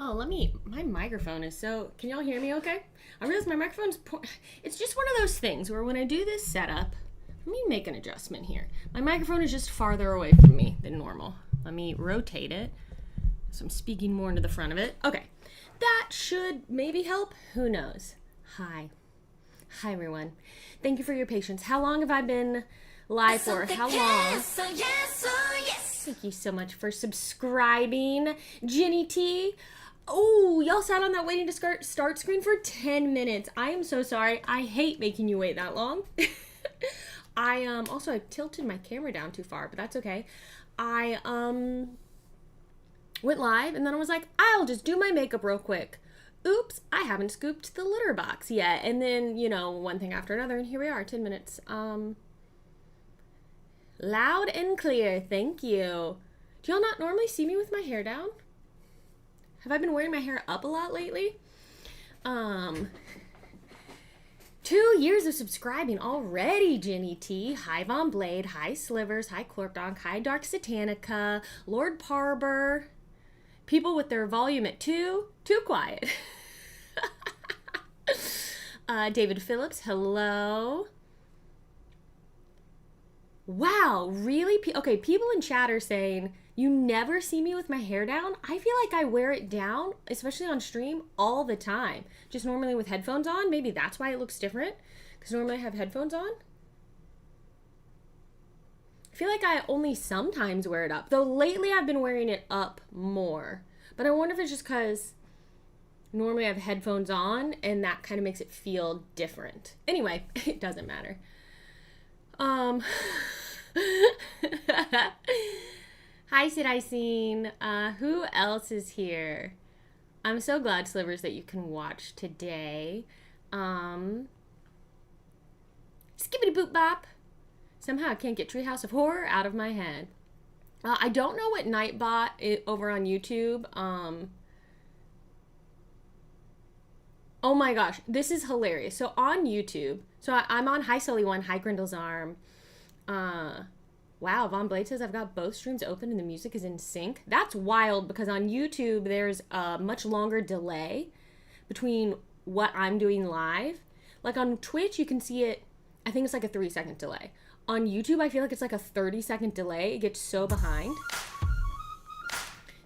My microphone is so, can y'all hear me okay? I realize my microphone's, it's just one of those things where when I do this setup, let me make an adjustment here. My microphone is just farther away from me than normal. Let me rotate it so I'm speaking more into the front of it. Okay, that should maybe help. Who knows? Hi everyone. Thank you for your patience. How long have I been live for? How long? Thank you so much for subscribing, Jenny T. Oh, y'all sat on that waiting to start screen for 10 minutes. I am so sorry. I hate making you wait that long. I tilted my camera down too far, but that's okay. I went live and then I was like, I'll just do my makeup real quick. Oops, I haven't scooped the litter box yet. And then, one thing after another, and here we are, 10 minutes. Loud and clear, thank you. Do y'all not normally see me with my hair down? Have I been wearing my hair up a lot lately? 2 years of subscribing already, Jenny T. Hi Von Blade, hi Slivers, hi Clorpdonk, hi Dark Satanica, Lord Parber. People with their volume at 2, too quiet. David Phillips, hello. Wow, really? Okay, people in chat are saying, you never see me with my hair down? I feel like I wear it down, especially on stream, all the time. Just normally with headphones on. Maybe that's why it looks different, because normally I have headphones on. I feel like I only sometimes wear it up, though lately I've been wearing it up more. But I wonder if it's just because normally I have headphones on, and that kind of makes it feel different. Anyway, it doesn't matter. Hi, Sid I seen. Who else is here? I'm so glad, Slivers, that you can watch today. Skippity boop bop. Somehow I can't get Treehouse of Horror out of my head. I don't know what Nightbot over on YouTube. Oh my gosh, this is hilarious. So on YouTube, I'm on Hi Sully One, Hi Grindel's Arm. Wow, Von Blade says I've got both streams open and the music is in sync. That's wild because on YouTube there's a much longer delay between what I'm doing live. Like on Twitch you can see it, I think it's like a 3-second delay. On YouTube I feel like it's like a 30-second delay. It gets so behind.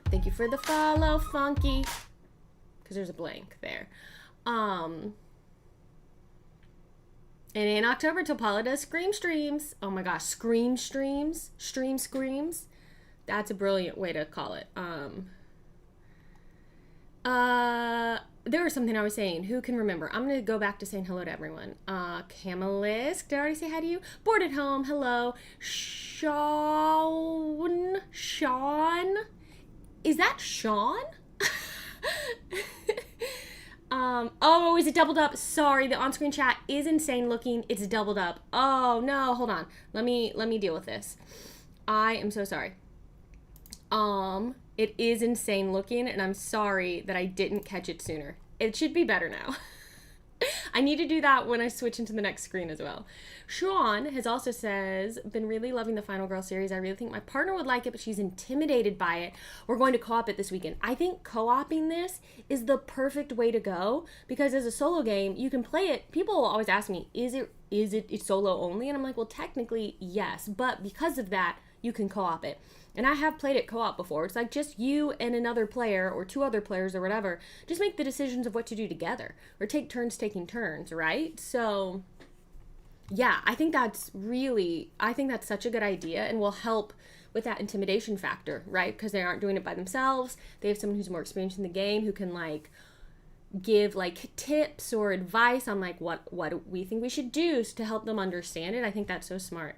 Thank you for the follow, Funky. Because there's a blank there. And in October, Paula does Scream Streams. Oh my gosh, Scream Streams. Stream Screams. That's a brilliant way to call it. There was something I was saying. Who can remember? I'm going to go back to saying hello to everyone. Camelisk, did I already say hi to you? Bored at Home, hello. Sean? Is that Sean? Oh, is it doubled up? Sorry, the on-screen chat is insane looking. It's doubled up. Oh, no, hold on. Let me deal with this. I am so sorry. It is insane looking, and I'm sorry that I didn't catch it sooner. It should be better now. I need to do that when I switch into the next screen as well. Sean has also says, been really loving the Final Girl series. I really think my partner would like it, but she's intimidated by it. We're going to co-op it this weekend. I think co-oping this is the perfect way to go because as a solo game, you can play it. People will always ask me, is it solo only? And I'm like, well, technically, yes. But because of that, you can co-op it. And I have played it co-op before. It's like just you and another player or 2 other players or whatever. Just make the decisions of what to do together or take turns taking turns, right? So yeah, I think that's such a good idea and will help with that intimidation factor, right? Because they aren't doing it by themselves. They have someone who's more experienced in the game who can like give like tips or advice on like what we think we should do to help them understand it. I think that's so smart.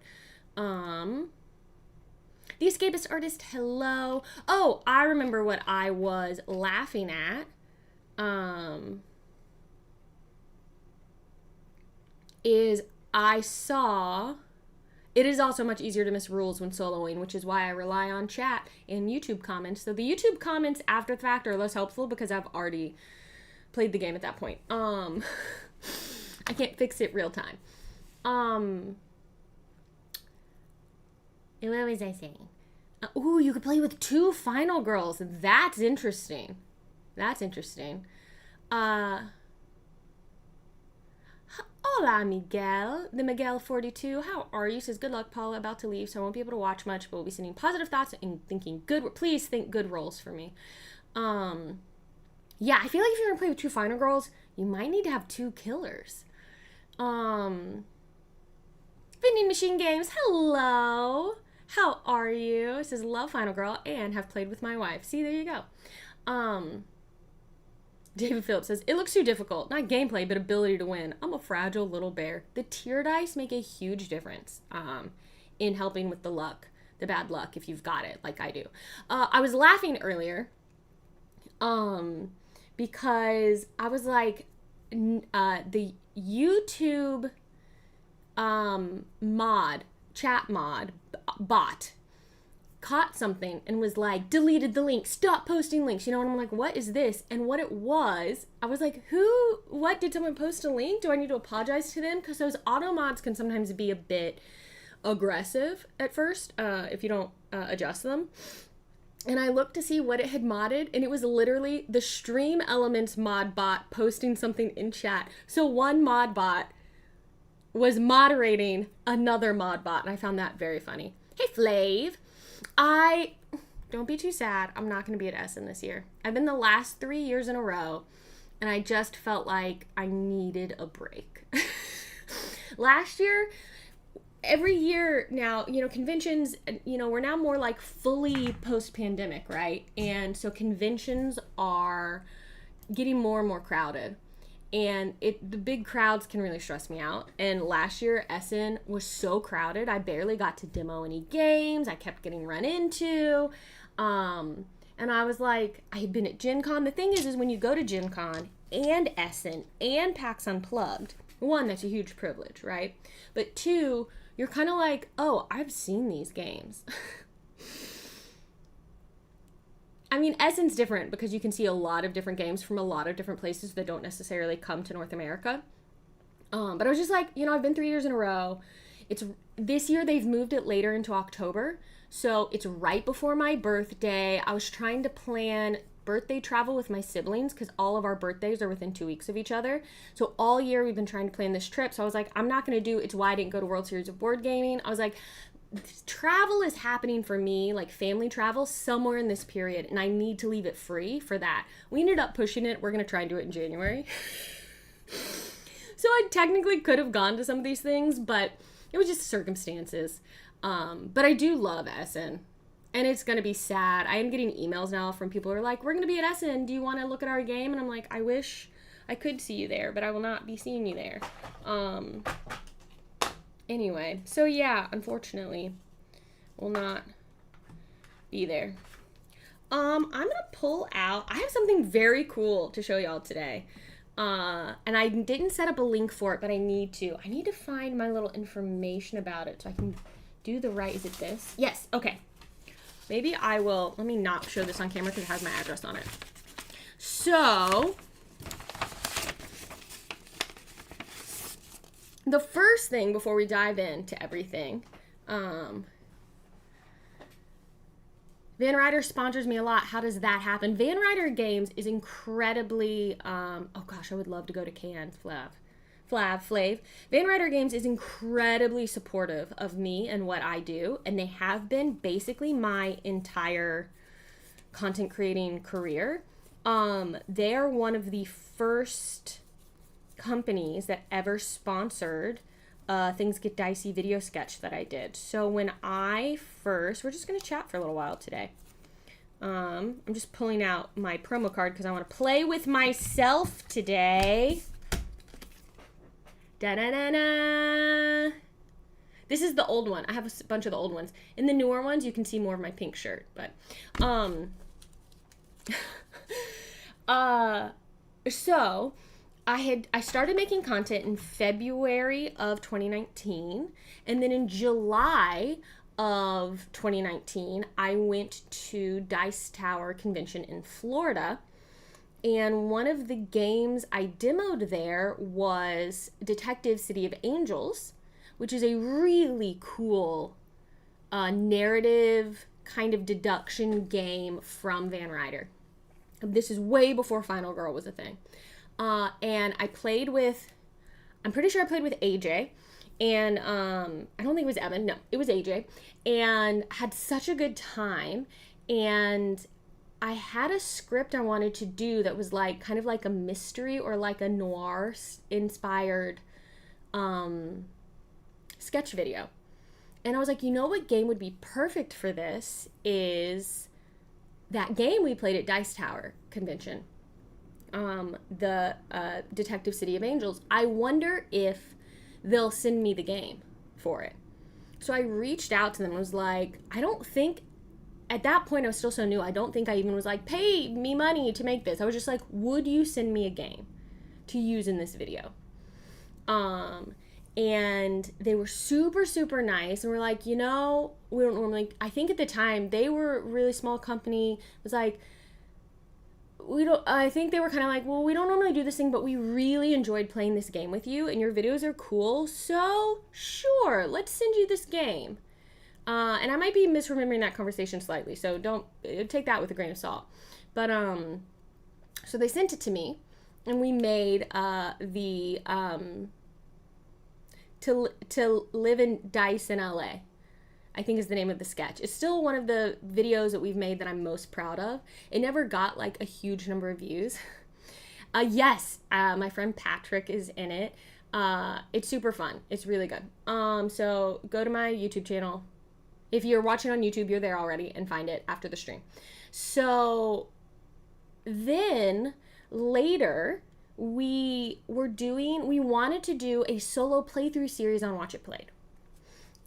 The Escapist Artist, hello. Oh, I remember what I was laughing at. Is I saw... It is also much easier to miss rules when soloing, which is why I rely on chat and YouTube comments. So the YouTube comments after the fact are less helpful because I've already played the game at that point. I can't fix it real time. What was I saying? Ooh, you could play with 2 final girls. That's interesting. That's interesting. Uh, Hola, Miguel. The Miguel42. How are you? Says, good luck, Paula. About to leave, so I won't be able to watch much, but we'll be sending positive thoughts and thinking good. Please think good roles for me. Yeah, I feel like if you're gonna play with two final girls, you might need to have two killers. Vending Machine Games. Hello. How are you? It says, love Final Girl and have played with my wife. See, there you go. David Phillips says, it looks too difficult. Not gameplay, but ability to win. I'm a fragile little bear. The tier dice make a huge difference in helping with the luck, the bad luck, if you've got it, like I do. I was laughing earlier because I was like, the YouTube chat mod bot caught something and was like, deleted the link, stop posting links, and I'm like, what is this? And what it was, I was like, what, did someone post a link? Do I need to apologize to them? Because those auto mods can sometimes be a bit aggressive at first if you don't adjust them. And I looked to see what it had modded, and it was literally the Stream Elements mod bot posting something in chat. So one mod bot was moderating another mod bot, and I found that very funny. Hey, Flav. Don't be too sad. I'm not going to be at Essen this year. I've been the last 3 years in a row, and I just felt like I needed a break. Last year, every year now, conventions, we're now more like fully post-pandemic, right? And so conventions are getting more and more crowded. And the big crowds can really stress me out. And last year, Essen was so crowded, I barely got to demo any games. I kept getting run into. And I was like, I had been at Gen Con. The thing is when you go to Gen Con and Essen and PAX Unplugged, one, that's a huge privilege, right? But two, you're kind of like, oh, I've seen these games. I mean, Essen's different because you can see a lot of different games from a lot of different places that don't necessarily come to North America. But I was just like, I've been 3 years in a row. This year they've moved it later into October. So it's right before my birthday. I was trying to plan birthday travel with my siblings because all of our birthdays are within 2 weeks of each other. So all year we've been trying to plan this trip. So I was like, I'm not going to it's why I didn't go to World Series of Board Gaming. I was like, travel is happening for me, like family travel, somewhere in this period, and I need to leave it free for that. We ended up pushing it. We're going to try and do it in January. So I technically could have gone to some of these things, but it was just circumstances. But I do love Essen, and it's going to be sad. I am getting emails now from people who are like, we're going to be at Essen. Do you want to look at our game? And I'm like, I wish I could see you there, but I will not be seeing you there. Anyway, so yeah, unfortunately, will not be there. I'm gonna pull out, I have something very cool to show y'all today. And I didn't set up a link for it, but I need to. I need to find my little information about it so I can do the right, is it this? Yes, okay. Maybe I will, let me not show this on camera because it has my address on it. So, the first thing before we dive into everything, Van Ryder sponsors me a lot. How does that happen? Van Ryder Games is incredibly, oh gosh, I would love to go to Cannes, Flav. Van Ryder Games is incredibly supportive of me and what I do, and they have been basically my entire content creating career. They are one of the first companies that ever sponsored Things Get Dicey video sketch that I did. So when we're just going to chat for a little while today. I'm just pulling out my promo card because I want to play with myself today. Da-da-da-da. This is the old one. I have a bunch of the old ones. In the newer ones, you can see more of my pink shirt. But, so I started making content in February of 2019, and then in July of 2019, I went to Dice Tower Convention in Florida, and one of the games I demoed there was Detective City of Angels, which is a really cool narrative kind of deduction game from Van Ryder. This is way before Final Girl was a thing. And I played with, I'm pretty sure I played with AJ. And I don't think it was Evan. No, it was AJ. And had such a good time. And I had a script I wanted to do that was like kind of like a mystery or like a noir inspired sketch video. And I was like, you know what game would be perfect for this is that game we played at Dice Tower Convention, the Detective City of Angels. I wonder if they'll send me the game for it. So I reached out to them and was like, I don't think, at that point I was still so new, I don't think I even was like, pay me money to make this. I was just like, would you send me a game to use in this video? And they were super, super nice. And we're like, you know, we don't normally, I think at the time they were a really small company. It was like, I think they were kind of like, well, we don't normally do this thing, but we really enjoyed playing this game with you and your videos are cool. So sure, let's send you this game. And I might be misremembering that conversation slightly. So don't take that with a grain of salt. But, so they sent it to me and we made, to live in Dice in LA, I think is the name of the sketch. It's still one of the videos that we've made that I'm most proud of. It never got like a huge number of views. Yes, my friend Patrick is in it. It's super fun. It's really good. So go to my YouTube channel. If you're watching on YouTube, you're there already, and find it after the stream. So then later, we wanted to do a solo playthrough series on Watch It Played.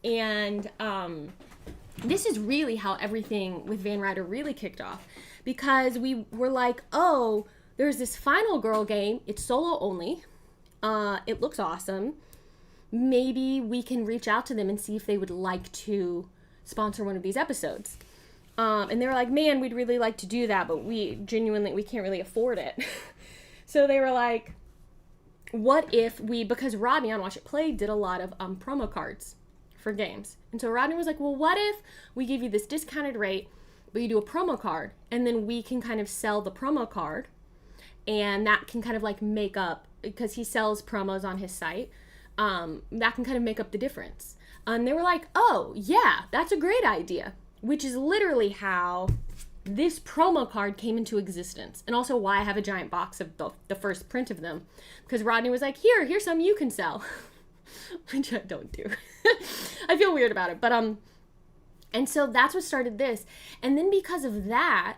And this is really how everything with Van Ryder really kicked off, because we were like, oh, there's this Final Girl game. It's solo only. It looks awesome. Maybe we can reach out to them and see if they would like to sponsor one of these episodes. And they were like, man, we'd really like to do that, but we can't really afford it. So they were like, what if because Rodney on Watch It Play did a lot of promo cards for games. And so Rodney was like, well, what if we give you this discounted rate, but you do a promo card, and then we can kind of sell the promo card, and that can kind of like make up, because he sells promos on his site, that can kind of make up the difference. And they were like, oh, yeah, that's a great idea, which is literally how this promo card came into existence, and also why I have a giant box of the first print of them, because Rodney was like, here's some you can sell, which I don't do. I feel weird about it, but and so that's what started this. And then because of that,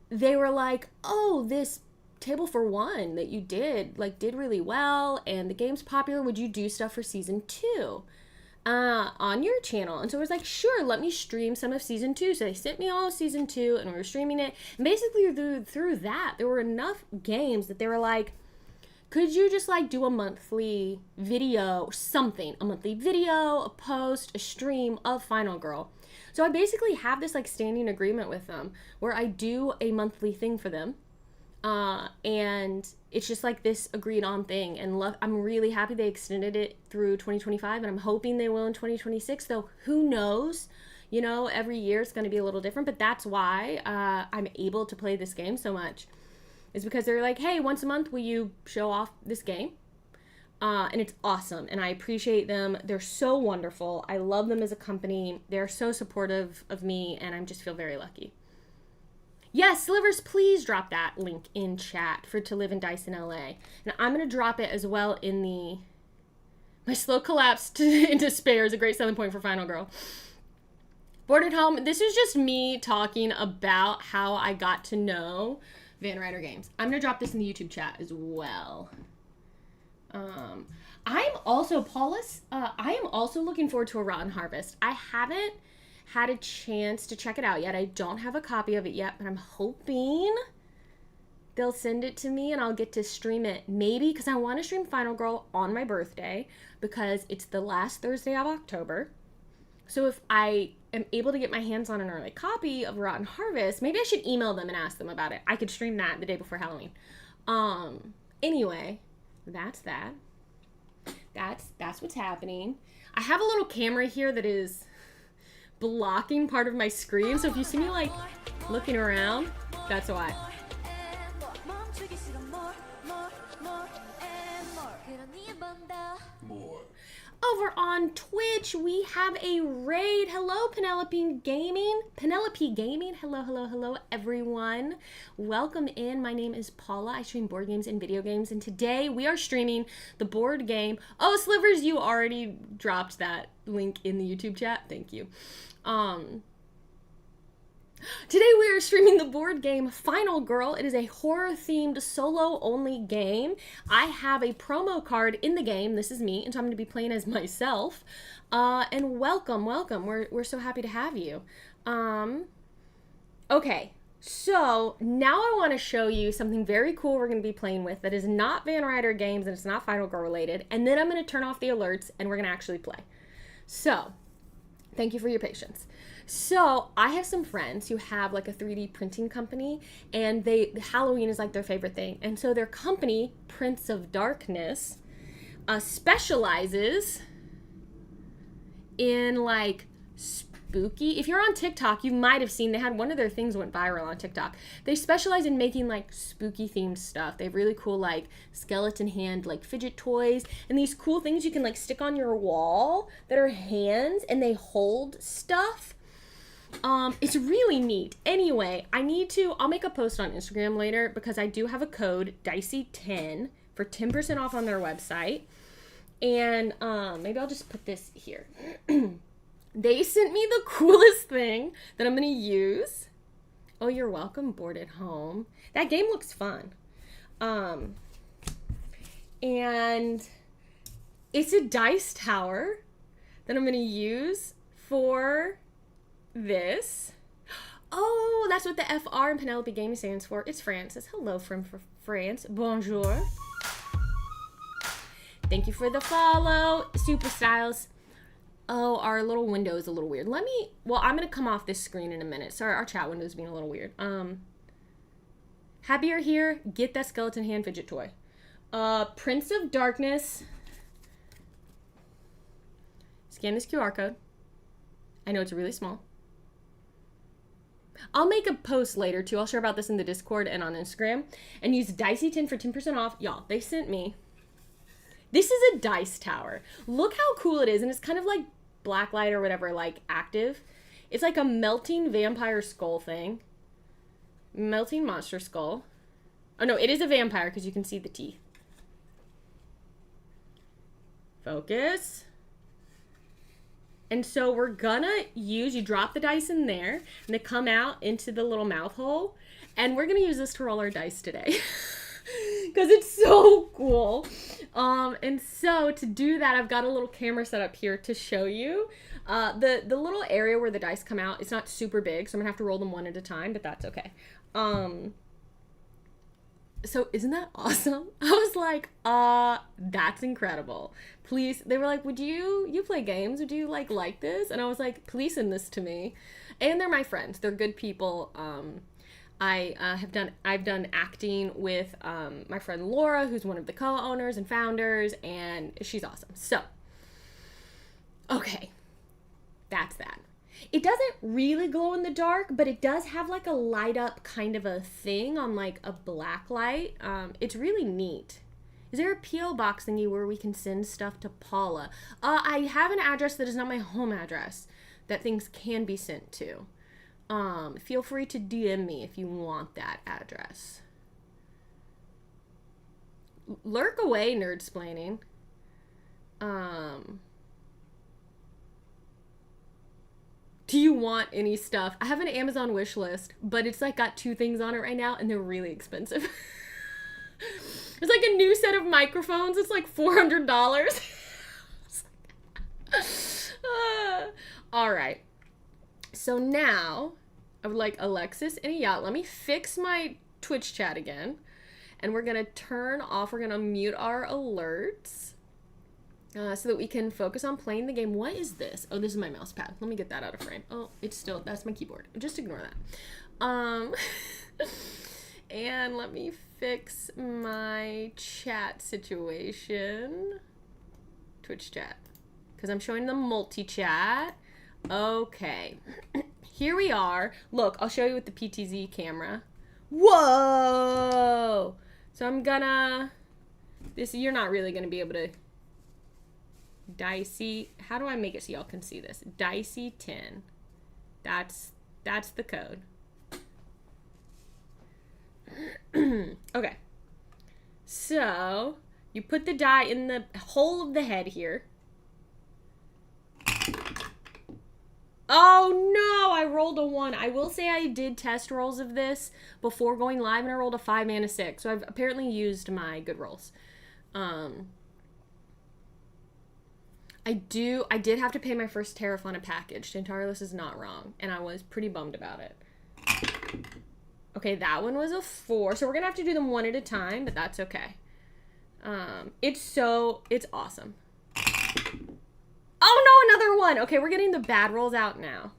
they were like, oh, this Table for One that you did really well, and the game's popular, would you do stuff for season 2 on your channel? And so I was like, sure, let me stream some of season 2. So they sent me all of season 2, and we were streaming it. And basically through that, there were enough games that they were like, could you just like do a monthly video or something? A monthly video, a post, a stream of Final Girl. So I basically have this like standing agreement with them where I do a monthly thing for them. And it's just like this agreed on thing. And I'm really happy they extended it through 2025, and I'm hoping they will in 2026, though who knows? You know, every year it's going to be a little different, but that's why I'm able to play this game so much. Is because they're like, hey, once a month, will you show off this game? And it's awesome, and I appreciate them. They're so wonderful. I love them as a company. They're so supportive of me, and I just feel very lucky. Yes, Slivers, please drop that link in chat for To Live and Dice in LA. And I'm going to drop it as well in my slow collapse in despair is a great selling point for Final Girl. Board at Home, this is just me talking about how I got to know Van Ryder Games. I'm going to drop this in the YouTube chat as well. I'm also, Paula's, I am also looking forward to A Rotten Harvest. I haven't had a chance to check it out yet. I don't have a copy of it yet, but I'm hoping they'll send it to me and I'll get to stream it. Maybe because I want to stream Final Girl on my birthday because it's the last Thursday of October. So if I am able to get my hands on an early copy of Rotten Harvest, maybe I should email them and ask them about it. I could stream that the day before Halloween. Anyway, that's that. That's what's happening. I have a little camera here that is blocking part of my screen, so if you see me like looking around, that's why. Over on Twitch, we have a raid. Hello, Penelope Gaming. Penelope Gaming. Hello, hello, hello, everyone. Welcome in. My name is Paula. I stream board games and video games, and today we are streaming the board game. Oh, Slivers, you already dropped that link in the YouTube chat. Thank you. Today we are streaming the board game Final Girl. It is a horror-themed solo-only game. I have a promo card in the game. This is me, and so I'm going to be playing as myself. And welcome. We're so happy to have you. Okay, so now I want to show you something very cool we're going to be playing with that is not Van Ryder games and it's not Final Girl related. And then I'm going to turn off the alerts and we're going to actually play. So, thank you for your patience. So I have some friends who have like a 3D printing company, and Halloween is like their favorite thing. And so their company, Prince of Darkness, specializes in like spooky. If you're on TikTok, you might have seen they had one of their things went viral on TikTok. They specialize in making like spooky themed stuff. They have really cool like skeleton hand like fidget toys and these cool things you can like stick on your wall that are hands and they hold stuff. It's really neat. Anyway, I'll make a post on Instagram later because I do have a code Dicey10 for 10% off on their website. And maybe I'll just put this here. They sent me the coolest thing that I'm going to use. Oh, you're welcome, Board at Home. That game looks fun. And it's a dice tower that I'm going to use for this. Oh, that's what the FR in Penelope Gaming stands for. It's Francis. Hello from France. Bonjour. Thank you for the follow. Super Styles. Oh, our little window is a little weird. I'm going to come off this screen in a minute. Sorry, our chat window is being a little weird. Happy you're here. Get that skeleton hand fidget toy. Prince of Darkness. Scan this QR code. I know it's really small. I'll make a post later too. I'll share about this in the Discord and on Instagram. And use Dicey10 for 10% off. Y'all, they sent me. This is a dice tower. Look how cool it is. And it's kind of like blacklight or whatever, like active. It's like a melting vampire skull thing. Melting monster skull. Oh no, it is a vampire because you can see the teeth. Focus. And so we're gonna you drop the dice in there, and they come out into the little mouth hole, and we're gonna use this to roll our dice today. Because it's so cool. And so to do that, I've got a little camera set up here to show you. The little area where the dice come out, it's not super big, so I'm gonna have to roll them one at a time, but that's okay. So isn't that awesome? I was like, that's incredible. Please, they were like, you play games? Would you like this? And I was like, please send this to me. And they're my friends. They're good people. I've done acting with my friend Laura, who's one of the co-owners and founders, and she's awesome. So, okay, that's that. It doesn't really glow in the dark, but it does have like a light up kind of a thing on like a black light. It's really neat. Is there a P.O. box thingy where we can send stuff to Paula? I have an address that is not my home address that things can be sent to. Feel free to DM me if you want that address. Lurk away, nerdsplaining. Do you want any stuff? I have an Amazon wish list, but it's like got 2 things on it right now, and they're really expensive. It's like a new set of microphones. It's like $400. All right. So now, I would like Alexis and Iyat. Let me fix my Twitch chat again. And we're going to mute our alerts. So that we can focus on playing the game. What is this? Oh, this is my mouse pad. Let me get that out of frame. Oh, that's my keyboard. Just ignore that. And let me fix my chat situation. Twitch chat. Because I'm showing them multi-chat. Okay. Here we are. Look, I'll show you with the PTZ camera. Whoa! So I'm gonna... you're not really gonna be able to... Dicey. How do I make it so y'all can see this? Dicey 10. That's the code. Okay. So you put the die in the hole of the head here. Oh no, I rolled a 1. I will say I did test rolls of this before going live and I rolled a 5 and a 6. So I've apparently used my good rolls. I did have to pay my first tariff on a package. Tantarus is not wrong. And I was pretty bummed about it. Okay, that one was a 4. So we're going to have to do them one at a time, but that's okay. It's awesome. Oh no, another 1. Okay, we're getting the bad rolls out now.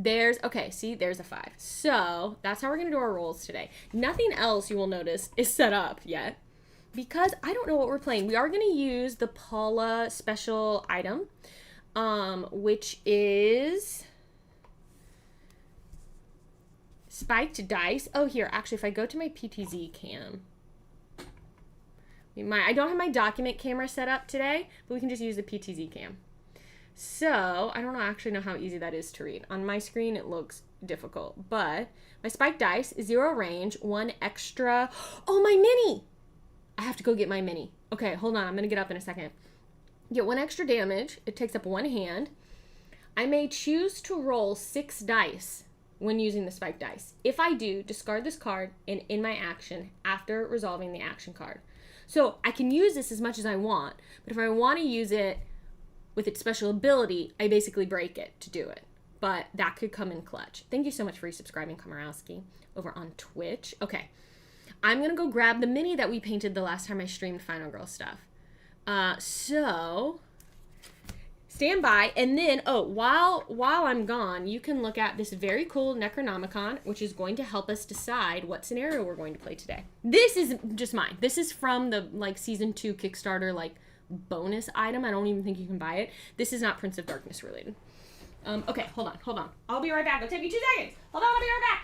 Okay, see, there's a 5. So that's how we're going to do our rolls today. Nothing else you will notice is set up yet because I don't know what we're playing. We are going to use the Paula special item, which is spiked dice. Oh, here, actually, if I go to my PTZ cam, I don't have my document camera set up today, but we can just use the PTZ cam. So, I don't actually know how easy that is to read. On my screen, it looks difficult, but my spiked dice is 0 range, 1 extra. Oh, my mini! I have to go get my mini. Okay, hold on. I'm going to get up in a second. Get 1 extra damage. It takes up 1 hand. I may choose to roll 6 dice when using the spiked dice. If I do, discard this card and in my action after resolving the action card. So I can use this as much as I want, but if I want to use it with its special ability, I basically break it to do it. But that could come in clutch. Thank you so much for resubscribing, Komorowski, over on Twitch. Okay, I'm going to go grab the mini that we painted the last time I streamed Final Girl stuff. So stand by, and then, while I'm gone, you can look at this very cool Necronomicon, which is going to help us decide what scenario we're going to play today. This is just mine. This is from the, Season 2 Kickstarter, bonus item. I don't even think you can buy it. This is not Prince of Darkness related. Okay, hold on. I'll be right back. It'll take me 2 seconds. Hold on, I'll be right back.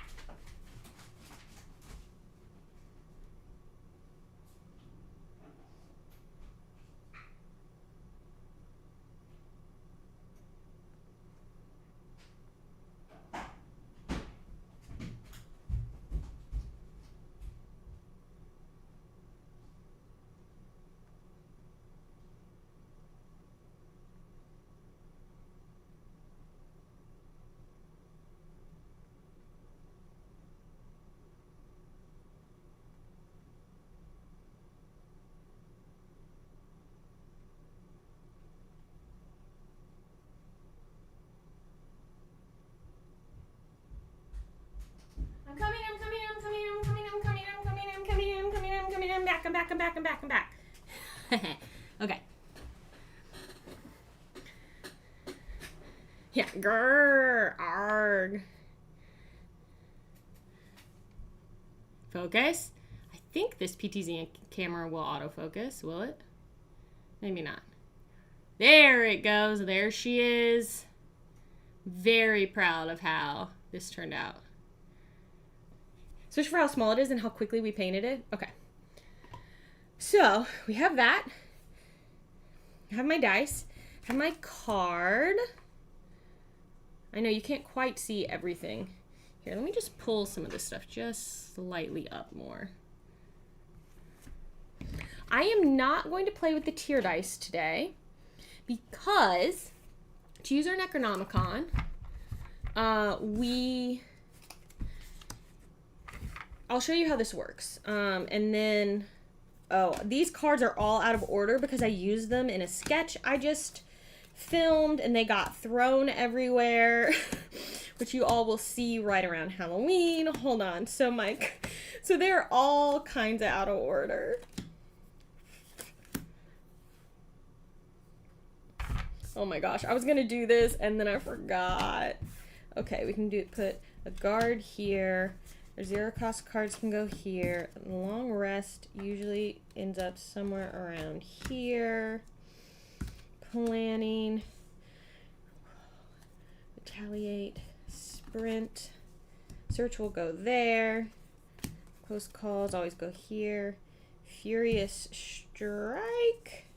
I'm back. Okay. Yeah, grrr, arg. Focus. I think this PTZ camera will autofocus, will it? Maybe not. There it goes. There she is. Very proud of how this turned out. Especially for how small it is and how quickly we painted it. Okay. So, we have that. I have my dice. I have my card. I know you can't quite see everything. Here, let me just pull some of this stuff just slightly up more. I am not going to play with the tier dice today because to use our Necronomicon, I'll show you how this works. And then, these cards are all out of order because I used them in a sketch I just filmed and they got thrown everywhere, which you all will see right around Halloween. Hold on. So they're all kinds of out of order. Oh my gosh, I was gonna do this and then I forgot. Okay, we can put a guard here. Our 0 cost cards can go here. Long rest usually ends up somewhere around here. Planning. Retaliate. Sprint. Search will go there. Close calls always go here. Furious Strike.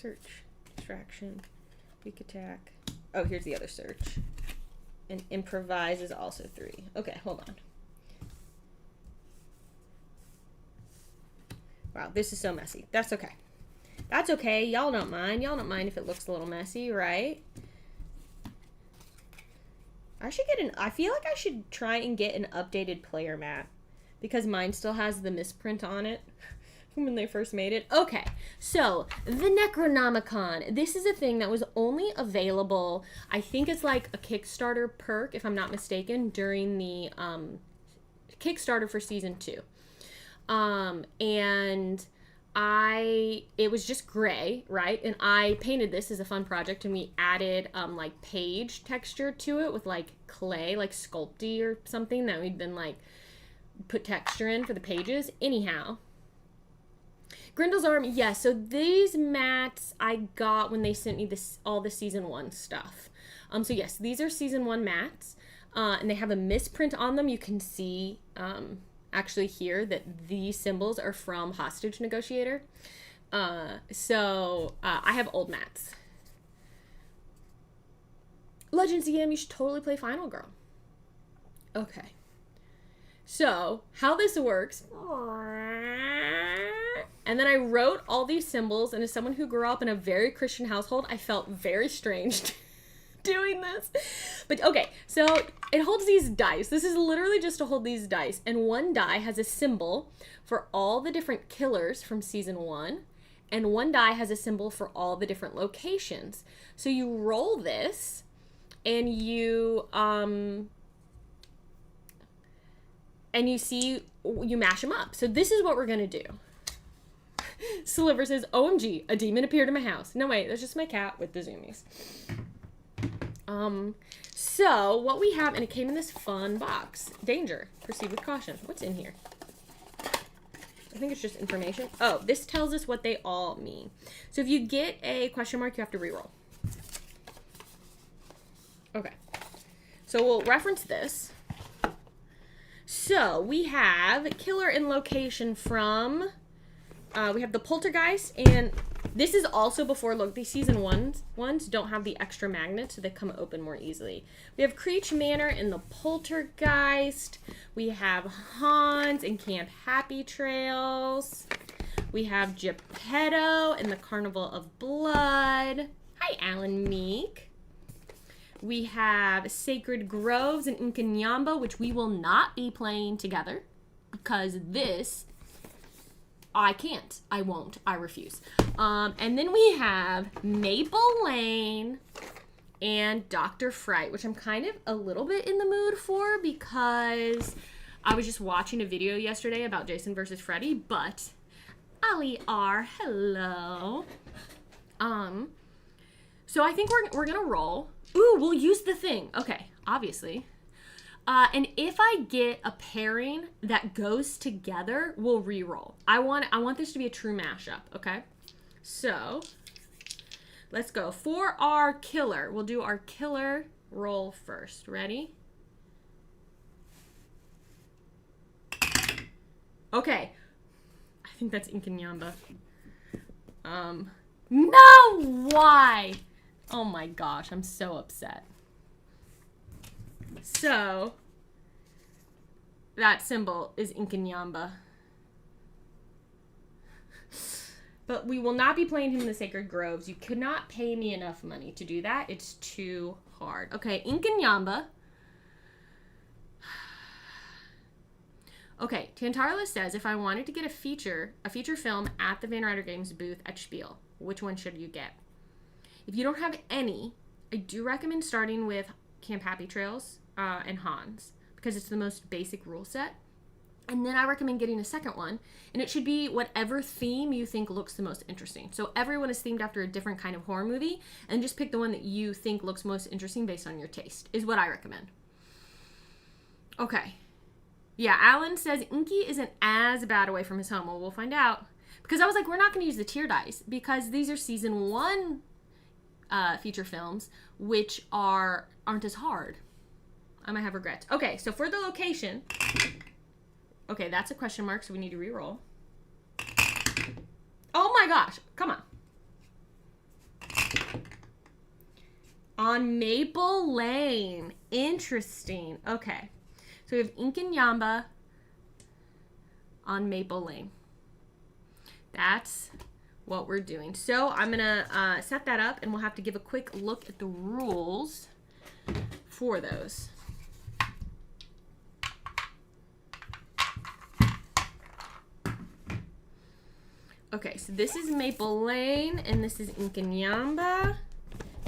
Search. Distraction. Weak attack. Oh, here's the other search. And improvise is also 3. Okay, hold on. Wow, this is so messy. That's okay. That's okay. Y'all don't mind. Y'all don't mind if it looks a little messy, right? I feel like I should try and get an updated player mat because mine still has the misprint on it from when they first made it. Okay, so the Necronomicon. This is a thing that was only available, I think it's like a Kickstarter perk, if I'm not mistaken, during the Kickstarter for season 2. And it was just gray, right? And I painted this as a fun project, and we added like page texture to it with like clay, like Sculpty or something that we'd then like put texture in for the pages. Anyhow, Grindel's Arm, yes. Yeah, so these mats I got when they sent me all the season 1 stuff. So yes, these are season 1 mats, and they have a misprint on them. You can see actually here that these symbols are from Hostage Negotiator. So I have old mats. Legends EM, you should totally play Final Girl. Okay. So how this works. And then I wrote all these symbols, and as someone who grew up in a very Christian household, I felt very strange doing this. But okay, so it holds these dice. This is literally just to hold these dice, and one die has a symbol for all the different killers from season 1, and one die has a symbol for all the different locations. So you roll this, and you you mash them up. So this is what we're gonna do. Sliver says, OMG, a demon appeared in my house. No, wait, that's just my cat with the zoomies. So what we have, and it came in this fun box. Danger. Proceed with caution. What's in here? I think it's just information. Oh, this tells us what they all mean. So if you get a question mark, you have to reroll. Okay. So we'll reference this. So we have killer and location from, we have the Poltergeist, and this is also before, look, these season ones don't have the extra magnets, so they come open more easily. We have Creech Manor and the Poltergeist. We have Hans and Camp Happy Trails. We have Geppetto and the Carnival of Blood. Hi, Alan Meek. We have Sacred Groves and Nkanyamba, which we will not be playing together because this, I can't. I won't. I refuse. And then we have Maple Lane and Dr. Fright, which I'm kind of a little bit in the mood for because I was just watching a video yesterday about Jason versus Freddy, but Ali R, hello. So I think we're gonna roll. Ooh, we'll use the thing. Okay, obviously. And if I get a pairing that goes together, we'll re-roll. I want this to be a true mashup, okay? So, let's go. For our killer, we'll do our killer roll first. Ready? Okay. I think that's Nkanyamba. No! Why? Oh my gosh, I'm so upset. So, that symbol is Nkanyamba. But we will not be playing him in the Sacred Groves. You could not pay me enough money to do that. It's too hard. Okay, Nkanyamba. Okay, Tantarla says, if I wanted to get a feature film at the Van Ryder Games booth at Spiel, which one should you get? If you don't have any, I do recommend starting with Camp Happy Trails and Hans because it's the most basic rule set. And then I recommend getting a second one, and it should be whatever theme you think looks the most interesting. So everyone is themed after a different kind of horror movie, and just pick the one that you think looks most interesting based on your taste, is what I recommend. Okay. Yeah, Alan says Inky isn't as bad away from his home. Well, we'll find out. Because I was like, we're not going to use the tier dice because these are season 1 feature films, which aren't as hard. I might have regrets. Okay, so for the location, okay, that's a question mark, so we need to re-roll. Oh my gosh, come on. On Maple Lane. Interesting. Okay. So we have Inkanyamba on Maple Lane. That's what we're doing. So I'm going to set that up, and we'll have to give a quick look at the rules for those. Okay, so this is Maple Lane, and this is Inkanyamba,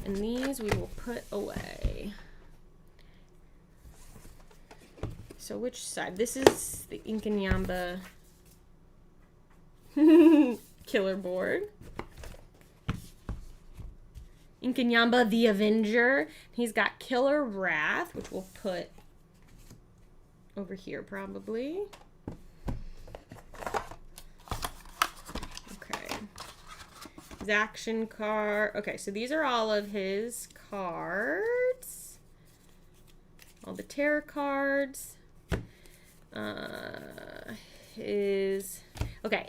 and these we will put away. So which side? This is the Inkanyamba killer board. Inkanyamba the Avenger. He's got Killer Wrath, which we'll put over here probably. His action card. Okay, so these are all of his cards. All the tarot cards. Okay,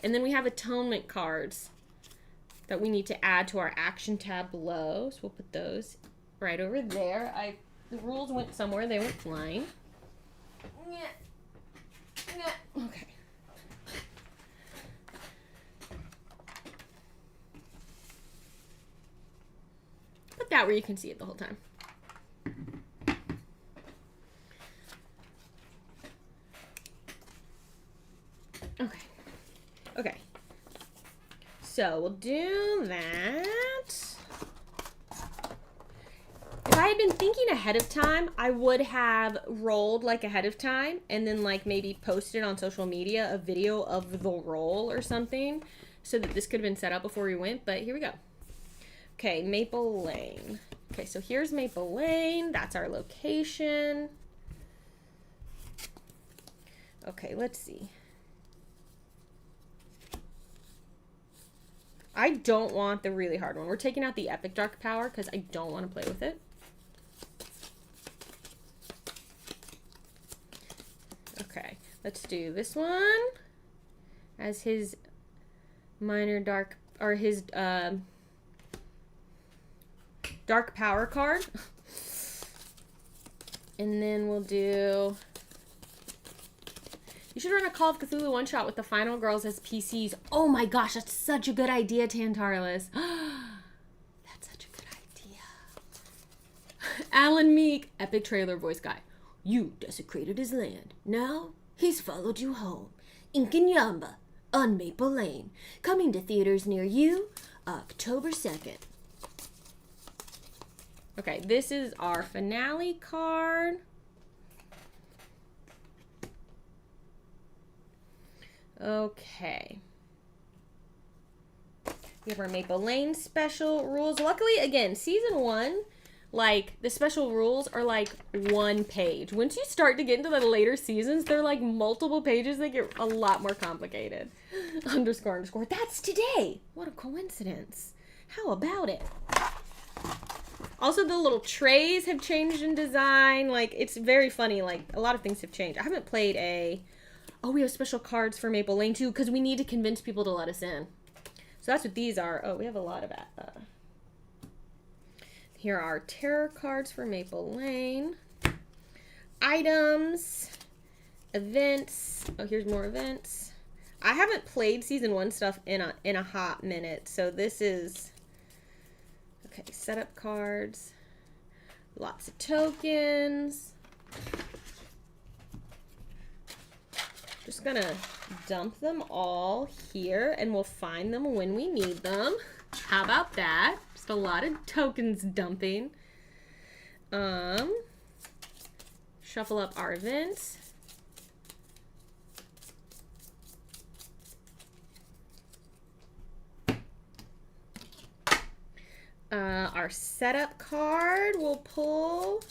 and then we have atonement cards that we need to add to our action tab below. So we'll put those right over there. The rules went somewhere. They went flying. Okay. Put that where you can see it the whole time. Okay. Okay. So we'll do that. If I had been thinking ahead of time, I would have rolled like ahead of time and then like maybe posted on social media a video of the roll or something so that this could have been set up before we went, but here we go. Okay, Maple Lane. Okay, so here's Maple Lane. That's our location. Okay, let's see. I don't want the really hard one. We're taking out the Epic Dark Power because I don't want to play with it. Okay, let's do this one as his minor dark, or his dark power card. And then we'll do... You should run a Call of Cthulhu one-shot with the final girls as PCs. Oh my gosh, that's such a good idea, Tantarlis. That's such a good idea. Alan Meek, epic trailer voice guy. You desecrated his land. Now, he's followed you home. Inkanyamba on Maple Lane. Coming to theaters near you, October 2nd. Okay, this is our finale card. Okay. We have our Maple Lane special rules. Luckily, again, season 1, like, the special rules are like 1 page. Once you start to get into the later seasons, they're like multiple pages. They get a lot more complicated. Underscore. That's today. What a coincidence. How about it? Also, the little trays have changed in design. Like, it's very funny. Like, a lot of things have changed. I haven't played a... Oh, we have special cards for Maple Lane, too, because we need to convince people to let us in. So that's what these are. Oh, we have a lot of that. Here are our tarot cards for Maple Lane. Items. Events. Oh, here's more events. I haven't played season 1 stuff in a hot minute, so this is... Okay, setup cards. Lots of tokens. Just gonna dump them all here, and we'll find them when we need them. How about that? Just a lot of tokens dumping. Shuffle up our events. Our setup card we'll pull.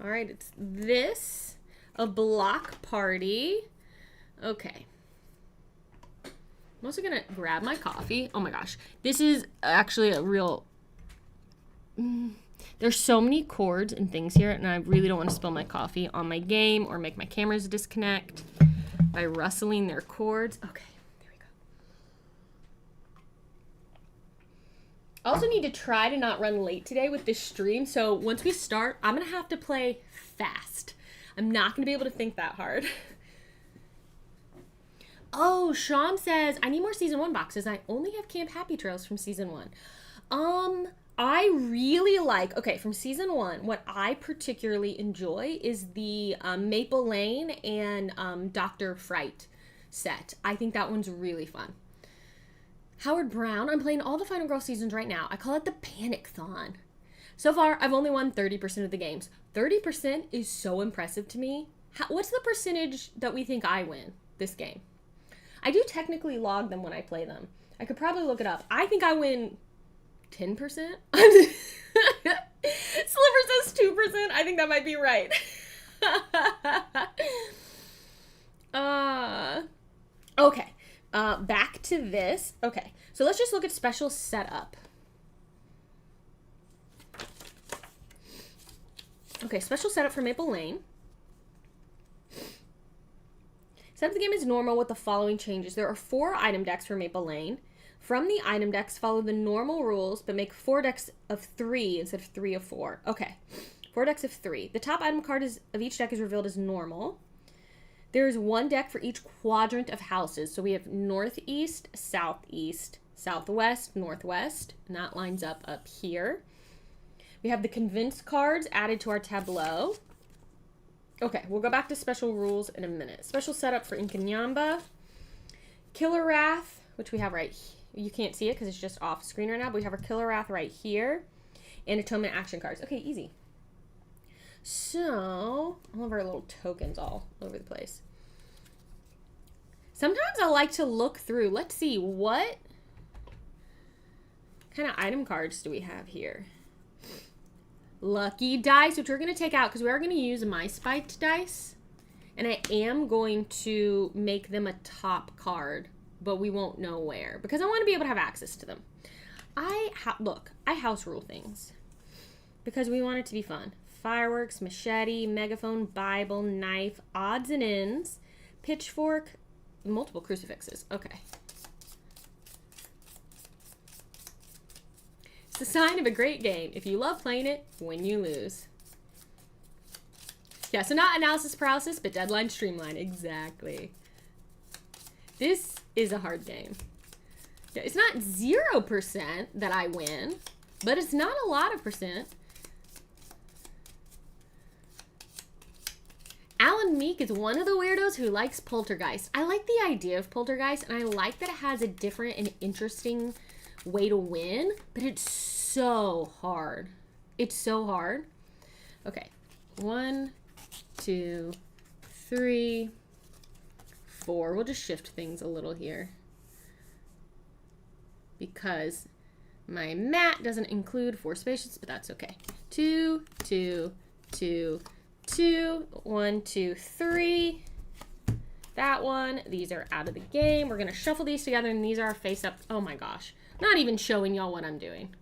All right, it's this. A block party. Okay. I'm also gonna grab my coffee. Oh my gosh. This is actually a real... There's so many cords and things here, and I really don't want to spill my coffee on my game or make my cameras disconnect by rustling their cords. Okay, there I also need to try to not run late today with this stream. So once we start, I'm going to have to play fast. I'm not going to be able to think that hard. Oh, Sean says, I need more season 1 boxes. I only have Camp Happy Trails from season 1. I really like, okay, from season 1, what I particularly enjoy is the Maple Lane and Dr. Fright set. I think that one's really fun. Howard Brown, I'm playing all the Final Girl seasons right now. I call it the Panic-thon. So far, I've only won 30% of the games. 30% is so impressive to me. What's the percentage that we think I win this game? I do technically log them when I play them. I could probably look it up. I think I win 10%? Sliver says 2%. I think that might be right. Okay. Back to this. Okay. So let's just look at special setup. Okay, special setup for Maple Lane. Setup the game is normal with the following changes. There are 4 item decks for Maple Lane. From the item decks, follow the normal rules, but make 4 decks of 3 instead of 3 of 4. Okay, 4 decks of 3. The top item card of each deck is revealed as normal. There is 1 deck for each quadrant of houses. So we have northeast, southeast, southwest, northwest, and that lines up here. We have the convinced cards added to our tableau. Okay, we'll go back to special rules in a minute. Special setup for Inkanyamba. Killer Wrath, which we have right here. You can't see it because it's just off screen right now, but we have our Killer Wrath right here. And Atonement action cards. Okay, easy. So, all of our little tokens all over the place. Sometimes I like to look through. Let's see, what kind of item cards do we have here? Lucky dice, which we're going to take out because we are going to use my spiked dice. And I am going to make them a top card, but we won't know where because I want to be able to have access to them. I house rule things because we want it to be fun. Fireworks, machete, megaphone, Bible, knife, odds and ends, pitchfork, multiple crucifixes. Okay. It's the sign of a great game. If you love playing it, when you lose. Yeah, so not analysis paralysis, but deadline streamline. Exactly. This is a hard game. Yeah, it's not 0% that I win, but it's not a lot of percent. Alan Meek is one of the weirdos who likes Poltergeist. I like the idea of Poltergeist, and I like that it has a different and interesting way to win, but it's so hard. It's so hard. Okay. 1, 2, 3, 4. We'll just shift things a little here because my mat doesn't include 4 spaces, but that's okay. 2, 2, 2, 2, 1, 2, 3. That one. These are out of the game. We're gonna shuffle these together, and these are our face up. Oh my gosh. Not even showing y'all what I'm doing.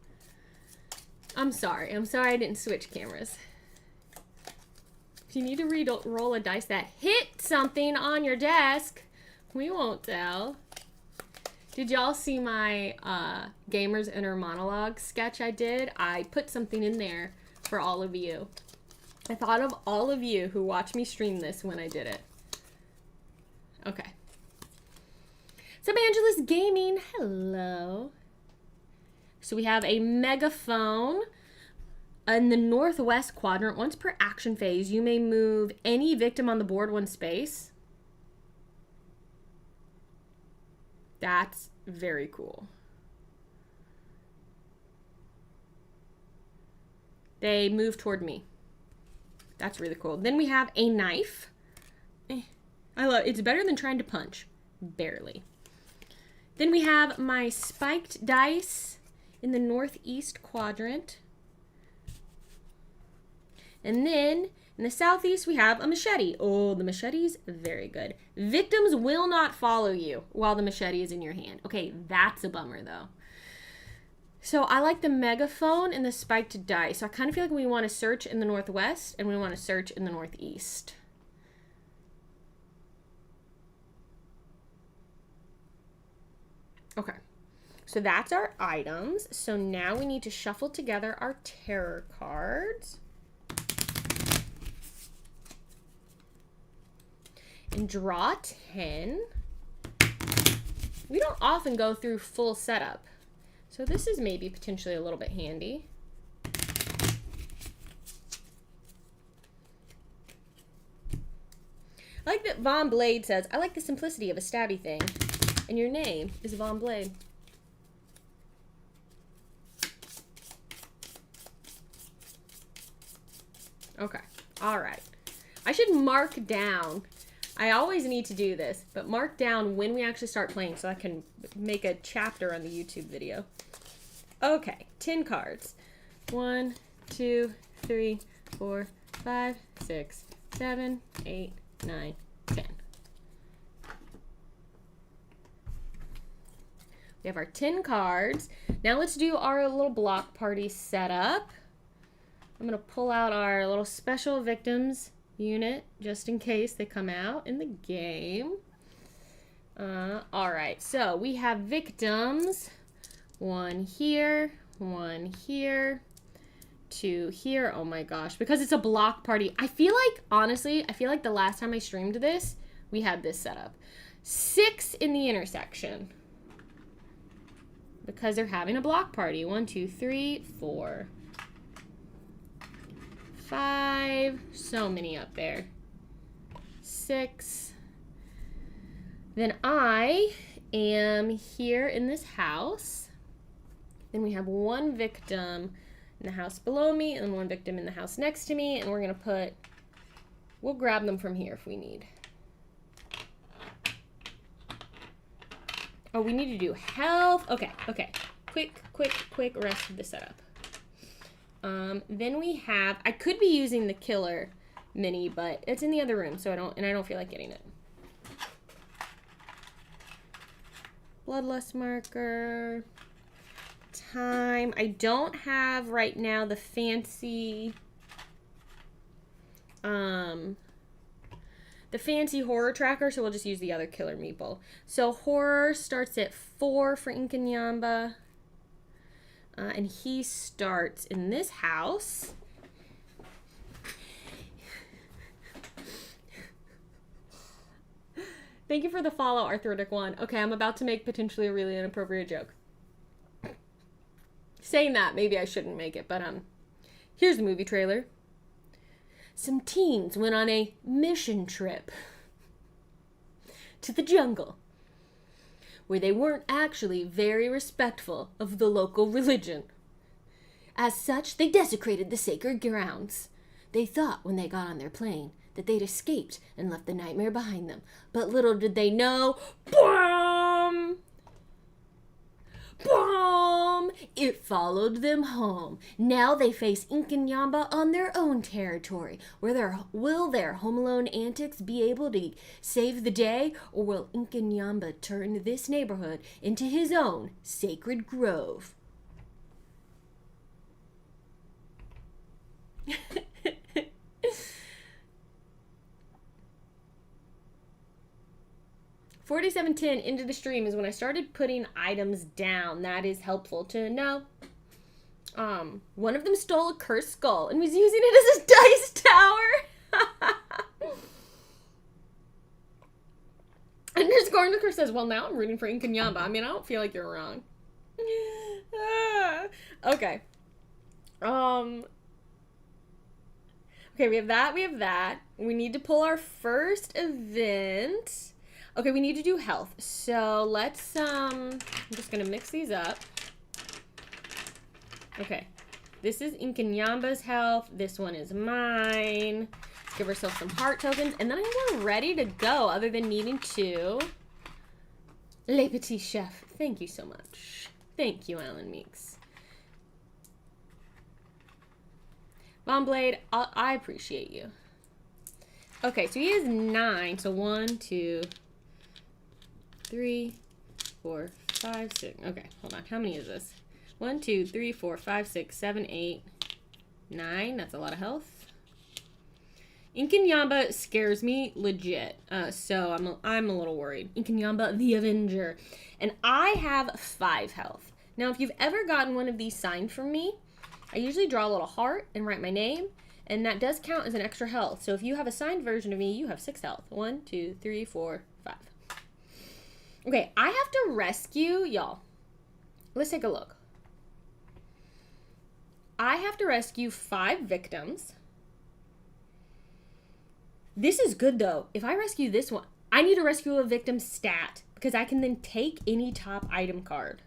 I'm sorry. I'm sorry I didn't switch cameras. If you need to roll a dice that hit something on your desk, we won't tell. Did y'all see my Gamer's Inner Monologue sketch I did? I put something in there for all of you. I thought of all of you who watch me stream this when I did it. Okay. So Angelus Gaming, hello. So we have a megaphone in the northwest quadrant. Once per action phase, you may move any victim on the board 1 space. That's very cool. They move toward me. That's really cool. Then we have a knife. I love it. It's better than trying to punch. Barely. Then we have my spiked dice in the northeast quadrant. And then in the southeast, we have a machete. Oh, the machete's very good. Victims will not follow you while the machete is in your hand. Okay, that's a bummer, though. So I like the megaphone and the spiked dice. So I kind of feel like we want to search in the northwest and we want to search in the northeast. Okay. So that's our items. So now we need to shuffle together our terror cards. And draw 10. We don't often go through full setup. So this is maybe potentially a little bit handy. I like that Von Blade says, I like the simplicity of a stabby thing. And your name is Von Blade. Okay, all right. I should mark down. I always need to do this, but mark down when we actually start playing so I can make a chapter on the YouTube video. Okay, 10 cards. 1, 2, 3, 4, 5, 6, 7, 8, 9, 10. We have our 10 cards. Now let's do our little block party setup. I'm going to pull out our little special victims unit just in case they come out in the game. All right, so we have victims. 1 here, 1 here, 2 here. Oh my gosh, because it's a block party. I feel like, honestly, I feel like the last time I streamed this, we had this set up. 6 in the intersection because they're having a block party. 1, 2, 3, 4, 5. So many up there. 6. Then I am here in this house. Then we have 1 victim in the house below me and 1 victim in the house next to me. And we're going to put, we'll grab them from here if we need. Oh, we need to do health. Okay, okay. Quick rest of the setup. Then we have, I could be using the killer mini, but it's in the other room, so I don't feel like getting it. Bloodlust marker. Time. I don't have right now the fancy horror tracker, so we'll just use the other killer meeple. So horror starts at 4 for Inkanyamba. And he starts in this house. Thank you for the follow, Arthritic One. Okay, I'm about to make potentially a really inappropriate joke. Saying that, maybe I shouldn't make it, but here's the movie trailer. Some teens went on a mission trip to the jungle, where they weren't actually very respectful of the local religion. As such, they desecrated the sacred grounds. They thought when they got on their plane that they'd escaped and left the nightmare behind them. But little did they know, boom! Boom! It followed them home. Now they face Inkanyamba on their own territory. Will their Home Alone antics be able to save the day, or will Inkanyamba turn this neighborhood into his own sacred grove? $47.10 into the stream is when I started putting items down. That is helpful to know. One of them stole a cursed skull and was using it as a dice tower. Underscore Nicker says, well, now I'm rooting for Inkanyamba. I mean, I don't feel like you're wrong. Okay. Okay, we have that. We need to pull our first event. Okay, we need to do health. So let's, I'm just going to mix these up. Okay, this is Inkanyamba's health. This one is mine. Let's give ourselves some heart tokens. And then I think we're ready to go, other than needing to. Le Petit Chef, thank you so much. Thank you, Alan Meeks. Von Blade, I appreciate you. Okay, so he has 9. So 1, 2, 3, 4, 5, 6. Okay, hold on. How many is this? 1, 2, 3, 4, 5, 6, 7, 8, 9. That's a lot of health. Inkinyamba scares me legit, so I'm a little worried. Inkinyamba, the Avenger, and I have 5 health. Now, if you've ever gotten one of these signed from me, I usually draw a little heart and write my name, and that does count as an extra health. So if you have a signed version of me, you have 6 health. 1, 2, 3, 4, 5. Okay, I have to rescue y'all. Let's take a look. I have to rescue 5 victims. This is good, though. If I rescue this one, I need to rescue a victim stat because I can then take any top item card.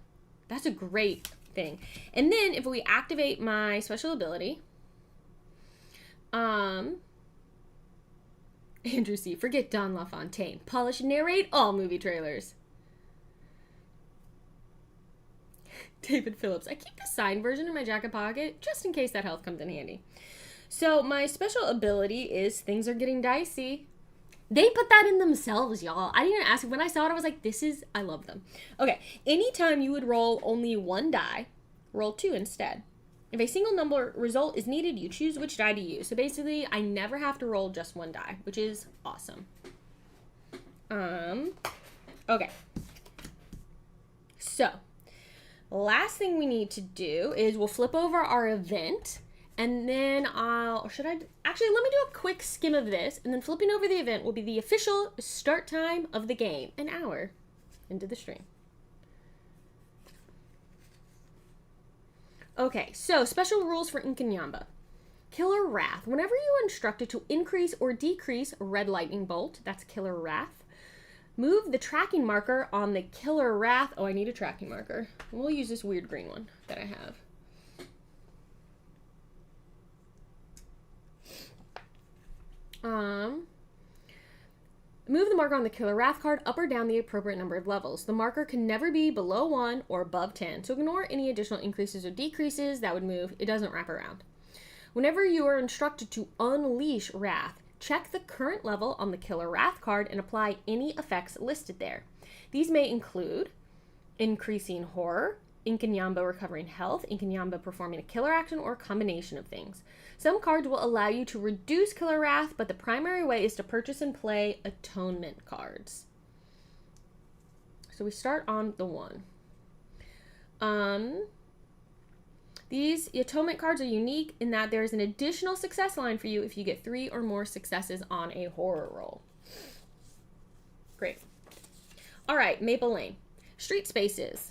That's a great thing. And then if we activate my special ability, Andrew C., forget Don LaFontaine. Paula should narrate all movie trailers. David Phillips. I keep the signed version in my jacket pocket just in case that health comes in handy. So my special ability is things are getting dicey. They put that in themselves, y'all. I didn't even ask. When I saw it, I was like, I love them. Okay, anytime you would roll only 1 die, roll 2 instead. If a single number result is needed, you choose which die to use. So basically, I never have to roll just 1 die, which is awesome. Okay. So, last thing we need to do is we'll flip over our event. And then let me do a quick skim of this, and then flipping over the event will be the official start time of the game, an hour into the stream. Okay, so special rules for Inkinyamba. Killer Wrath. Whenever you are instructed to increase or decrease Red Lightning Bolt, that's Killer Wrath, move the tracking marker on the Killer Wrath. Oh, I need a tracking marker. We'll use this weird green one that I have. Move the marker on the Killer Wrath card up or down the appropriate number of levels. The marker can never be below 1 or above 10, so ignore any additional increases or decreases that would move. It doesn't wrap around. Whenever you are instructed to unleash Wrath, check the current level on the Killer Wrath card and apply any effects listed there. These may include increasing horror, Inkinyamba recovering health, Inkinyamba performing a killer action, or a combination of things. Some cards will allow you to reduce Killer Wrath, but the primary way is to purchase and play atonement cards. So we start on the 1. These atonement cards are unique in that there's an additional success line for you if you get 3 or more successes on a horror roll. Great. All right, Maple Lane. Street spaces.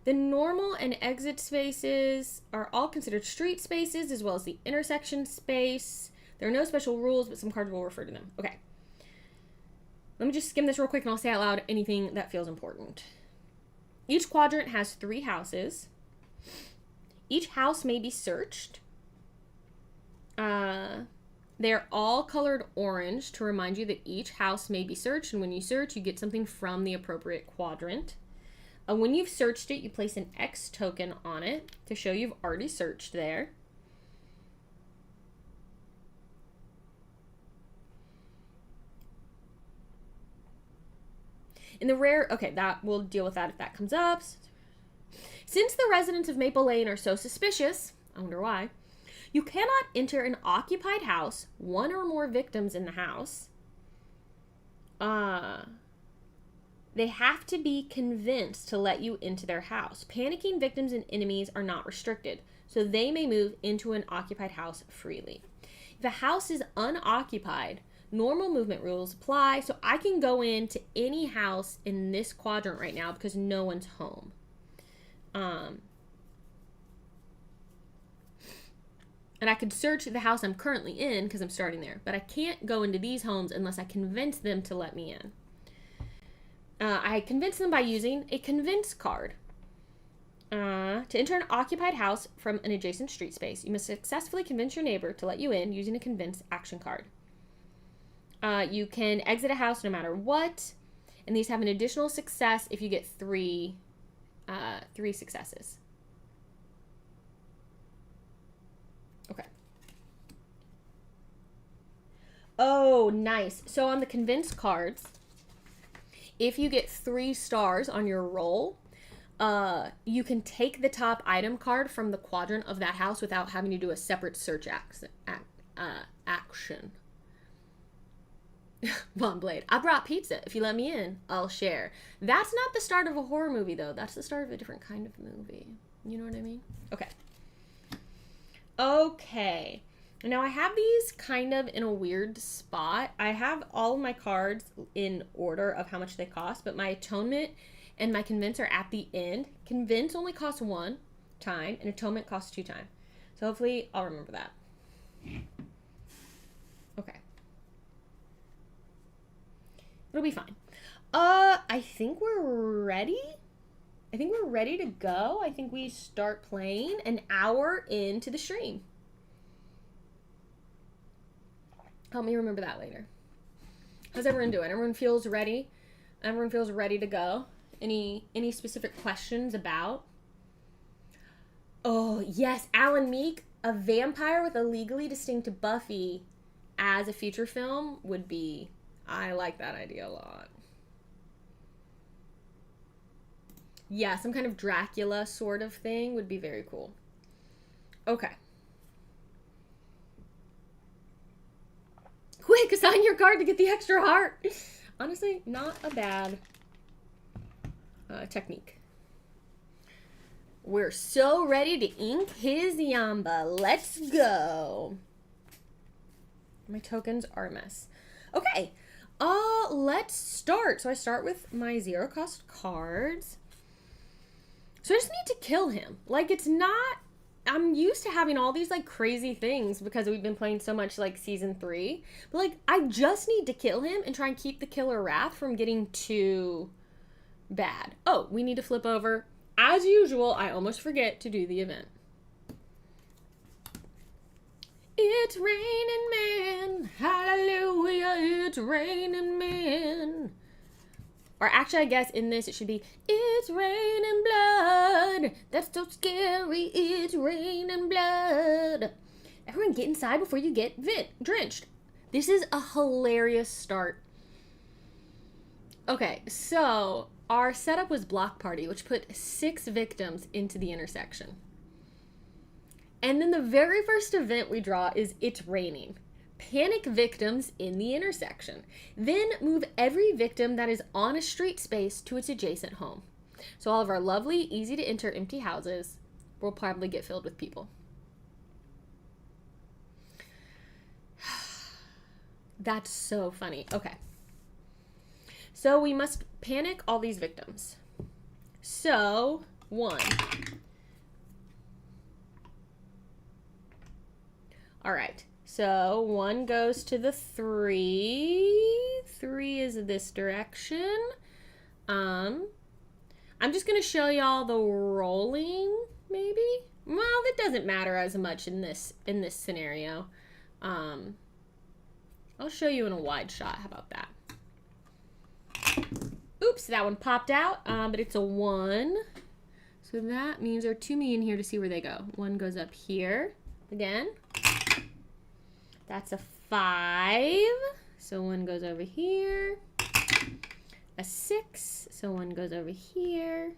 The normal and exit spaces are all considered street spaces, as well as the intersection space. There are no special rules, but some cards will refer to them. Okay. Let me just skim this real quick, and I'll say out loud anything that feels important. Each quadrant has 3 houses. Each house may be searched. They're all colored orange to remind you that each house may be searched, and when you search, you get something from the appropriate quadrant. When you've searched it, you place an X token on it to show you've already searched there. In the rare, okay, that we'll deal with that if that comes up. Since the residents of Maple Lane are so suspicious, I wonder why, you cannot enter an occupied house, 1 or more victims in the house. They have to be convinced to let you into their house. Panicking victims and enemies are not restricted, so they may move into an occupied house freely. If a house is unoccupied, normal movement rules apply, so I can go into any house in this quadrant right now because no one's home. And I could search the house I'm currently in because I'm starting there, but I can't go into these homes unless I convince them to let me in. I convince them by using a convince card. To enter an occupied house from an adjacent street space, you must successfully convince your neighbor to let you in using a convince action card. You can exit a house no matter what, and these have an additional success if you get 3 successes. Okay. Oh, nice. So on the convince cards, if you get 3 stars on your roll, you can take the top item card from the quadrant of that house without having to do a separate search action. Von Blade, I brought pizza. If you let me in, I'll share. That's not the start of a horror movie, though. That's the start of a different kind of movie. You know what I mean? Okay. Okay. Now, I have these kind of in a weird spot. I have all of my cards in order of how much they cost, but my Atonement and my Convince are at the end. Convince only costs 1 time, and Atonement costs 2 times. So hopefully I'll remember that. Okay. It'll be fine. I think we're ready. I think we're ready to go. I think we start playing an hour into the stream. Help me remember that later. How's everyone doing? Everyone feels ready? Everyone feels ready to go? Any specific questions about? Oh, yes. Alan Meek, a vampire with a legally distinct Buffy as a feature film would be... I like that idea a lot. Yeah, some kind of Dracula sort of thing would be very cool. Okay. Quick, assign your card to get the extra heart. Honestly, not a bad technique. We're so ready to ink his Yamba. Let's go. My tokens are a mess. Okay. Let's start. So I start with my 0 cost cards. So I just need to kill him. Like, it's not... I'm used to having all these, like, crazy things because we've been playing so much, like, Season 3. But, like, I just need to kill him and try and keep the Killer Wrath from getting too bad. Oh, we need to flip over. As usual, I almost forget to do the event. It's raining men. Hallelujah, it's raining men. Or actually, I guess in this it should be, it's raining blood. That's so scary. It's raining blood. Everyone get inside before you get drenched. This is a hilarious start. Okay, so our setup was Block Party, which put 6 victims into the intersection. And then the very first event we draw is It's Raining. Panic victims in the intersection. Then move every victim that is on a street space to its adjacent home. So all of our lovely, easy to enter empty houses will probably get filled with people. That's so funny. Okay. So we must panic all these victims. So, 1. All right. So 1 goes to the 3. 3 is this direction. I'm just going to show y'all the rolling, maybe? Well, that doesn't matter as much in this scenario. I'll show you in a wide shot. How about that? Oops, that one popped out, but it's a 1. So that means there are too many in here to see where they go. 1 goes up here again. That's a 5. So 1 goes over here. A 6. So 1 goes over here.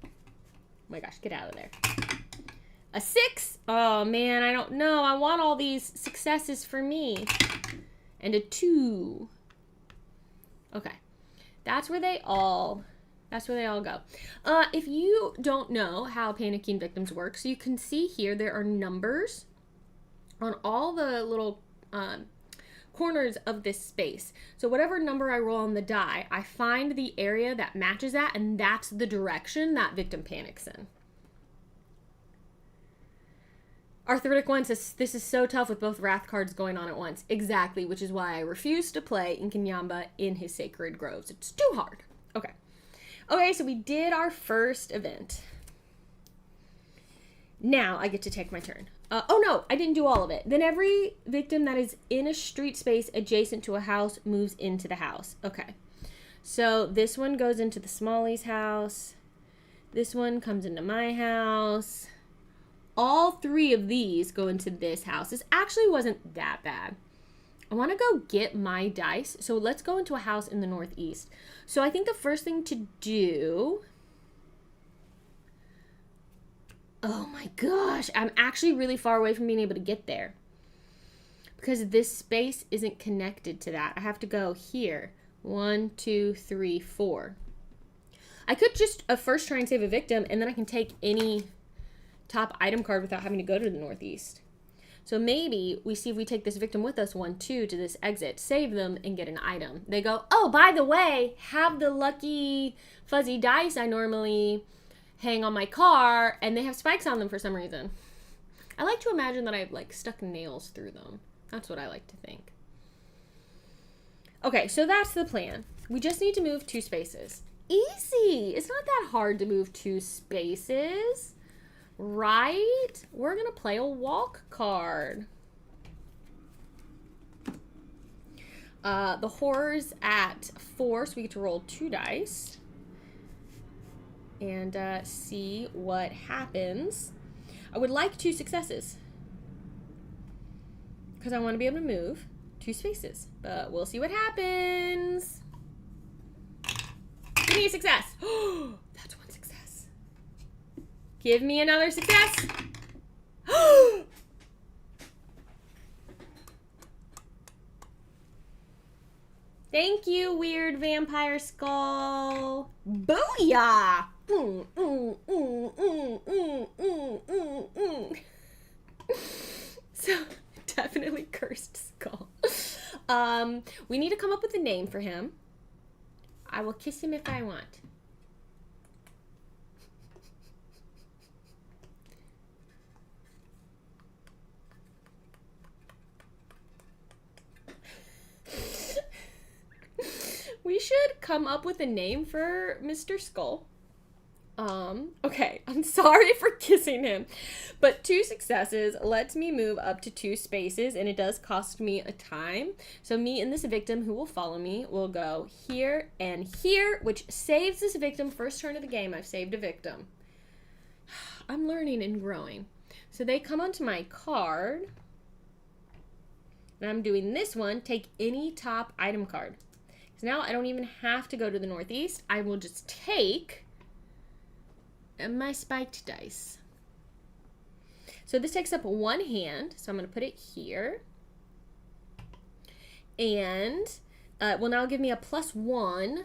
Oh my gosh, get out of there. A 6. Oh man, I don't know. I want all these successes for me. And a 2. Okay. That's where they all go. If you don't know how panicking victims work, so you can see here there are numbers on all the little corners of this space. So whatever number I roll on the die, I find the area that matches that, and that's the direction that victim panics in. Arthritic One says, this is so tough with both Wrath cards going on at once. Exactly, which is why I refuse to play Inkinyamba in his Sacred Groves. It's too hard. Okay. Okay, so we did our first event. Now I get to take my turn. Oh no, I didn't do all of it. Then every victim that is in a street space adjacent to a house moves into the house. Okay. So this one goes into the Smallies' house. This one comes into my house. All 3 of these go into this house. This actually wasn't that bad. I want to go get my dice. So let's go into a house in the northeast. So I think the first thing to do... Oh my gosh. I'm actually really far away from being able to get there. Because this space isn't connected to that. I have to go here. 1, 2, 3, 4. I could just first try and save a victim, and then I can take any top item card without having to go to the northeast. So maybe we see if we take this victim with us 1, 2 to this exit, save them, and get an item. They go, oh, by the way, have the lucky fuzzy dice I normally hang on my car, and they have spikes on them for some reason. I like to imagine that I've like stuck nails through them. That's what I like to think. Okay, so that's the plan. We just need to move 2 spaces. Easy. It's not that hard to move 2 spaces. Right? We're going to play a walk card. The horror's at 4, so we get to roll 2 dice. And see what happens. I would like 2 successes. Because I want to be able to move 2 spaces. But we'll see what happens. Give me a success. That's 1 success. Give me another success. Thank you, weird vampire skull. Booyah! So, definitely cursed skull. We need to come up with a name for him. I will kiss him if I want. We should come up with a name for Mr. Skull. Okay, I'm sorry for kissing him, but 2 successes lets me move up to 2 spaces, and it does cost me a time. So me and this victim who will follow me will go here and here, which saves this victim. First turn of the game, I've saved a victim. I'm learning and growing. So they come onto my card, and I'm doing this one, take any top item card. So now I don't even have to go to the northeast. I will just take my spiked dice. So this takes up 1 hand, so I'm going to put it here. And will now give me a +1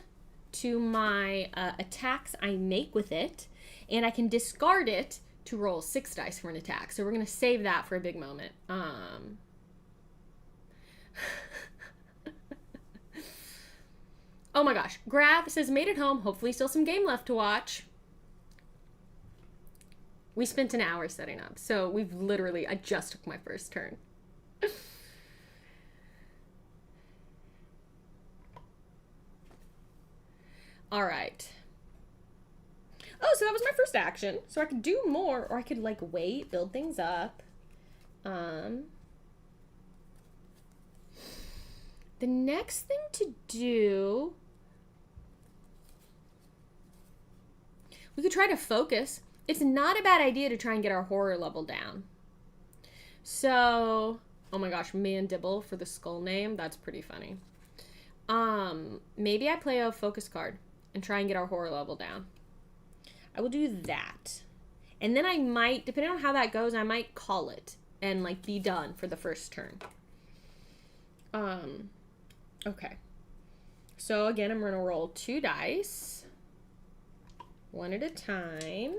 to my attacks I make with it. And I can discard it to roll 6 dice for an attack. So we're going to save that for a big moment. Oh my gosh. Grav says, made it home. Hopefully still some game left to watch. We spent an hour setting up, so I just took my first turn. All right. Oh, so that was my first action. So I could do more, or I could like wait, build things up. The next thing to do, we could try to focus. It's not a bad idea to try and get our horror level down. So, oh my gosh, Mandible for the skull name. That's pretty funny. Maybe I play a focus card and try and get our horror level down. I will do that. And then I might, depending on how that goes, I might call it and like be done for the first turn. Okay. So again, I'm going to roll 2 dice. 1 at a time.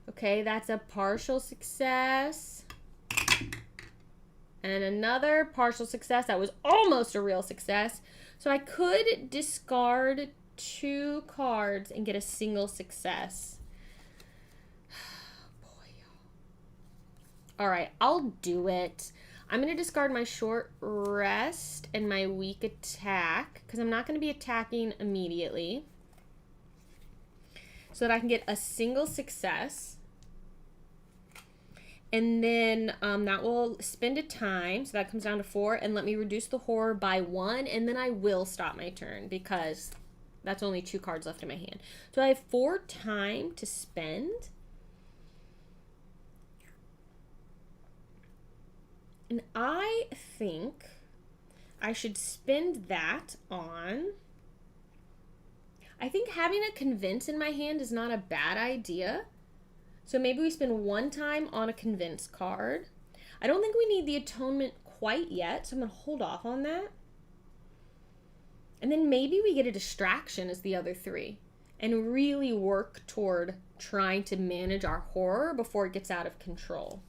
Okay, that's a partial success. And another partial success. That was almost a real success. So I could discard 2 cards and get a single success. Boy. All right, I'll do it. I'm going to discard my short rest and my weak attack because I'm not going to be attacking immediately. So that I can get a single success. And then that will spend a time. So that comes down to 4 and let me reduce the horror by 1. And then I will stop my turn because that's only 2 cards left in my hand. So I have 4 time to spend. And I think I should spend that on... I think having a convince in my hand is not a bad idea. So maybe we spend 1 time on a convince card. I don't think we need the atonement quite yet, so I'm going to hold off on that. And then maybe we get a distraction as the other 3 and really work toward trying to manage our horror before it gets out of control.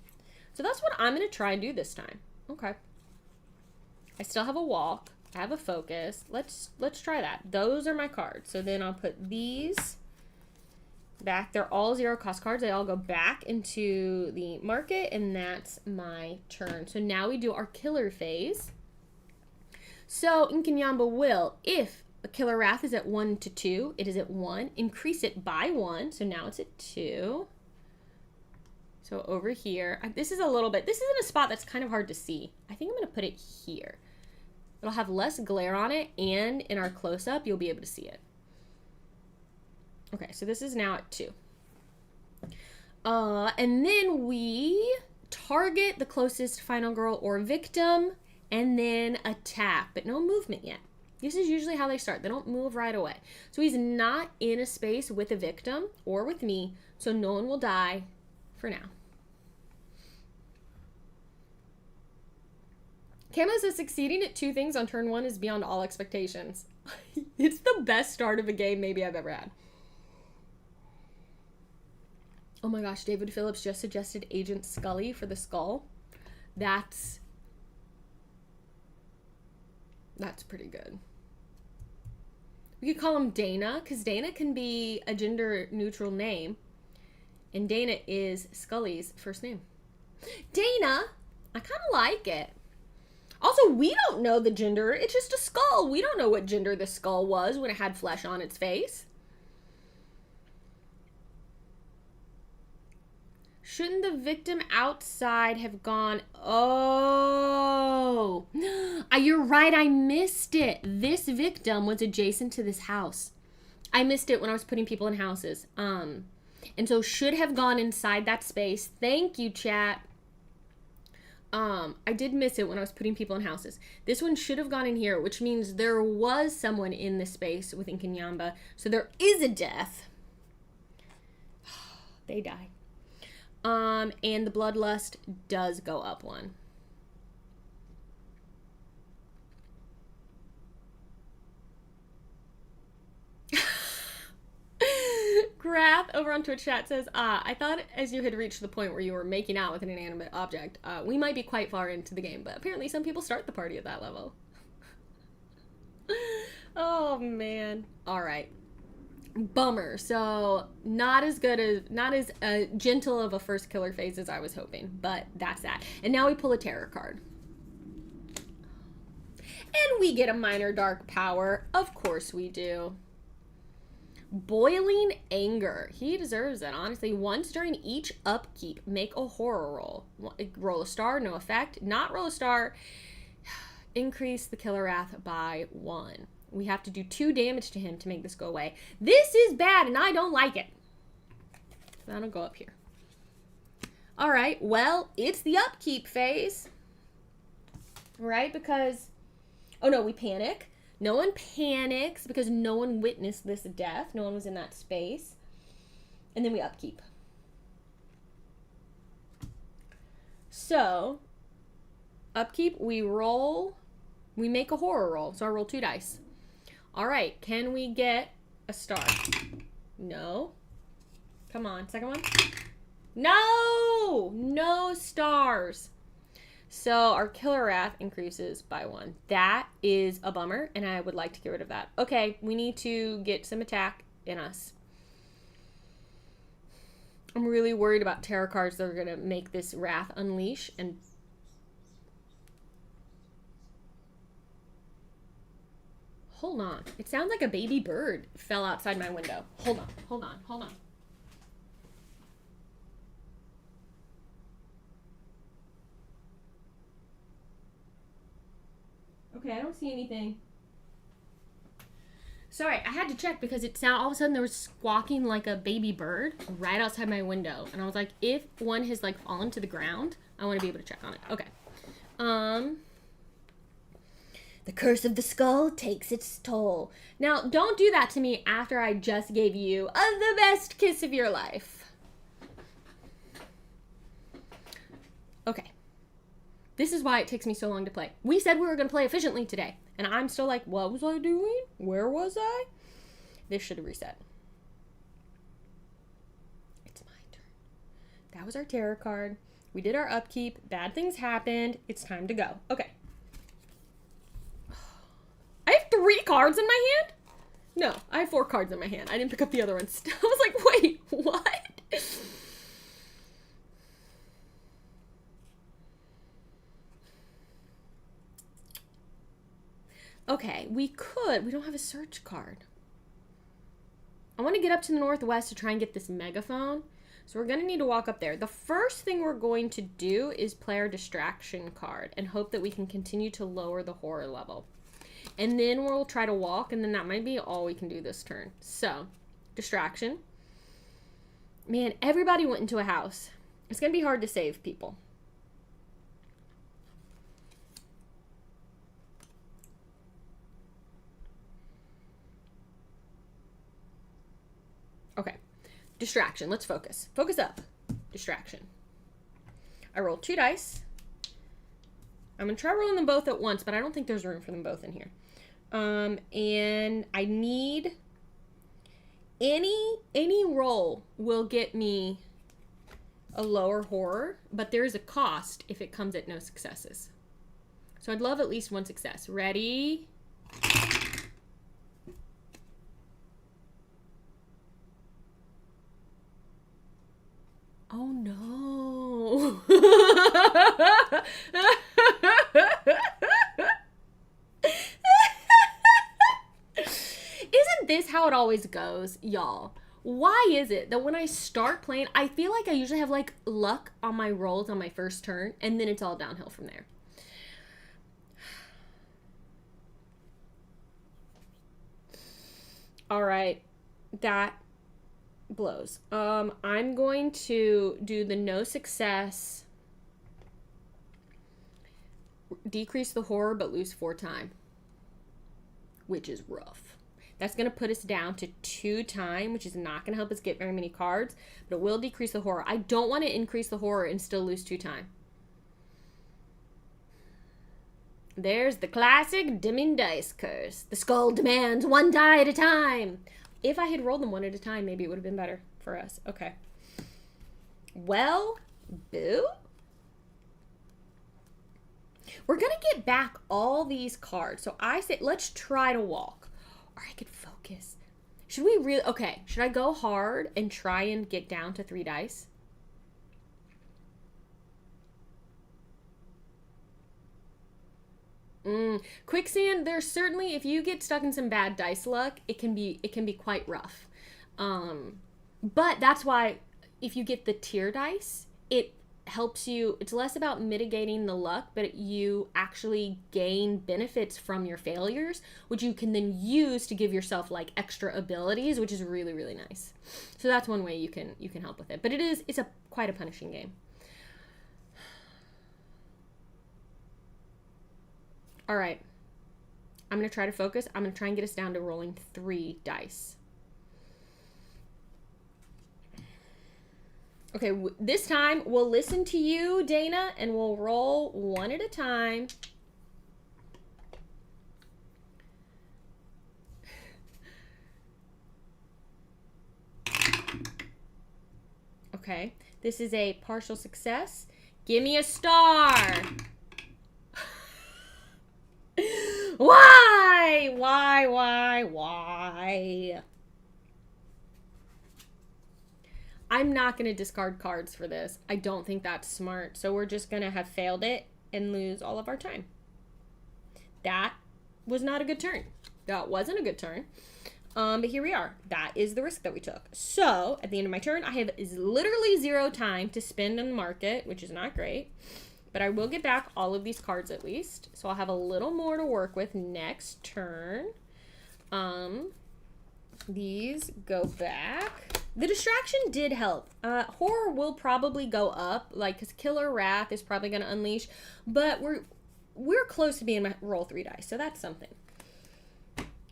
So that's what I'm going to try and do this time. Okay. I still have a walk. I have a focus. Let's try that. Those are my cards. So then I'll put these back. They're all 0 cost cards. They all go back into the market, and that's my turn. So now we do our killer phase. So Inkinyamba will, if a Killer Wrath is at 1 to 2, it is at 1. Increase it by 1. So now it's at 2. So over here, this is in a spot that's kind of hard to see. I think I'm going to put it here. It'll have less glare on it, and in our close-up, you'll be able to see it. Okay, so this is now at 2. And then we target the closest final girl or victim, and then attack, but no movement yet. This is usually how they start. They don't move right away. So he's not in a space with a victim or with me, so no one will die for now. Camo says succeeding at 2 things on turn 1 is beyond all expectations. It's the best start of a game maybe I've ever had. Oh my gosh, David Phillips just suggested Agent Scully for the skull. That's pretty good. We could call him Dana, because Dana can be a gender neutral name. And Dana is Scully's first name. Dana, I kind of like it. Also, we don't know the gender. It's just a skull. We don't know what gender the skull was when it had flesh on its face. Shouldn't the victim outside have gone? Oh, you're right. I missed it. This victim was adjacent to this house. I missed it when I was putting people in houses. And so should have gone inside that space. Thank you, chat. I did miss it when I was putting people in houses. This one should have gone in here, which means there was someone in this space with Inkinyamba. So there is a death. They die. And the bloodlust does go up 1. Grath over on Twitch chat says, I thought as you had reached the point where you were making out with an inanimate object, we might be quite far into the game, but apparently some people start the party at that level. Oh, man. All right. Bummer. So not as gentle of a first killer phase as I was hoping, but that's that. And now we pull a terror card. And we get a minor dark power. Of course we do. Boiling anger. He deserves it, honestly. Once during each upkeep, make a horror roll. Roll a star, no effect. Not roll a star. Increase the killer wrath by 1. We have to do 2 damage to him to make this go away. This is bad, and I don't like it. That'll go up here. All right, well, it's the upkeep phase. Right? Because, oh no, we panic. No one panics because no one witnessed this death. No one was in that space. And then we upkeep. So, upkeep, we roll. We make a horror roll. So I roll 2 dice. All right, can we get a star? No. Come on, second one. No! No stars. So our killer wrath increases by 1. That is a bummer, and I would like to get rid of that. Okay, we need to get some attack in us. I'm really worried about tarot cards that are going to make this wrath unleash and... Hold on. It sounds like a baby bird fell outside my window. Hold on, hold on, hold on. Okay, I don't see anything. Sorry, I had to check because it sounded, all of a sudden there was squawking like a baby bird right outside my window. And I was like, if one has like fallen to the ground, I want to be able to check on it. Okay. The curse of the skull takes its toll. Now, don't do that to me after I just gave you the best kiss of your life. Okay. This is why it takes me so long to play. We said we were going to play efficiently today. And I'm still like, what was I doing? Where was I? This should have reset. It's my turn. That was our tarot card. We did our upkeep. Bad things happened. It's time to go. Okay. I have 3 cards in my hand? No, I have 4 cards in my hand. I didn't pick up the other ones. I was like, wait, what? Okay, we don't have a search card. I want to get up to the northwest to try and get this megaphone. So we're going to need to walk up there. The first thing we're going to do is play our distraction card and hope that we can continue to lower the horror level. And then we'll try to walk, and then that might be all we can do this turn. So, distraction. Man, everybody went into a house. It's going to be hard to save people. Okay. Distraction. Let's focus. Focus up. Distraction. I rolled 2 dice. I'm going to try rolling them both at once, but I don't think there's room for them both in here. And I need any roll will get me a lower horror, but there is a cost if it comes at no successes. So I'd love at least 1 success. Ready? Oh no. Isn't this how it always goes, y'all? Why is it that when I start playing, I feel like I usually have like luck on my rolls on my first turn, and then it's all downhill from there? All right, that blows. I'm going to do the no success, decrease the horror, but lose 4 time, which is rough. That's going to put us down to 2 time, which is not going to help us get very many cards, but it will decrease the horror. I don't want to increase the horror and still lose 2 time. There's the classic Deming dice curse. The skull demands 1 die at a time. If I had rolled them 1 at a time, maybe it would have been better for us. Okay. Well, boo. We're going to get back all these cards. So I say, let's try to walk. Or I could focus. Should we really... Okay. Should I go hard and try and get down to 3 dice? Quicksand, there's certainly, if you get stuck in some bad dice luck, it can be quite rough. But that's why if you get the tier dice, it helps you. It's less about mitigating the luck, but you actually gain benefits from your failures, which you can then use to give yourself like extra abilities, which is really, really nice. So that's one way you can help with it. But it's quite a punishing game. All right, I'm going to try to focus. I'm going to try and get us down to rolling 3 dice. Okay, this time we'll listen to you, Dana, and we'll roll 1 at a time. Okay, this is a partial success. Give me a star. Why? I'm not going to discard cards for this. I don't think that's smart. So we're just going to have failed it and lose all of our time. That was not a good turn. That wasn't a good turn. But here we are. That is the risk that we took. So at the end of my turn, I have literally 0 time to spend in the market, which is not great. But I will get back all of these cards at least. So I'll have a little more to work with next turn. These go back. The distraction did help. Horror will probably go up, like, because Killer Wrath is probably going to unleash, but we're close to being roll 3 dice, so that's something.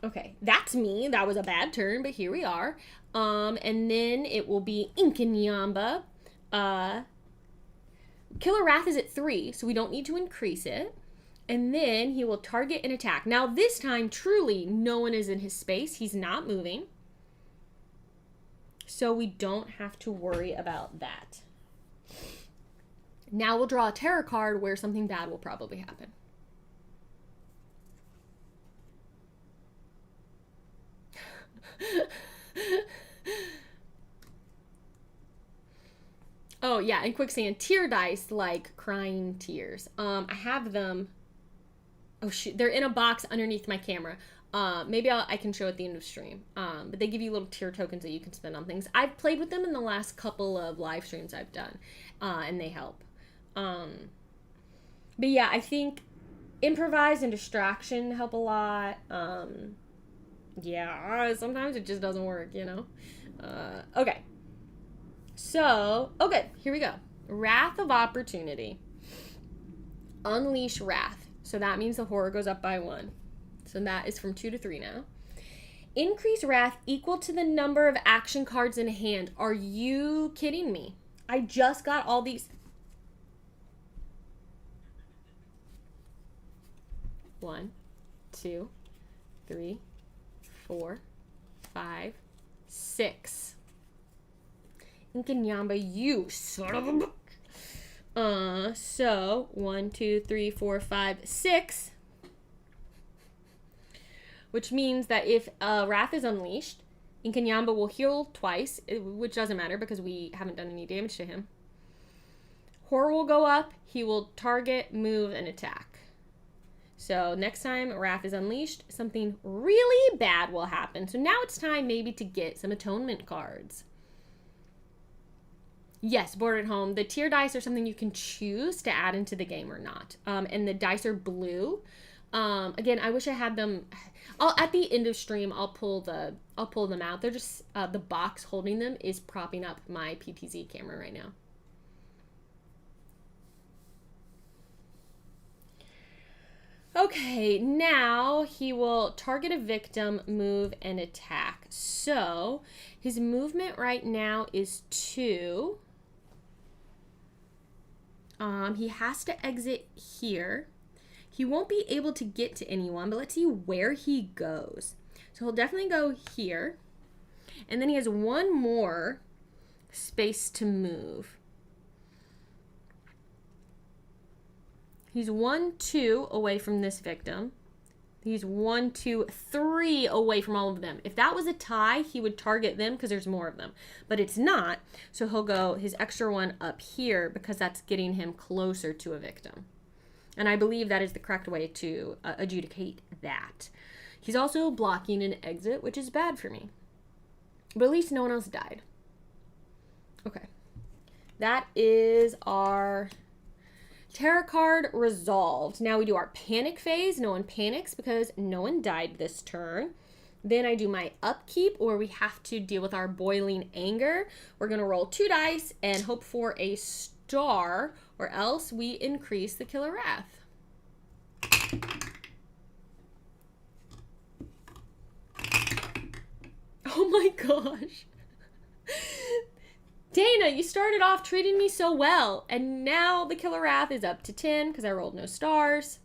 Okay, that's me. That was a bad turn, but here we are. And then it will be Inkanyamba. Killer Wrath is at 3, so we don't need to increase it. And then he will target and attack. Now, this time, truly, no one is in his space. He's not moving. So we don't have to worry about that. Now we'll draw a terror card where something bad will probably happen. Oh, yeah, and quicksand. Tear dice, like crying tears. I have them. Oh, shoot. They're in a box underneath my camera. Maybe I can show at the end of stream. But they give you little tier tokens that you can spend on things. I've played with them in the last couple of live streams I've done, and they help. But yeah, I think improvise and distraction help a lot. Yeah, sometimes it just doesn't work, you know? Okay. So, okay, here we go. Wrath of Opportunity. Unleash Wrath. So that means the horror goes up by 1. So that is from 2 to 3 now. Increase wrath equal to the number of action cards in hand. Are you kidding me? I just got all these. 1, 2, 3, 4, 5, 6. Inkanyamba, you son of a bitch. So 1, 2, 3, 4, 5, 6. Which means that if Wrath is unleashed, Inkanyamba will heal twice, which doesn't matter because we haven't done any damage to him. Horror will go up. He will target, move, and attack. So next time Wrath is unleashed, something really bad will happen. So now it's time maybe to get some atonement cards. Yes, board at home. The tier dice are something you can choose to add into the game or not. And the dice are blue. Again, I wish I had them. At the end of stream, I'll pull them out. They're just the box holding them is propping up my PTZ camera right now. Okay, now he will target a victim, move, and attack. So his movement right now is 2. He has to exit here. He won't be able to get to anyone, but let's see where he goes. So he'll definitely go here. And then he has 1 more space to move. He's 1, 2 away from this victim. He's 1, 2, 3 away from all of them. If that was a tie, he would target them because there's more of them. But it's not, so he'll go his extra 1 up here because that's getting him closer to a victim. And I believe that is the correct way to adjudicate that. He's also blocking an exit, which is bad for me. But at least no one else died. Okay. That is our tarot card resolved. Now we do our panic phase. No one panics because no one died this turn. Then I do my upkeep where we have to deal with our boiling anger. We're going to roll 2 dice and hope for a star, or else we increase the Killer Wrath. Oh my gosh. Dana, you started off treating me so well, and now the Killer Wrath is up to 10 because I rolled no stars.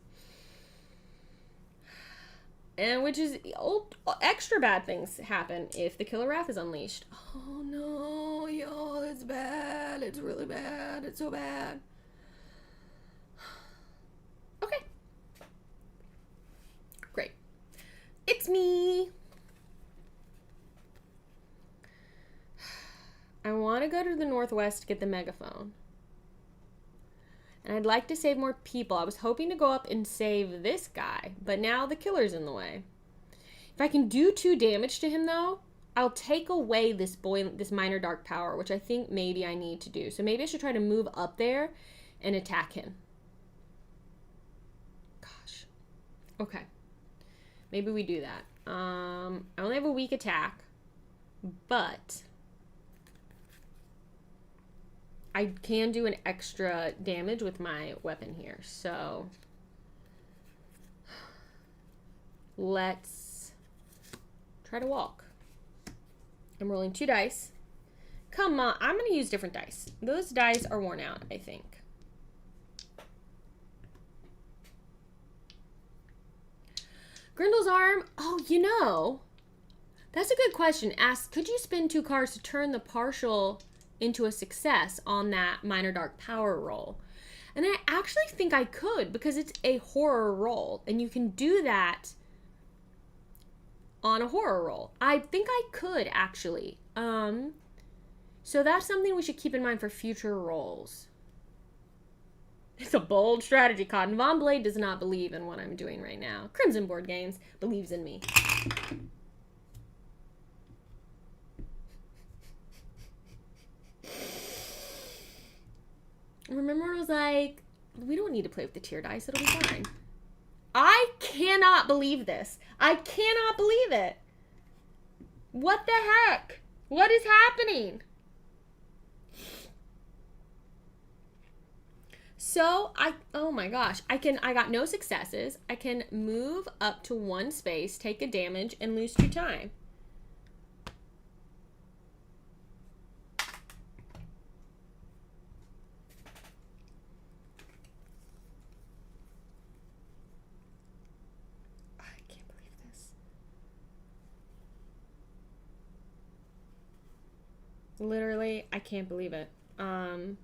And which is extra bad things happen if the Killer Wrath is unleashed. Oh no, y'all, it's bad. It's really bad. It's so bad. Okay. Great. It's me. I want to go to the northwest to get the megaphone. And I'd like to save more people. I was hoping to go up and save this guy, but now the killer's in the way. If I can do 2 damage to him, though, I'll take away this minor dark power, which I think maybe I need to do. So maybe I should try to move up there and attack him. Gosh. Okay. Maybe we do that. I only have a weak attack, but I can do an extra damage with my weapon here. So let's try to walk. I'm rolling 2 dice. Come on, I'm going to use different dice. Those dice are worn out, I think. Grindel's arm. Oh, you know, that's a good question. Ask, could you spend 2 cards to turn the partial into a success on that minor dark power roll? And I actually think I could, because it's a horror roll, and you can do that on a horror roll. I think I could, actually. So that's something we should keep in mind for future rolls. It's a bold strategy, Cotton. Von Blade does not believe in what I'm doing right now. Crimson Board Games believes in me. Remember, I was like, we don't need to play with the tier dice. It'll be fine. I cannot believe this. I cannot believe it. What the heck? What is happening? So, oh my gosh. I got no successes. I can move up to 1 space, take a damage, and lose 2 time. Literally, I can't believe it. I'm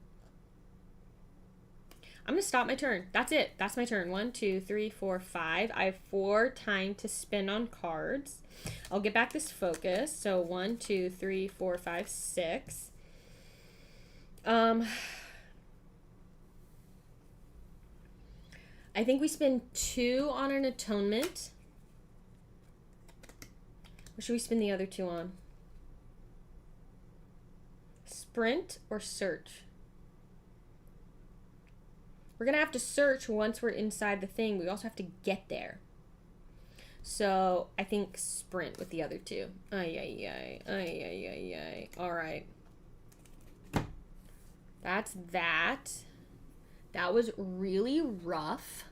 gonna stop my turn. That's it. That's my turn. 1, 2, 3, 4, 5. I have 4 time to spend on cards. I'll get back this focus. So 1, 2, 3, 4, 5, 6. I think we spend 2 on an atonement. What should we spend the other 2 on? Sprint or search? We're going to have to search once we're inside the thing. We also have to get there. So I think sprint with the other 2. All right. That's that. That was really rough.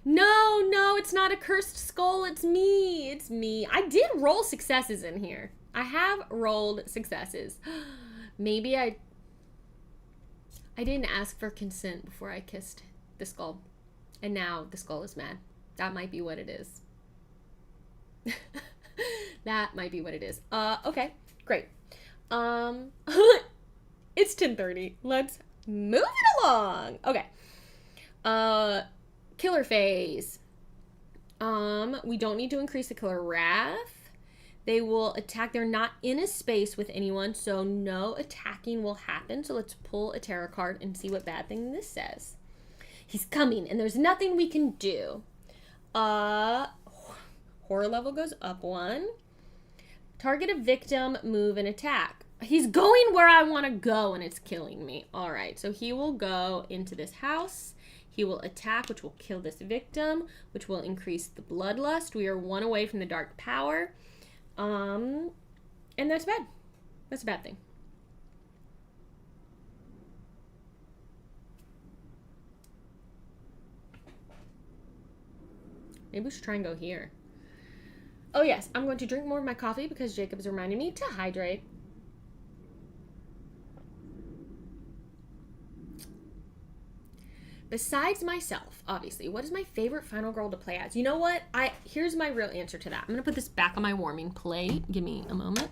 No, it's not a cursed skull. It's me. It's me. I did roll successes in here. I have rolled successes. Maybe I didn't ask for consent before I kissed the skull. And now the skull is mad. That might be what it is. That might be what it is. Okay, great. It's 10:30. Let's move it along. Okay. Killer phase. We don't need to increase the killer wrath. They will attack. They're not in a space with anyone, so no attacking will happen. So let's pull a tarot card and see what bad thing this says. He's coming, and there's nothing we can do. Horror level goes up 1. Target a victim, move, and attack. He's going where I want to go, and it's killing me. All right, so he will go into this house. He will attack, which will kill this victim, which will increase the bloodlust. We are 1 away from the dark power. And that's bad. That's a bad thing. Maybe we should try and go here. Oh yes, I'm going to drink more of my coffee because Jacob is reminding me to hydrate. Besides myself, obviously, what is my favorite final girl to play as? You know what? Here's my real answer to that. I'm going to put this back on my warming plate. Give me a moment.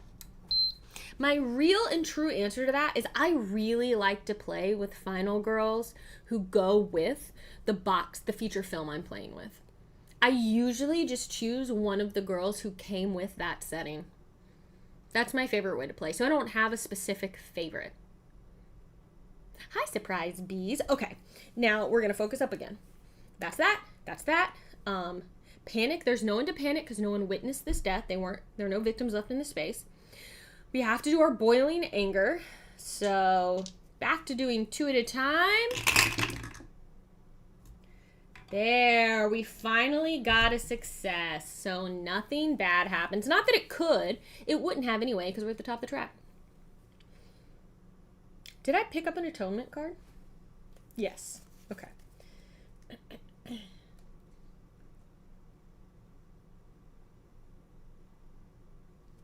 My real and true answer to that is I really like to play with final girls who go with the feature film I'm playing with. I usually just choose one of the girls who came with that setting. That's my favorite way to play. So I don't have a specific favorite. Hi, surprise bees. Okay, now we're going to focus up again. That's that. That's that. Panic. There's no one to panic because no one witnessed this death. There are no victims left in the space. We have to do our boiling anger. So back to doing 2 at a time. There, we finally got a success. So nothing bad happens. Not that it could. It wouldn't have anyway because we're at the top of the track. Did I pick up an atonement card? Yes. Okay.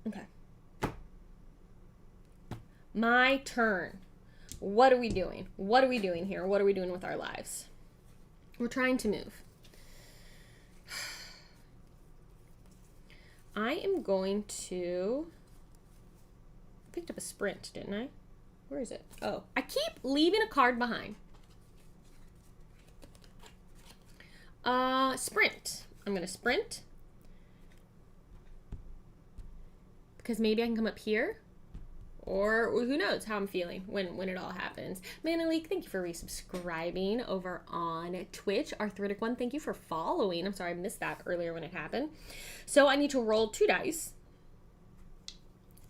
Okay. My turn. What are we doing? What are we doing here? What are we doing with our lives? We're trying to move. I am going to... I picked up a sprint, didn't I? Where is it? Oh, I keep leaving a card behind. Sprint. I'm going to sprint. Because maybe I can come up here. Or who knows how I'm feeling when it all happens. Manalik, thank you for resubscribing over on Twitch. Arthritic One, thank you for following. I'm sorry I missed that earlier when it happened. So I need to roll 2 dice.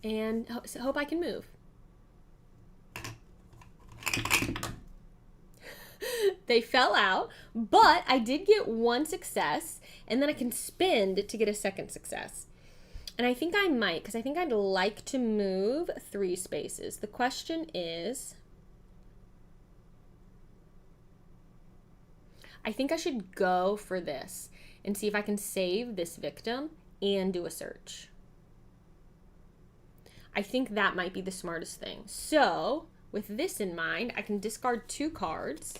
And hope I can move. They fell out, but I did get 1 success. And then I can spend to get a second success. And I think I might, because I think I'd like to move 3 spaces. The question is, I think I should go for this and see if I can save this victim and do a search. I think that might be the smartest thing. So, with this in mind, I can discard 2 cards.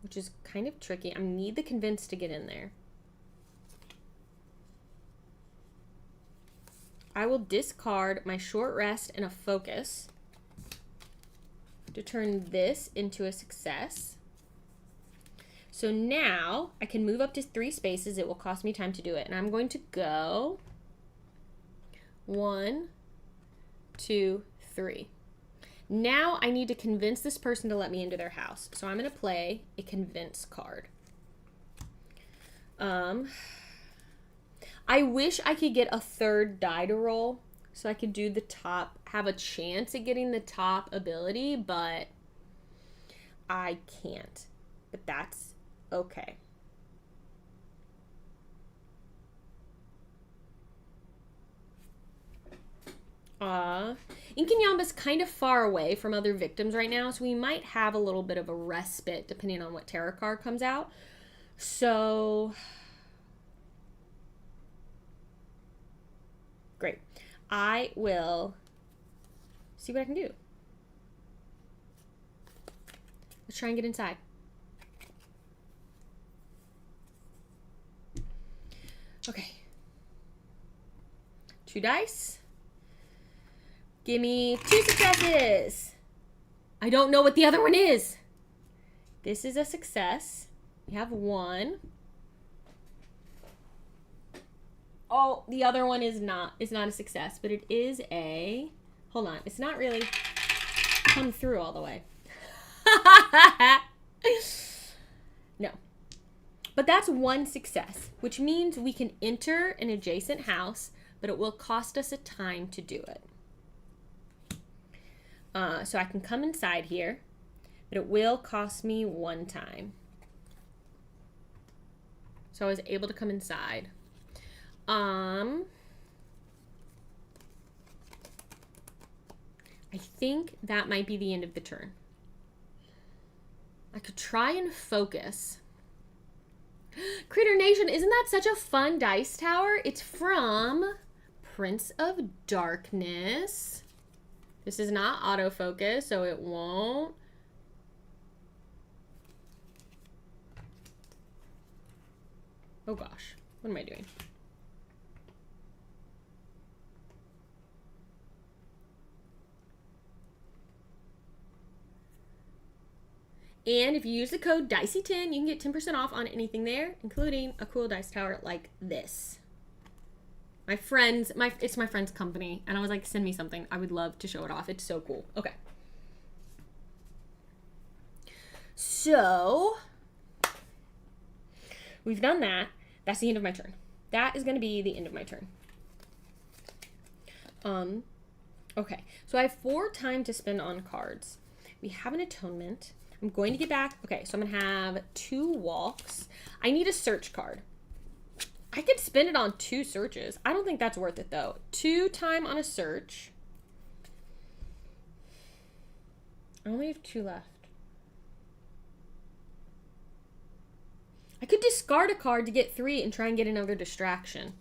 Which is kind of tricky. I need the convince to get in there. I will discard my short rest and a focus to turn this into a success. So now I can move up to 3 spaces. It will cost me time to do it. And I'm going to go 1, 2, 3. Now I need to convince this person to let me into their house. So I'm going to play a convince card. I wish I could get a 3rd die to roll so I could do the top, have a chance at getting the top ability, but I can't. But that's okay. Inkanyamba's kind of far away from other victims right now, so we might have a little bit of a respite depending on what tarot card comes out. So, great. I will see what I can do. Let's try and get inside. Okay. 2 dice. Give me 2 successes. I don't know what the other one is. This is a success. We have 1. Oh, the other one is not a success, but it is a, hold on, it's not really come through all the way. No. But that's 1 success, which means we can enter an adjacent house, but it will cost us a time to do it. So I can come inside here, but it will cost me 1 time. So I was able to come inside. I think that might be the end of the turn. I could try and focus. Critter Nation, isn't that such a fun dice tower? It's from Prince of Darkness. This is not autofocus, so it won't. Oh gosh, what am I doing? And if you use the code DICEY10, you can get 10% off on anything there, including a cool dice tower like this. My friends, it's my friend's company, and I was like, send me something. I would love to show it off. It's so cool. Okay. So, we've done that. That's the end of my turn. That is going to be the end of my turn. Okay. So I have 4 time to spend on cards, We have an atonement. I'm going to get back. Okay, so I'm going to have 2 walks. I need a search card. I could spend it on 2 searches. I don't think that's worth it, though. 2 time on a search. I only have 2 left. I could discard a card to get 3 and try and get another distraction.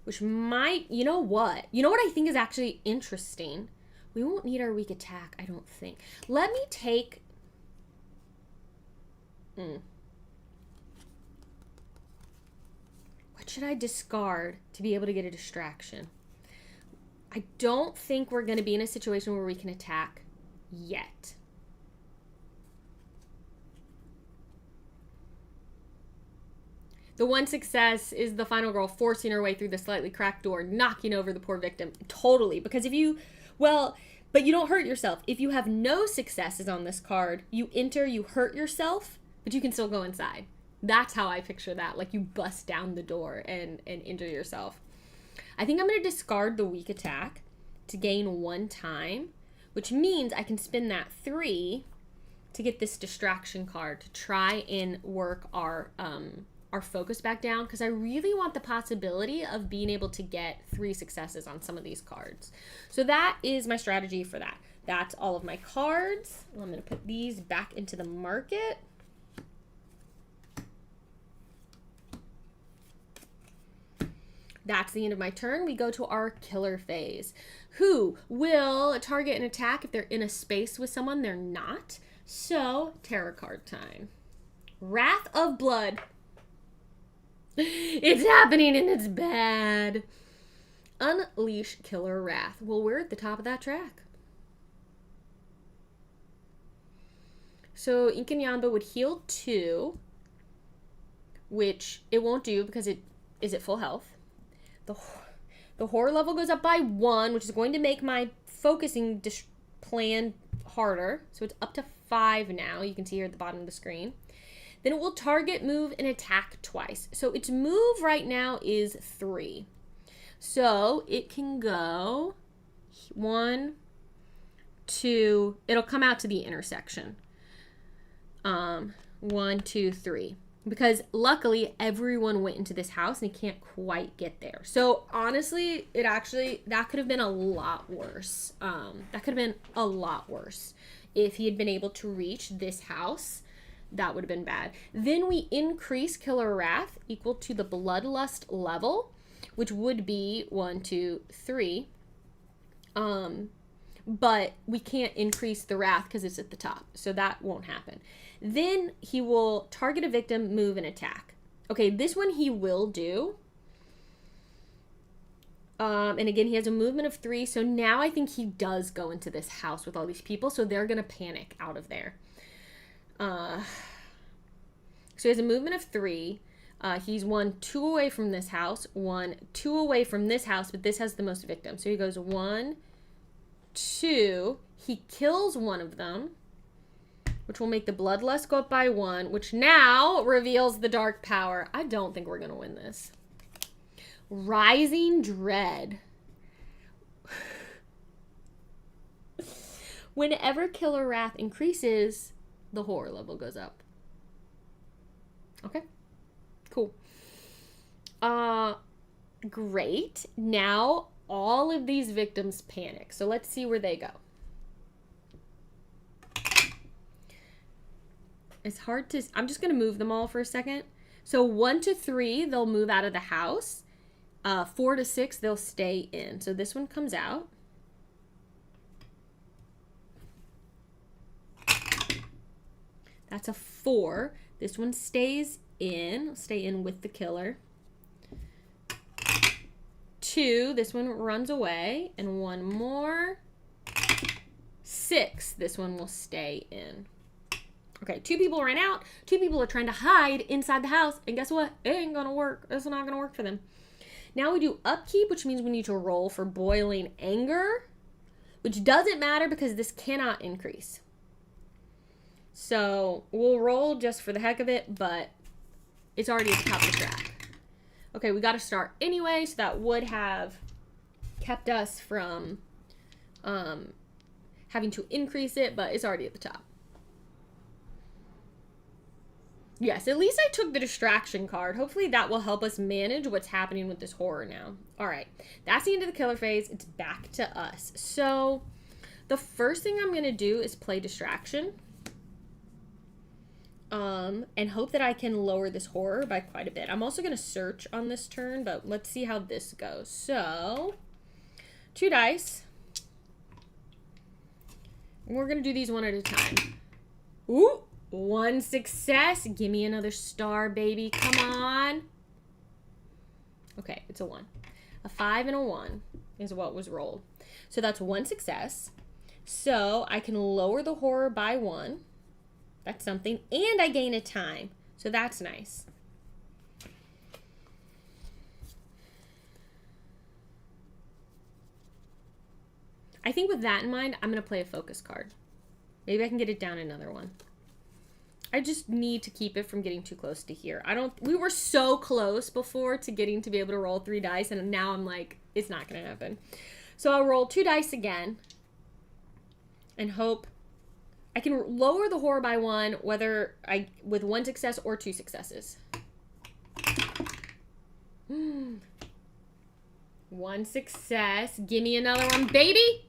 Which might, you know what? You know what I think is actually interesting? We won't need our weak attack, I don't think. Let me take... What should I discard to be able to get a distraction? I don't think we're going to be in a situation where we can attack yet. The one success is the final girl forcing her way through the slightly cracked door, knocking over the poor victim. Totally. Because if you, well, but you don't hurt yourself. If you have no successes on this card, you enter, you hurt yourself, but you can still go inside. That's how I picture that. Like you bust down the door and injure yourself. I think I'm going to discard the weak attack to gain 1 time, which means I can spend that 3 to get this distraction card to try and work our focus back down, because I really want the possibility of being able to get 3 successes on some of these cards. So that is my strategy for that. That's all of my cards. I'm going to put these back into the market. That's the end of my turn. We go to our killer phase, who will target and attack if they're in a space with someone they're not. So, tarot card time. Wrath of Blood. It's happening and it's bad. Unleash Killer Wrath. Well, we're at the top of that track. So Inkanyamba would heal 2, which it won't do because it is at full health. The horror level goes up by 1, which is going to make my focusing plan harder. So it's up to 5 now. You can see here at the bottom of the screen. Then it will target, move, and attack twice. So its move right now is 3. So it can go 1, 2. It'll come out to the intersection. 1, 2, 3. Because luckily everyone went into this house and they can't quite get there. So honestly, that could have been a lot worse. That could have been a lot worse. If he had been able to reach this house, that would have been bad. Then we increase Killer Wrath equal to the Bloodlust level, which would be 1, 2, 3. But we can't increase the Wrath because it's at the top. So that won't happen. Then he will target a victim, move, and attack. Okay, this one he will do. And again, he has a movement of 3. So now I think he does go into this house with all these people. So they're going to panic out of there. So he has a movement of 3. He's 1, 2 away from this house. 1, 2 away from this house. But this has the most victims. So he goes 1, 2. He kills one of them, which will make the Bloodlust go up by 1, which now reveals the Dark Power. I don't think we're going to win this. Rising Dread. Whenever Killer Wrath increases, the horror level goes up. Okay. Cool. Great. Now all of these victims panic. So let's see where they go. It's hard to... I'm just going to move them all for a second. So 1 to 3, they'll move out of the house. 4 to 6, they'll stay in. So this one comes out. That's a 4. This one stays in. Stay in with the killer. 2. This one runs away. And 1 more. 6. This one will stay in. Okay, 2 people ran out. 2 people are trying to hide inside the house. And guess what? It ain't gonna work. It's not gonna work for them. Now we do upkeep, which means we need to roll for boiling anger, which doesn't matter because this cannot increase. So we'll roll just for the heck of it, but it's already at the top of the track. Okay, we got to start anyway, so that would have kept us from having to increase it, but it's already at the top. Yes, at least I took the distraction card. Hopefully that will help us manage what's happening with this horror now. All right, that's the end of the killer phase. It's back to us. So the first thing I'm going to do is play distraction. And hope that I can lower this horror by quite a bit. I'm also going to search on this turn, but let's see how this goes. So 2 dice. And we're going to do these one at a time. Ooh. 1 success. Give me another star, baby. Come on. Okay, it's a 1. A 5 and a 1 is what was rolled. So that's 1 success. So I can lower the horror by 1. That's something. And I gain a time. So that's nice. I think with that in mind, I'm going to play a focus card. Maybe I can get it down another one. I just need to keep it from getting too close to here. We were so close before to getting to be able to roll 3 dice, and now I'm like, it's not going to happen. So I'll roll 2 dice again and hope I can lower the horror by 1, whether with 1 success or 2 successes. 1 success. Give me another one, baby.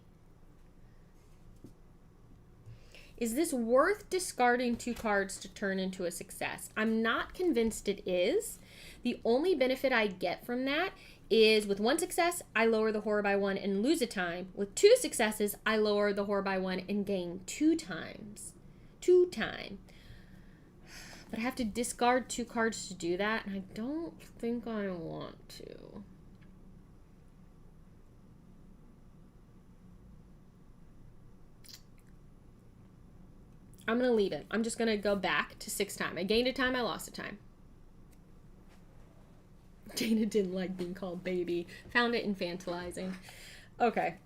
Is this worth discarding 2 cards to turn into a success? I'm not convinced it is. The only benefit I get from that is with 1 success, I lower the horror by 1 and lose a time. With 2 successes, I lower the horror by 1 and gain 2 times. 2 time. But I have to discard 2 cards to do that, and I don't think I want to. I'm going to leave it. I'm just going to go back to 6 time. I gained a time, I lost a time. Dana didn't like being called baby. Found it infantilizing. Okay.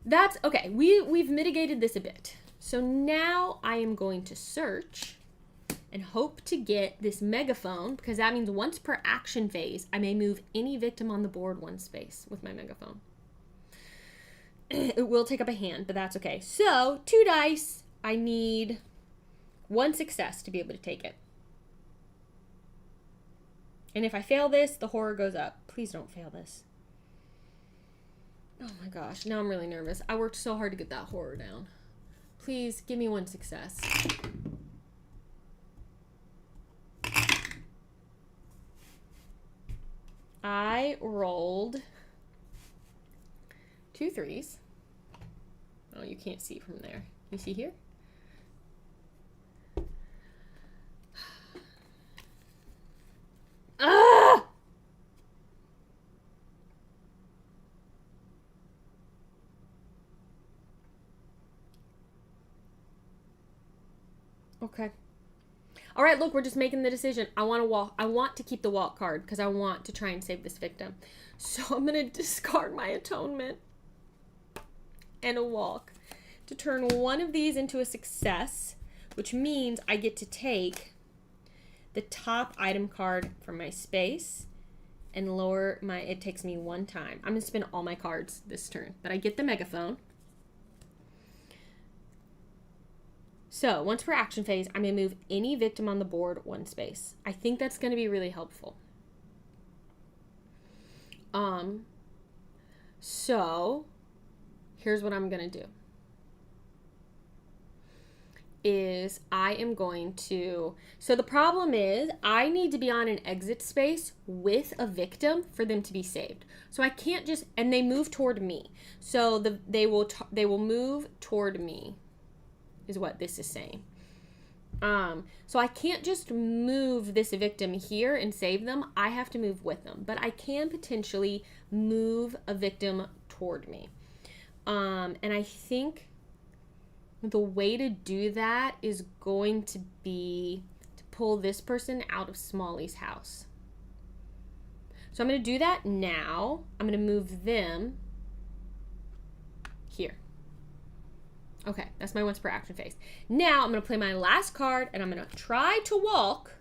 That's, okay, we've mitigated this a bit. So now I am going to search and hope to get this megaphone, because that means once per action phase, I may move any victim on the board 1 space with my megaphone. It will take up a hand, but that's okay. So 2 dice, I need 1 success to be able to take it. And if I fail this, the horror goes up. Please don't fail this. Oh my gosh, now I'm really nervous. I worked so hard to get that horror down. Please give me 1 success. I rolled 2 3s. Oh, you can't see from there. You see here? Ah! Okay. All right, look, we're just making the decision. I want to keep the walk card because I want to try and save this victim. So I'm going to discard my atonement and a walk to turn one of these into a success, which means I get to take the top item card from my space and lower my, it takes me 1 time. I'm going to spin all my cards this turn, but I get the megaphone. So once per action phase, I'm going to move any victim on the board 1 space. I think that's going to be really helpful. So here's what I'm going to do. Is I am going to, so the problem is I need to be on an exit space with a victim for them to be saved. So I can't just, and they move toward me. So they will move toward me is what this is saying. So I can't just move this victim here and save them. I have to move with them, but I can potentially move a victim toward me. And I think the way to do that is going to be to pull this person out of Smalley's house. So I'm going to do that now. I'm going to move them here. Okay, that's my once per action phase. Now I'm going to play my last card and I'm going to try to walk.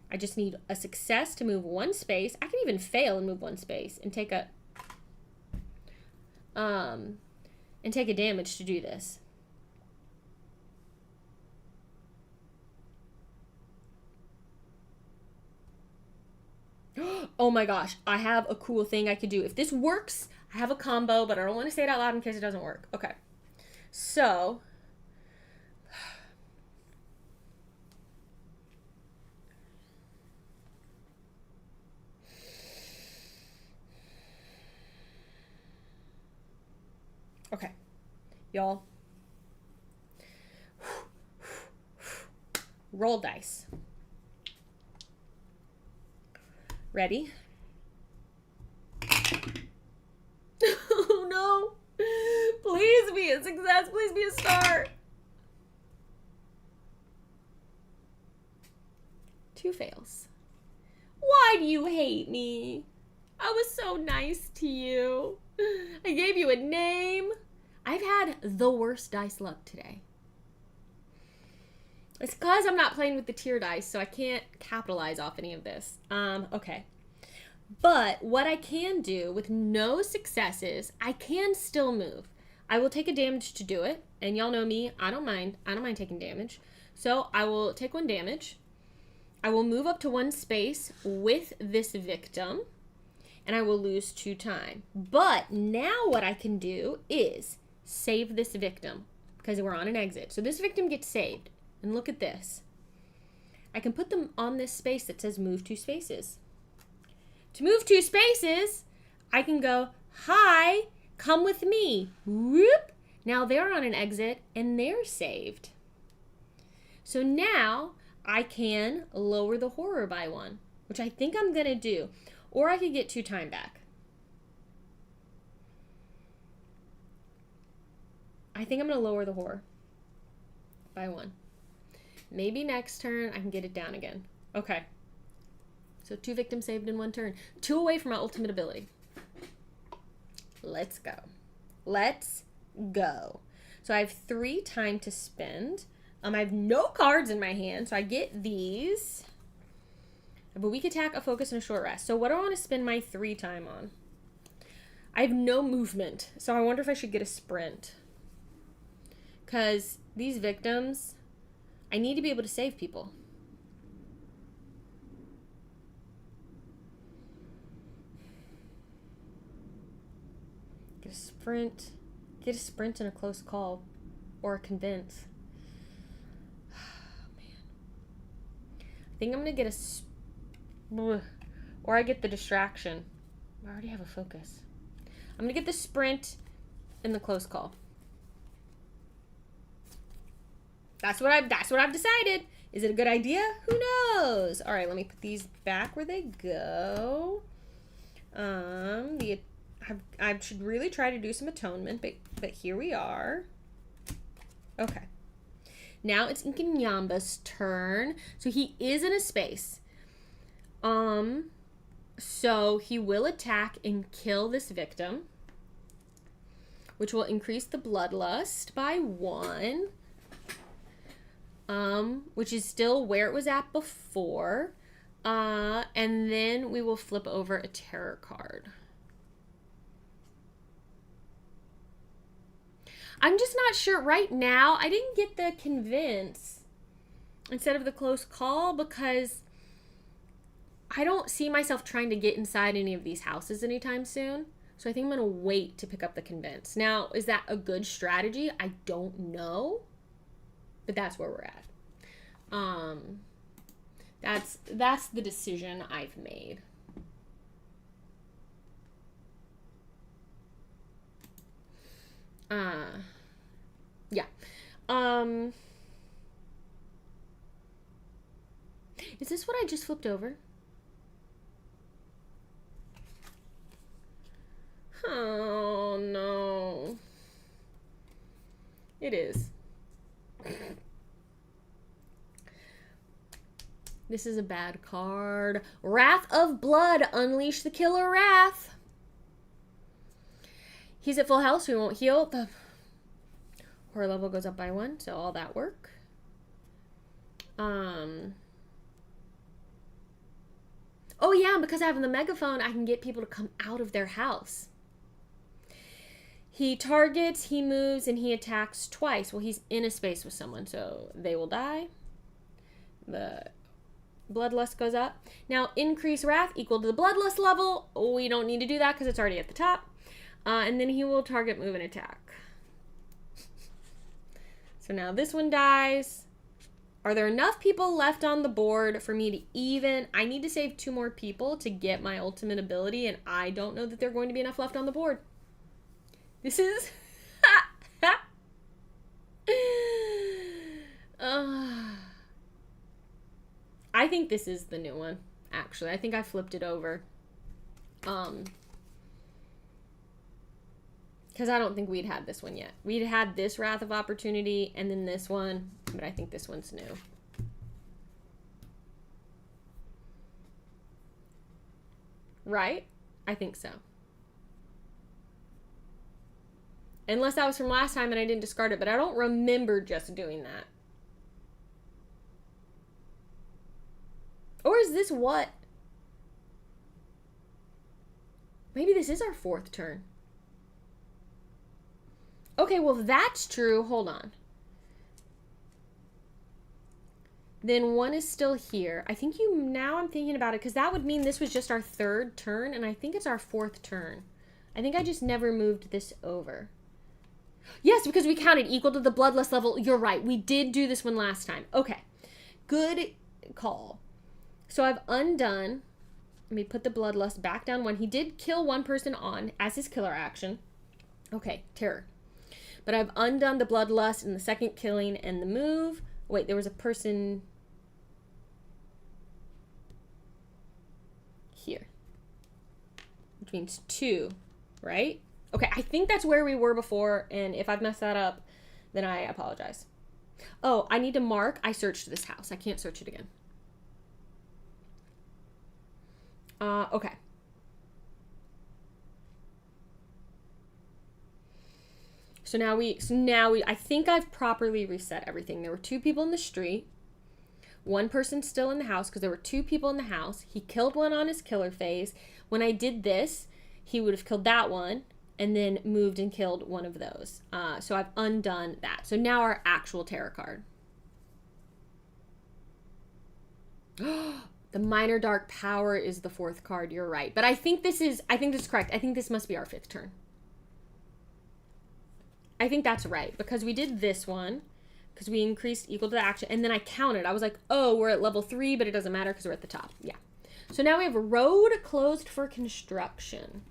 I just need a success to move 1 space. I can even fail and move 1 space and take a... and take a damage to do this. Oh my gosh, I have a cool thing I could do. If this works, I have a combo, but I don't want to say it out loud in case it doesn't work. Okay. So, okay, y'all. Roll dice. Ready? Oh no. Please be a success. Please be a star. 2 fails. Why do you hate me? I was so nice to you. I gave you a name. I've had the worst dice luck today. It's because I'm not playing with the tier dice, so I can't capitalize off any of this. Okay. But what I can do with no successes, I can still move. I will take a damage to do it. And y'all know me, I don't mind taking damage. So I will take 1 damage. I will move up to 1 space with this victim. And I will lose 2 time. But now what I can do is save this victim. Because we're on an exit. So this victim gets saved. And look at this. I can put them on this space that says move 2 spaces. To move 2 spaces, I can go, hi, come with me. Whoop. Now they're on an exit and they're saved. So now I can lower the horror by 1, which I think I'm going to do. Or I could get 2 time back. I think I'm going to lower the horror by 1. Maybe next turn I can get it down again. Okay. So 2 victims saved in 1 turn. 2 away from my ultimate ability. Let's go. Let's go. So I have 3 time to spend. I have no cards in my hand, so I get these. But weak attack, a focus, and a short rest. So what do I want to spend my 3 time on? I have no movement, so I wonder if I should get a sprint. Because these victims, I need to be able to save people. Get a sprint. Get a sprint and a close call. Or a convince. Oh, man. I think I'm going to get a... Or I get the distraction. I already have a focus. I'm going to get the sprint and the close call. That's what I've decided. Is it a good idea? Who knows? All right, let me put these back where they go. I should really try to do some atonement, but here we are. Okay. Now it's Nkanyamba's turn. So he is in a space. So he will attack and kill this victim, which will increase the bloodlust by 1. Which is still where it was at before. And then we will flip over a terror card. I'm just not sure right now. I didn't get the convince instead of the close call because I don't see myself trying to get inside any of these houses anytime soon. So I think I'm going to wait to pick up the convince. Now, is that a good strategy? I don't know. But that's where we're at. That's the decision I've made. Yeah. Is this what I just flipped over? Oh no. It is. This is a bad card. Wrath of Blood. Unleash the killer wrath. He's at full health, so he won't heal. The horror level goes up by 1, so all that work. Oh yeah, because I have the megaphone, I can get people to come out of their house. He targets, he moves, and he attacks twice. Well, he's in a space with someone, so they will die. The bloodlust goes up. Now, increase wrath equal to the bloodlust level. We don't need to do that because it's already at the top. And then he will target, move, and attack. So now this one dies. Are there enough people left on the board for me to even... I need to save 2 more people to get my ultimate ability, and I don't know that there are going to be enough left on the board. This is... I think this is the new one, actually. I think I flipped it over. Because I don't think we'd had this one yet. We'd had this Wrath of Opportunity and then this one, but I think this one's new. Right? I think so. Unless that was from last time and I didn't discard it, but I don't remember just doing that. Or is this what? Maybe this is our 4th turn. Okay, well, if that's true, hold on. Then 1 is still here. I think now I'm thinking about it, because that would mean this was just our 3rd turn, and I think it's our 4th turn. I think I just never moved this over. Yes, because we counted equal to the bloodlust level. You're right. We did do this one last time. Okay. Good call. So I've undone. Let me put the bloodlust back down 1. He did kill 1 person on as his killer action. Okay, terror. But I've undone the bloodlust and the second killing and the move. Wait, there was a person here. Which means 2, right? Okay, I think that's where we were before, and if I've messed that up, then I apologize. Oh, I need to mark. I searched this house. I can't search it again. Okay. So now we, I think I've properly reset everything. There were 2 people in the street. 1 person still in the house because there were 2 people in the house. He killed 1 on his killer phase. When I did this, he would have killed that one and then moved and killed 1 of those. So I've undone that. So now our actual terror card. The Minor Dark Power is the 4th card. You're right. But I think this is correct. I think this must be our 5th turn. I think that's right, because we did this one, because we increased equal to the action, and then I counted. I was like, oh, we're at level 3, but it doesn't matter because we're at the top. Yeah. So now we have road closed for construction.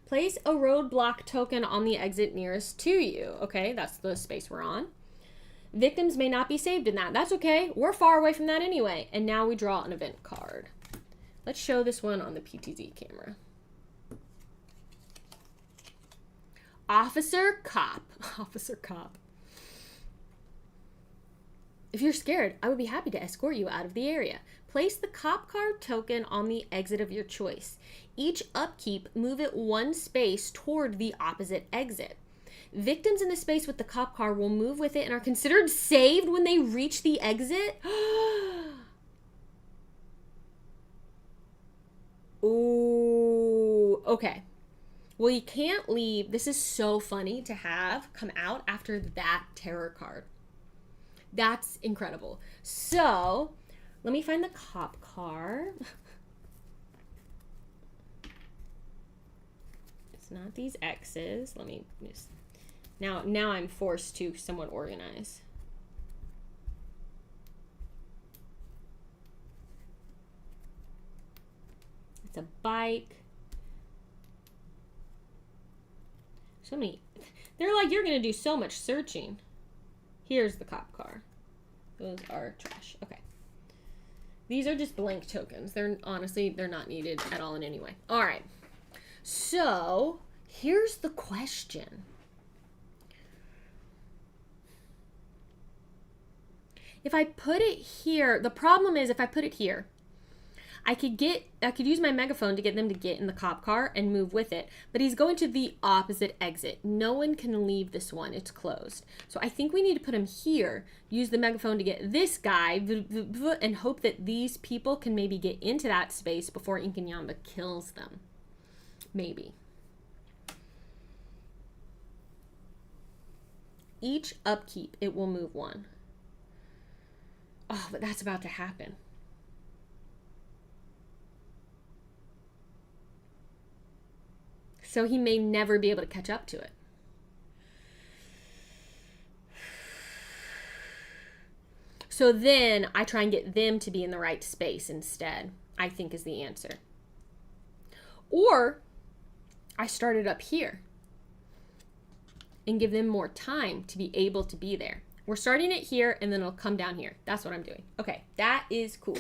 Place a roadblock token on the exit nearest to you. Okay, that's the space we're on. Victims may not be saved in that. That's okay. We're far away from that anyway. And now we draw an event card. Let's show this one on the PTZ camera. Officer Cop. Officer Cop. If you're scared, I would be happy to escort you out of the area. Place the cop card token on the exit of your choice. Each upkeep, move it 1 space toward the opposite exit. Victims in the space with the cop card will move with it and are considered saved when they reach the exit. Ooh, okay. Well, you can't leave. This is so funny to have come out after that terror card. That's incredible. So, let me find the cop car. It's not these X's. Let me just... Now I'm forced to somewhat organize. It's a bike. So many. They're like, you're going to do so much searching. Here's the cop car. Those are trash. Okay. These are just blank tokens. They're honestly, they're not needed at all in any way. All right. So here's the question. If I put it here, the problem is if I put it here, I could use my megaphone to get them to get in the cop car and move with it, but he's going to the opposite exit. No one can leave this one. It's closed. So I think we need to put him here, use the megaphone to get this guy, and hope that these people can maybe get into that space before Inkanyamba kills them. Maybe. each upkeep, it will move 1. Oh, but that's about to happen. So he may never be able to catch up to it. So then I try and get them to be in the right space instead, I think is the answer. Or I start it up here and give them more time to be able to be there. We're starting it here and then it'll come down here. That's what I'm doing. Okay, that is cool.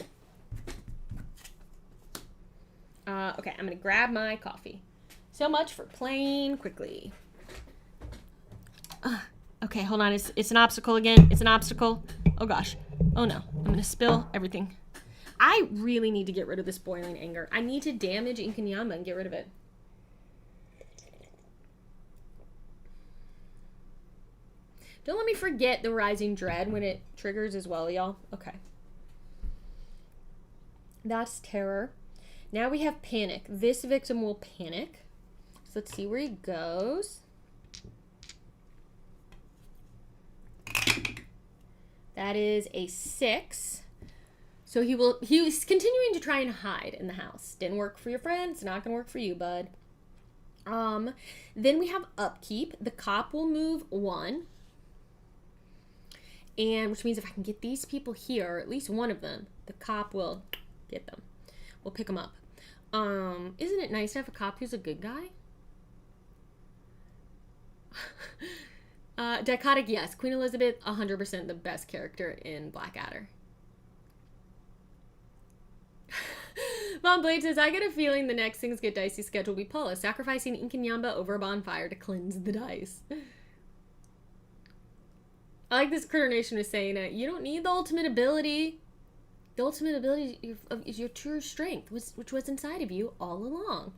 Okay, I'm gonna grab my coffee. So much for playing quickly. Okay, hold on. It's an obstacle again. It's an obstacle. Oh gosh. Oh no. I'm gonna spill everything. I really need to get rid of this boiling anger. I need to damage Inkanyamba and get rid of it. Don't let me forget the rising dread when it triggers as well, y'all. Okay. That's terror. Now we have panic. This victim will panic. So let's see where he goes. That is a 6. So he's continuing to try and hide in the house. Didn't work for your friend. It's not going to work for you, bud. Then we have upkeep. The cop will move 1. And which means if I can get these people here, or at least one of them, the cop will get them. We'll pick them up. Isn't it nice to have a cop who's a good guy? Dichotic, yes. Queen Elizabeth, 100% the best character in Blackadder. Mom Blade says, I get a feeling the next Things Get Dicey schedule will be Paula sacrificing Inkanyamba over a bonfire to cleanse the dice. I like this Critter Nation is saying, you don't need the ultimate ability. The ultimate ability is your true strength, which was inside of you all along.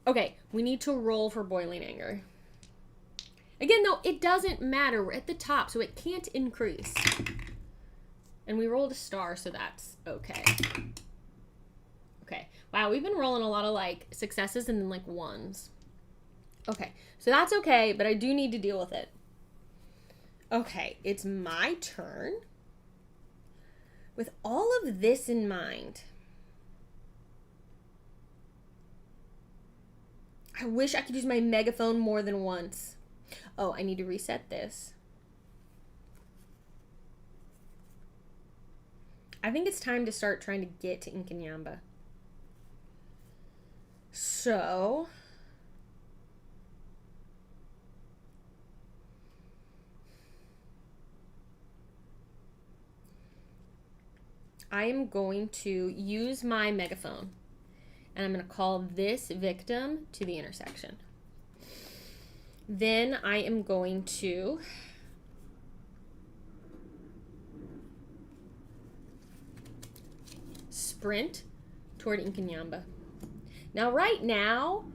Okay, we need to roll for boiling anger. Again, though, it doesn't matter. We're at the top, so it can't increase. And we rolled a star, so that's okay. Okay. Wow, we've been rolling a lot of, like, successes and then, like, 1s. Okay, so that's okay, but I do need to deal with it. Okay, it's my turn. With all of this in mind, I wish I could use my megaphone more than once. Oh, I need to reset this. I think it's time to start trying to get to Inkanyamba. So I am going to use my megaphone and I'm going to call this victim to the intersection. Then I am going to sprint toward Inkanyamba. Now, right now,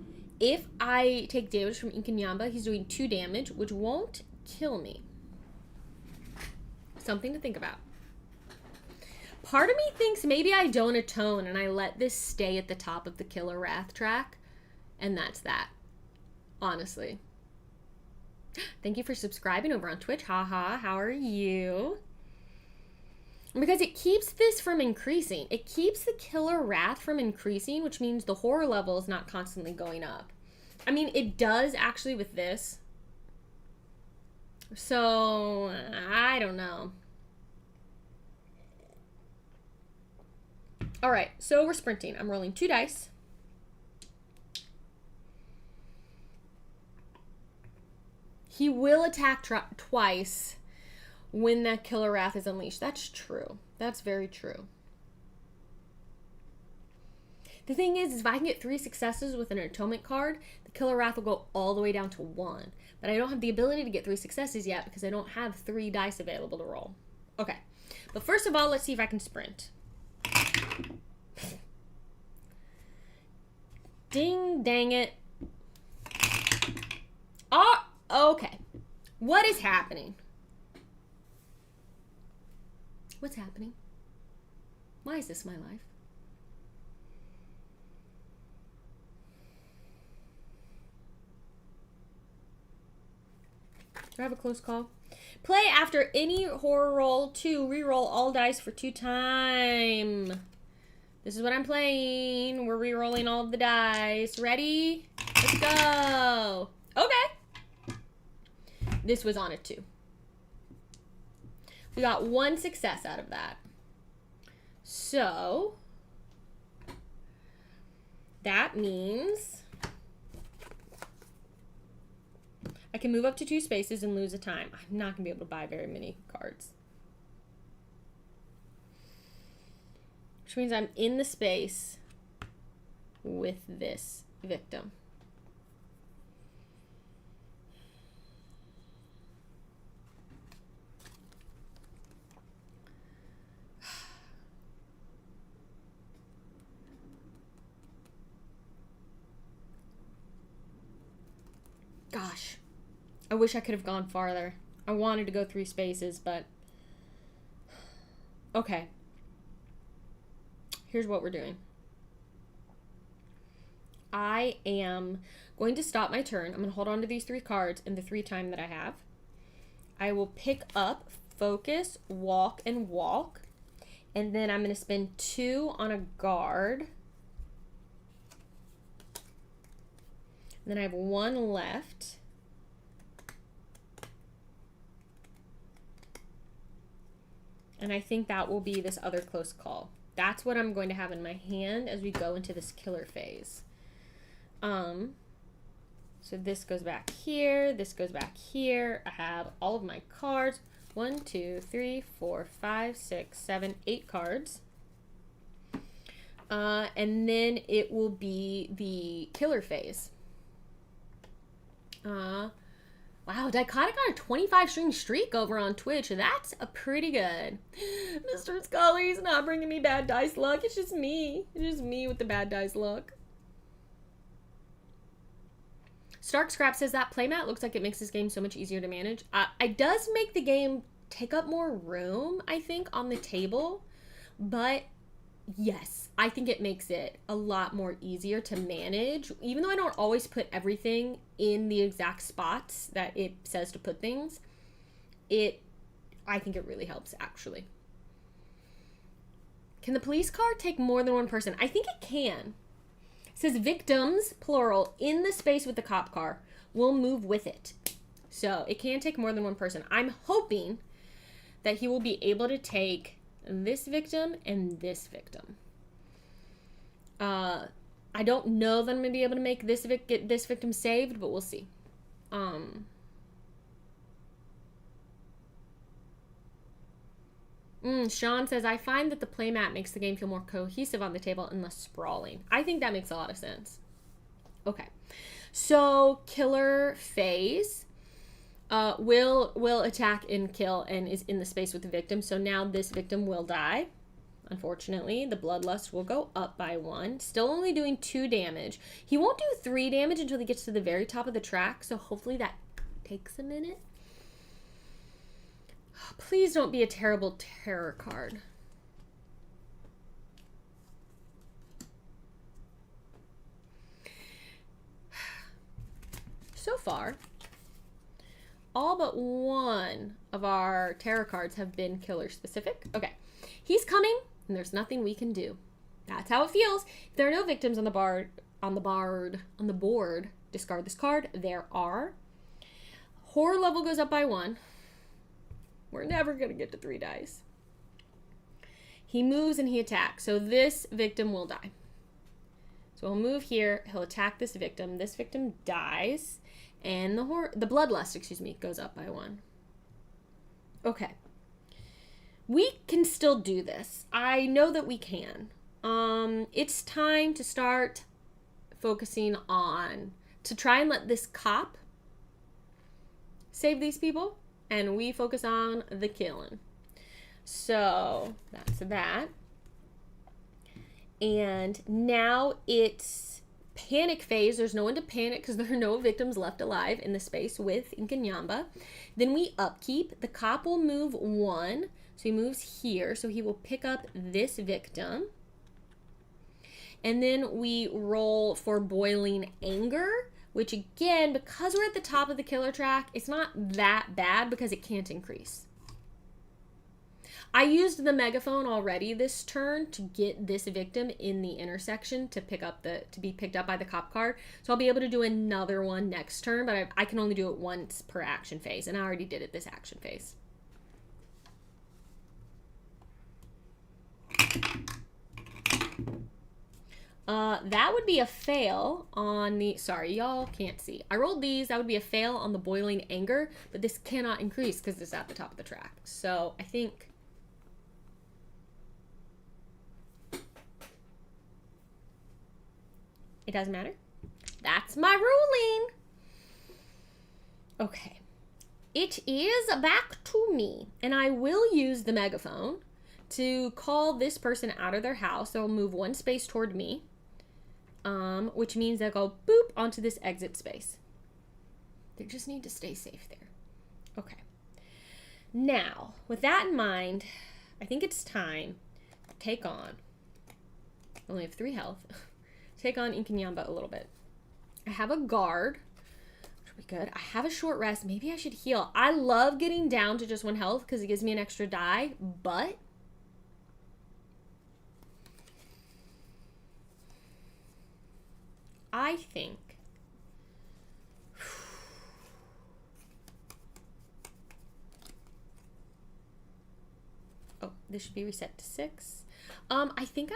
if I take damage from Inkanyamba, he's doing 2 damage, which won't kill me. Something to think about. Part of me thinks maybe I don't atone and I let this stay at the top of the Killer Wrath track. And that's that. Honestly. Thank you for subscribing over on Twitch. Haha, how are you? Because it keeps this from increasing. It keeps the Killer Wrath from increasing, which means the horror level is not constantly going up. I mean, it does actually with this. So, I don't know. All right, so we're sprinting. I'm rolling 2 dice. He will attack twice when that Killer Wrath is unleashed. That's true. That's very true. The thing is if I can get 3 successes with an atonement card, the Killer Wrath will go all the way down to 1. But I don't have the ability to get 3 successes yet because I don't have 3 dice available to roll. Okay, but first of all, let's see if I can sprint. Ding dang it. Oh, okay. What is happening? What's happening? Why is this my life? Do I have a close call? Play after any horror roll 2. Reroll all dice for 2 time. This is what I'm playing. We're rerolling all of the dice. Ready? Let's go. Okay. This was on a 2. We got 1 success out of that. So that means I can move up to 2 spaces and lose a time. I'm not going to be able to buy very many cards. Which means I'm in the space with this victim. Gosh, I wish I could have gone farther. I wanted to go 3 spaces, but okay. Here's what we're doing. I am going to stop my turn. I'm going to hold on to these 3 cards in the 3 time that I have. I will pick up, focus, walk, and walk. And then I'm going to spend 2 on a guard. And then I have 1 left. And I think that will be this other close call. That's what I'm going to have in my hand as we go into this killer phase. So this goes back here. This goes back here. I have all of my cards. 1, 2, 3, 4, 5, 6, 7, 8 cards. And then it will be the killer phase. Wow, Dichotic on a 25 string streak over on Twitch. That's a pretty good. Mr. Scully's not bringing me bad dice luck. It's just me. It's just me with the bad dice luck. Stark Scrap says that playmat looks like it makes this game so much easier to manage. It does make the game take up more room, I think, on the table. But yes, I think it makes it a lot more easier to manage. Even though I don't always put everything in the exact spots that it says to put things, I think it really helps, actually. Can the police car take more than 1 person? I think it can. It says victims, plural, in the space with the cop car will move with it. So it can take more than 1 person. I'm hoping that he will be able to take this victim and this victim. I don't know that I'm gonna be able to make get this victim saved, but we'll see. Sean says, I find that the playmat makes the game feel more cohesive on the table and less sprawling. I think that makes a lot of sense. Okay, so killer phase. Will attack and kill and is in the space with the victim. So now this victim will die. Unfortunately, the bloodlust will go up by 1. Still only doing 2 damage. He won't do 3 damage until he gets to the very top of the track. So hopefully that takes a minute. Please don't be a terrible terror card. So far, all but 1 of our terror cards have been killer specific. Okay, he's coming, and there's nothing we can do. That's how it feels. If there are no victims on the board, discard this card. There are. Horror level goes up by 1. We're never gonna get to 3 dice. He moves and he attacks, so this victim will die. So he'll move here. He'll attack this victim. This victim dies. And the bloodlust, goes up by 1. Okay. We can still do this. I know that we can. It's time to start focusing on, to try and let this cop save these people, and we focus on the killing. So, that's that. And now it's panic phase. There's no one to panic because there are no victims left alive in the space with Inkanyamba. Then we upkeep. The cop will move 1. So he moves here. So he will pick up this victim. And then we roll for boiling anger, which again, because we're at the top of the killer track, it's not that bad because it can't increase. I used the megaphone already this turn to get this victim in the intersection to be picked up by the cop car. So I'll be able to do another one next turn, but I can only do it once per action phase, and I already did it this action phase. That would be a fail on the, sorry, y'all can't see. I rolled these, that would be a fail on the boiling anger, but this cannot increase because it's at the top of the track. So I think it doesn't matter. That's my ruling. Okay. It is back to me, and I will use the megaphone to call this person out of their house. They'll move one space toward me, which means they'll go boop onto this exit space. They just need to stay safe there. Okay. Now, with that in mind, I think it's time to take on, I only have 3 health, take on Inkanyamba a little bit. I have a guard, which would be good. I have a short rest. Maybe I should heal. I love getting down to just 1 health because it gives me an extra die, but I think oh, this should be reset to 6. I think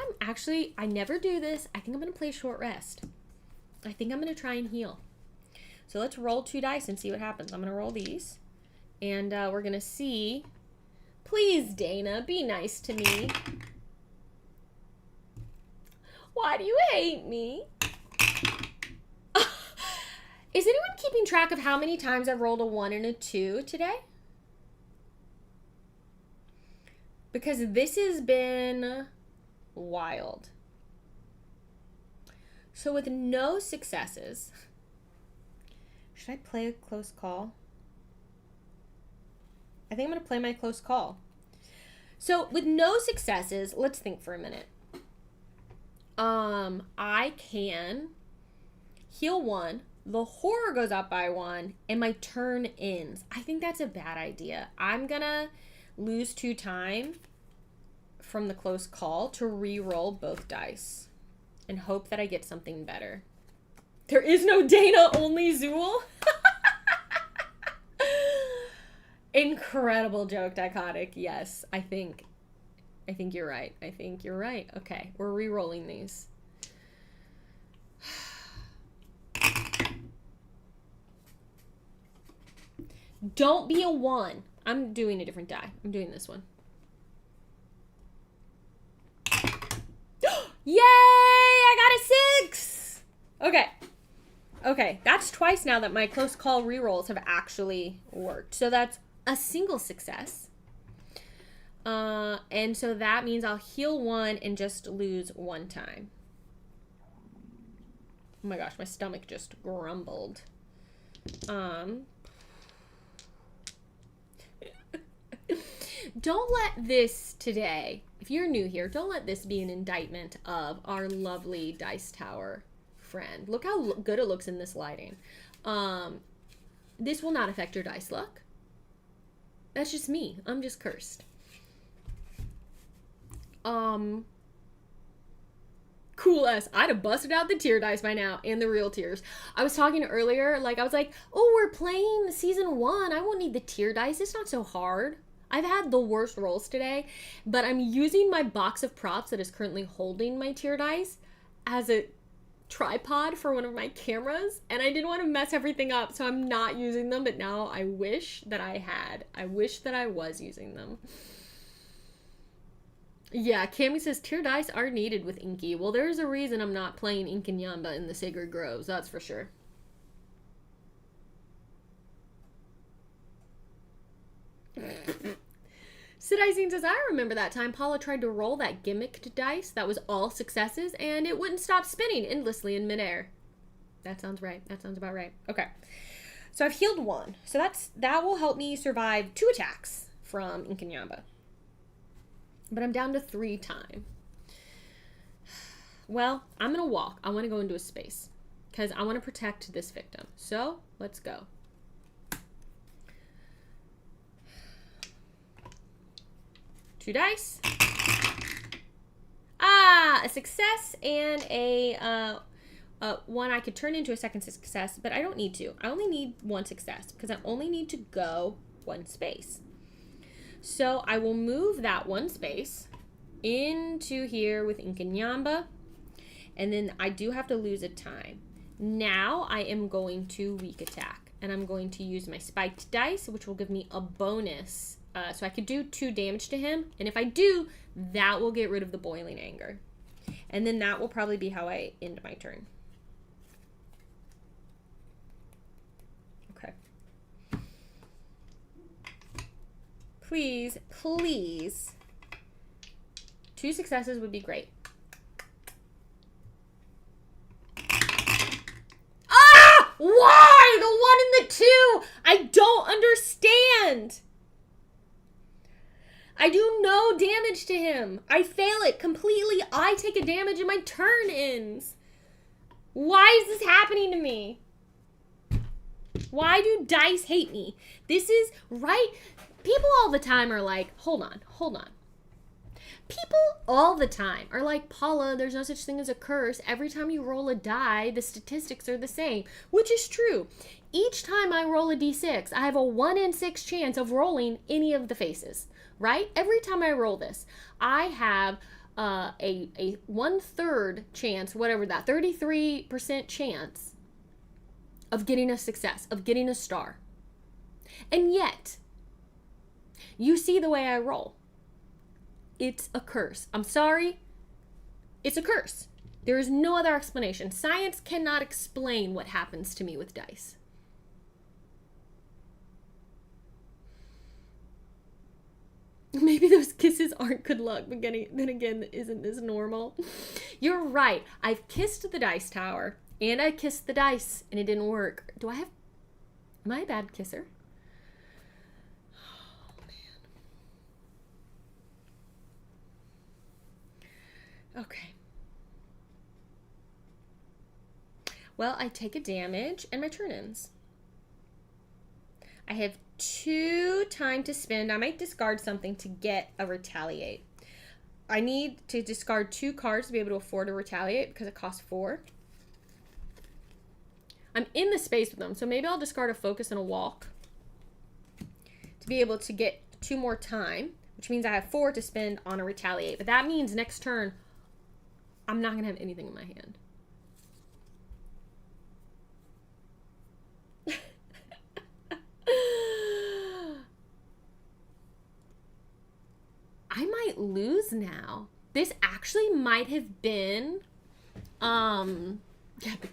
I never do this. I think I'm going to play short rest. I think I'm going to try and heal. So let's roll 2 dice and see what happens. I'm going to roll these, and we're going to see. Please, Dana, be nice to me. Why do you hate me? Is anyone keeping track of how many times I've rolled a 1 and a 2 today? Because this has been wild. So with no successes, should I play a close call? I think I'm going to play my close call. So with no successes, let's think for a minute. I can heal 1. The horror goes up by 1, and my turn ends. I think that's a bad idea. I'm gonna lose 2 time from the close call to re-roll both dice and hope that I get something better. There is no Dana, only Zool. Incredible joke, Dichotic. Yes, I think you're right. I think you're right. Okay, we're re-rolling these. Don't be a 1. I'm doing a different die. I'm doing this one. Yay! I got a 6! Okay. Okay, that's twice now that my close call rerolls have actually worked. So that's a single success. And so that means I'll heal 1 and just lose 1 time. Oh my gosh, my stomach just grumbled. Don't let this today, if you're new here, don't let this be an indictment of our lovely Dice Tower friend. Look how good it looks in this lighting. This will not affect your dice luck. That's just me. I'm just cursed. Cool as I'd have busted out the tier dice by now and the real tiers. I was talking earlier, like I was like, oh, we're playing season 1. I won't need the tier dice. It's not so hard. I've had the worst rolls today, but I'm using my box of props that is currently holding my tier dice as a tripod for one of my cameras, and I didn't want to mess everything up, so I'm not using them, but now I wish that I had. I wish that I was using them. Yeah, Cammy says tier dice are needed with Inky. Well, there's a reason I'm not playing Inkanyamba in the Sacred Groves, that's for sure. Sid Ising says, I remember that time Paula tried to roll that gimmicked dice that was all successes, and it wouldn't stop spinning endlessly in midair. That sounds right. That sounds about right. Okay. So I've healed 1. So that will help me survive 2 attacks from Inkanyamba. But I'm down to 3 time. Well, I'm going to walk. I want to go into a space. because I want to protect this victim. So let's go. Two dice. A success and a one I could turn into a second success, but I don't need to. I only need one success because I only need to go one space. So I will move that one space into here with Inkanyamba, and then I do have to lose a time. Now I am going to weak attack, and I'm going to use my spiked dice, which will give me a bonus. So I could do 2 damage to him, and if I do, that will get rid of the boiling anger. And then that will probably be how I end my turn. Okay. Please, please. 2 successes would be great. Ah! Why? The 1 and the 2! I don't understand! I do no damage to him. I fail it completely. I take a damage and my turn ends. Why is this happening to me? Why do dice hate me? This is right. People all the time are like, hold on. People all the time are like, Paula, there's no such thing as a curse. Every time you roll a die, the statistics are the same, which is true. Each time I roll a d6, I have a 1 in 6 chance of rolling any of the faces, right? Every time I roll this, I have a 1/3 chance, whatever that, 33% chance of getting a success, of getting a star. And yet, you see the way I roll. It's a curse. I'm sorry. It's a curse. There is no other explanation. Science cannot explain what happens to me with dice. Maybe those kisses aren't good luck, but then again, isn't this normal? You're right. I've kissed the dice tower, and I kissed the dice, and it didn't work. Am I a bad kisser? Oh, man. Okay. Well, I take a damage, and my turn ends. I have 2 time to spend. I might discard something to get a retaliate. I need to discard 2 cards to be able to afford a retaliate because it costs 4. I'm in the space with them, so maybe I'll discard a focus and a walk to be able to get 2 more time, which means I have 4 to spend on a retaliate. But that means next turn, I'm not going to have anything in my hand. I might lose now. This actually might have been, the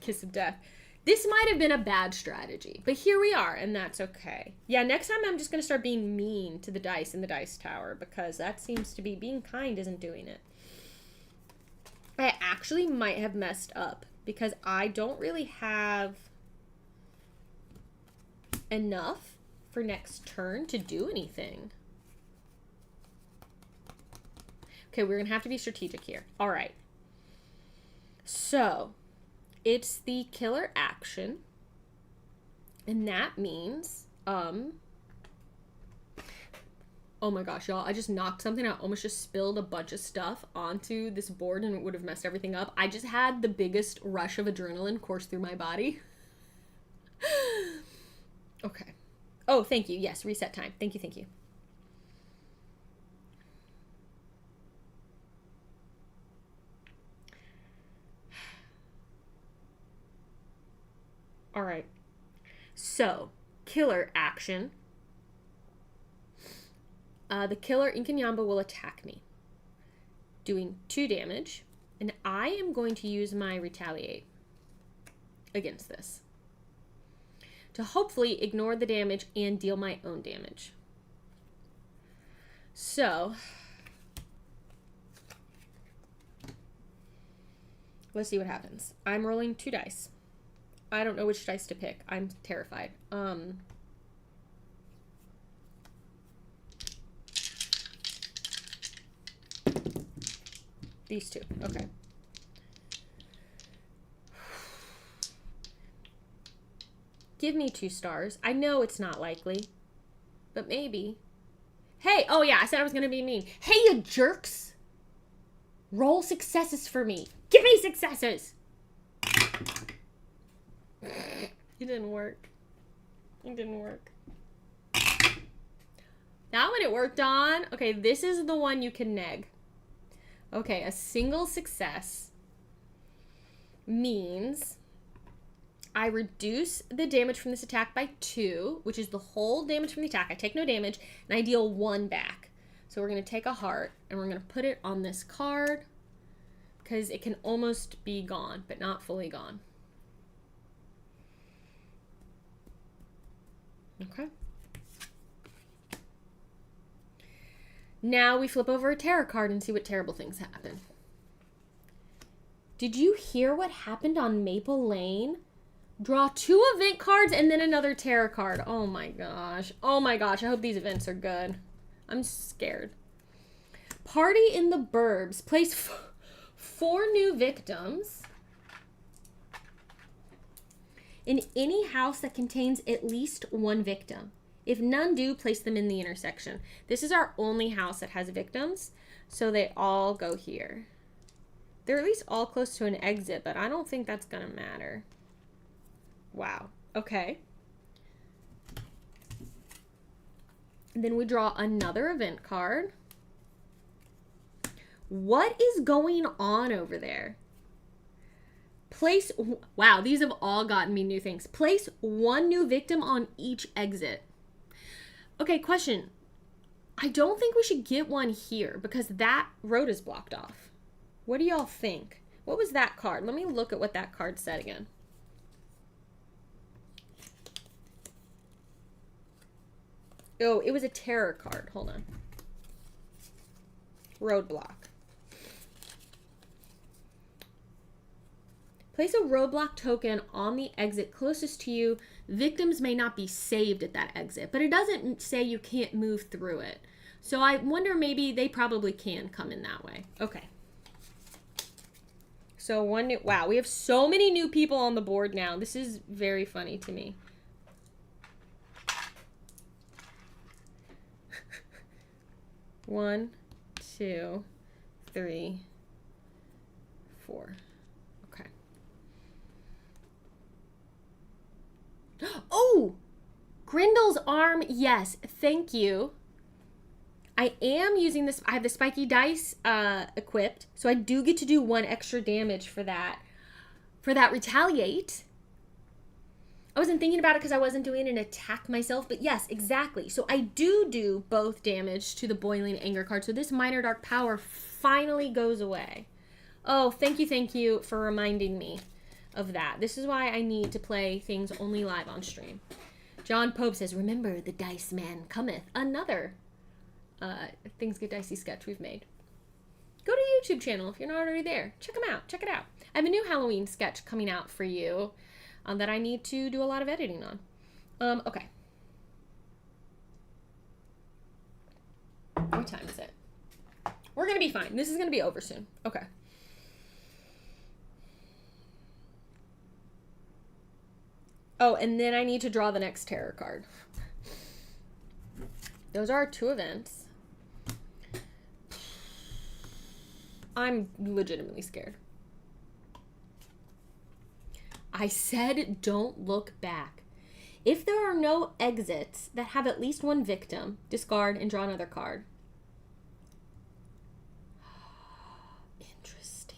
kiss of death. This might have been a bad strategy, but here we are, and that's okay. Yeah, next time I'm just going to start being mean to the dice in the dice tower, because that seems to be, being kind isn't doing it. I actually might have messed up, because I don't really have enough for next turn to do anything. Okay, we're going to have to be strategic here. All right. So, it's the killer action. And that means, oh my gosh, y'all, I just knocked something. I almost just spilled a bunch of stuff onto this board and it would have messed everything up. I just had the biggest rush of adrenaline course through my body. Okay. Oh, thank you. Yes, reset time. Thank you, thank you. All right, so killer action. The killer Inkanyamba will attack me, doing 2 damage, and I am going to use my retaliate against this to hopefully ignore the damage and deal my own damage. So, let's see what happens. I'm rolling 2 dice. I don't know which dice to pick. I'm terrified. These 2. Okay. Give me 2 stars. I know it's not likely, but maybe. Hey, oh yeah, I said I was gonna be mean. Hey, you jerks. Roll successes for me. Give me successes. It didn't work. It didn't work. That one it worked on. Okay, this is the one you can neg. Okay, a single success means I reduce the damage from this attack by 2, which is the whole damage from the attack. I take no damage, and I deal 1 back. So we're going to take a heart, and we're going to put it on this card, because it can almost be gone, but not fully gone. Okay. Now we flip over a tarot card and see what terrible things happen. Did you hear what happened on Maple Lane? Draw 2 event cards and then another tarot card. Oh my gosh. Oh my gosh. I hope these events are good. I'm scared. Party in the Burbs. Place 4 new victims in any house that contains at least 1 victim. If none do, place them in the intersection. This is our only house that has victims, so they all go here. They're at least all close to an exit, but I don't think that's going to matter. Wow. Okay. And then we draw another event card. What is going on over there? Place, wow, these have all gotten me new things. Place 1 new victim on each exit. Okay, question. I don't think we should get one here because that road is blocked off. What do y'all think? What was that card? Let me look at what that card said again. Oh, it was a terror card. Hold on. Roadblock. Place a roadblock token on the exit closest to you. Victims may not be saved at that exit, but it doesn't say you can't move through it. So I wonder maybe they probably can come in that way. Okay. So one new, wow, we have so many new people on the board now. This is very funny to me. One, 2, 3, 4. Okay. Oh! Grindel's arm, yes, thank you. I am using this, I have the spiky dice equipped, so I do get to do 1 extra damage for that retaliate. I wasn't thinking about it because I wasn't doing an attack myself, but yes, exactly. So I do both damage to the Boiling Anger card, so this Minor Dark Power finally goes away. Oh, thank you for reminding me of that. This is why I need to play things only live on stream. John Pope says, remember the Dice Man cometh. Another Things Get Dicey sketch we've made. Go to YouTube channel if you're not already there. Check them out. Check it out. I have a new Halloween sketch coming out for you that I need to do a lot of editing on. Okay. What time is it? We're going to be fine. This is going to be over soon. Okay. Oh, and then I need to draw the next tarot card. Those are our 2 events. I'm legitimately scared. I said don't look back. If there are no exits that have at least 1 victim, discard and draw another card. Interesting.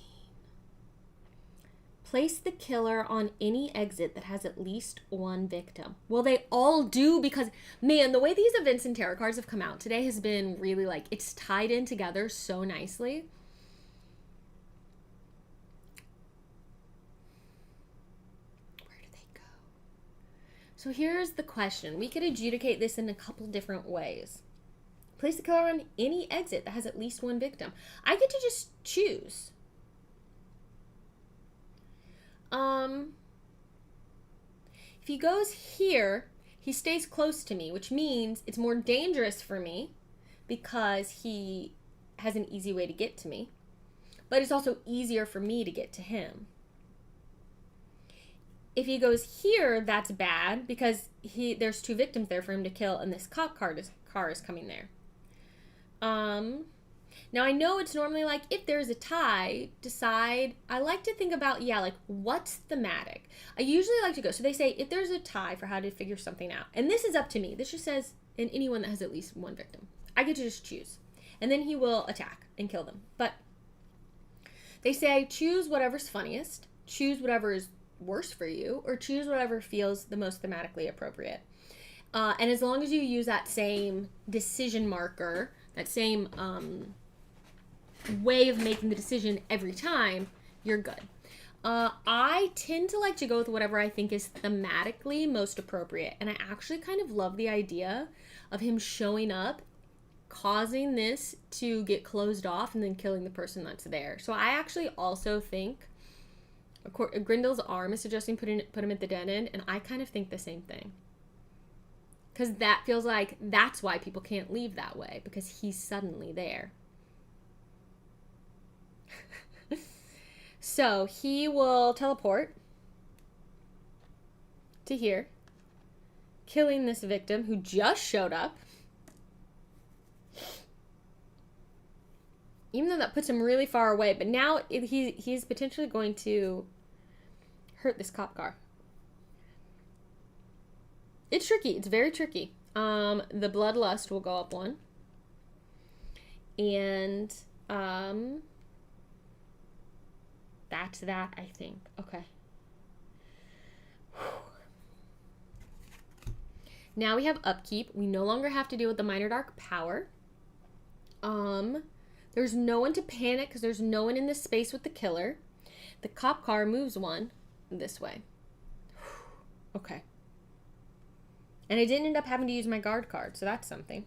Place the killer on any exit that has at least 1 victim. Well, they all do because, man, the way these events and tarot cards have come out today has been really like, it's tied in together so nicely. So here's the question. We could adjudicate this in a couple different ways. Place the killer on any exit that has at least 1 victim. I get to just choose. If he goes here, he stays close to me, which means it's more dangerous for me because he has an easy way to get to me. But it's also easier for me to get to him. If he goes here, that's bad because there's 2 victims there for him to kill, and this cop car is coming there. Now I know it's normally like if there's a tie, decide. I like to think about like what's thematic. I usually like to go. So they say if there's a tie for how to figure something out, and this is up to me. This just says in anyone that has at least 1 victim, I get to just choose, and then he will attack and kill them. But they say choose whatever's funniest, choose whatever is worse for you, or choose whatever feels the most thematically appropriate. And as long as you use that same decision marker, that same way of making the decision every time, you're good. I tend to like to go with whatever I think is thematically most appropriate. And I actually kind of love the idea of him showing up, causing this to get closed off, and then killing the person that's there. So I actually also think Grindel's arm is suggesting put him at the dead end, and I kind of think the same thing. Because that feels like that's why people can't leave that way, because he's suddenly there. So he will teleport to here, killing this victim who just showed up. Even though that puts him really far away, but now he's potentially going to hurt this cop car. It's tricky. It's very tricky. The bloodlust will go up 1. And that's that, I think. Okay. Now we have upkeep. We no longer have to deal with the minor dark power. There's no one to panic because there's no one in this space with the killer. The cop car moves 1 this way. Okay. And I didn't end up having to use my guard card, so that's something.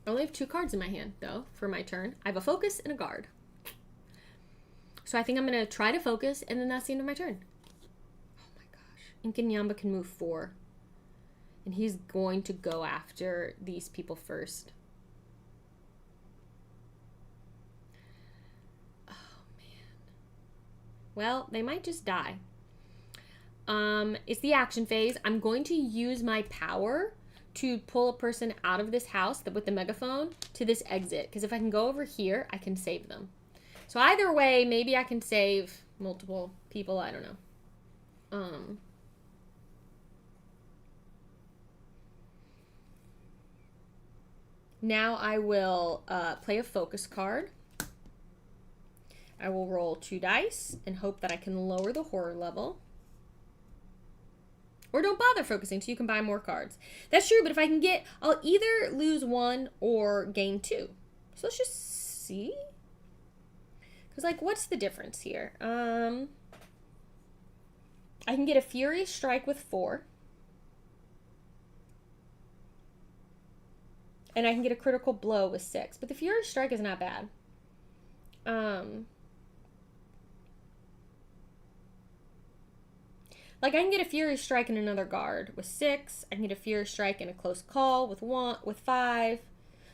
I only have 2 cards in my hand, though, for my turn. I have a focus and a guard. So I think I'm going to try to focus, and then that's the end of my turn. Oh my gosh. Inkanyamba can move 4. And he's going to go after these people first. Well, they might just die. It's the action phase. I'm going to use my power to pull a person out of this house with the megaphone to this exit. Because if I can go over here, I can save them. So either way, maybe I can save multiple people. I don't know. Now I will play a focus card. I will roll 2 dice and hope that I can lower the horror level. Or don't bother focusing so you can buy more cards. That's true, but if I can I'll either lose 1 or gain 2. So let's just see. Because, like, what's the difference here? I can get a Furious Strike with 4. And I can get a Critical Blow with 6. But the Furious Strike is not bad. Like, I can get a Furious Strike and another guard with 6. I can get a Furious Strike and a Close Call with 5.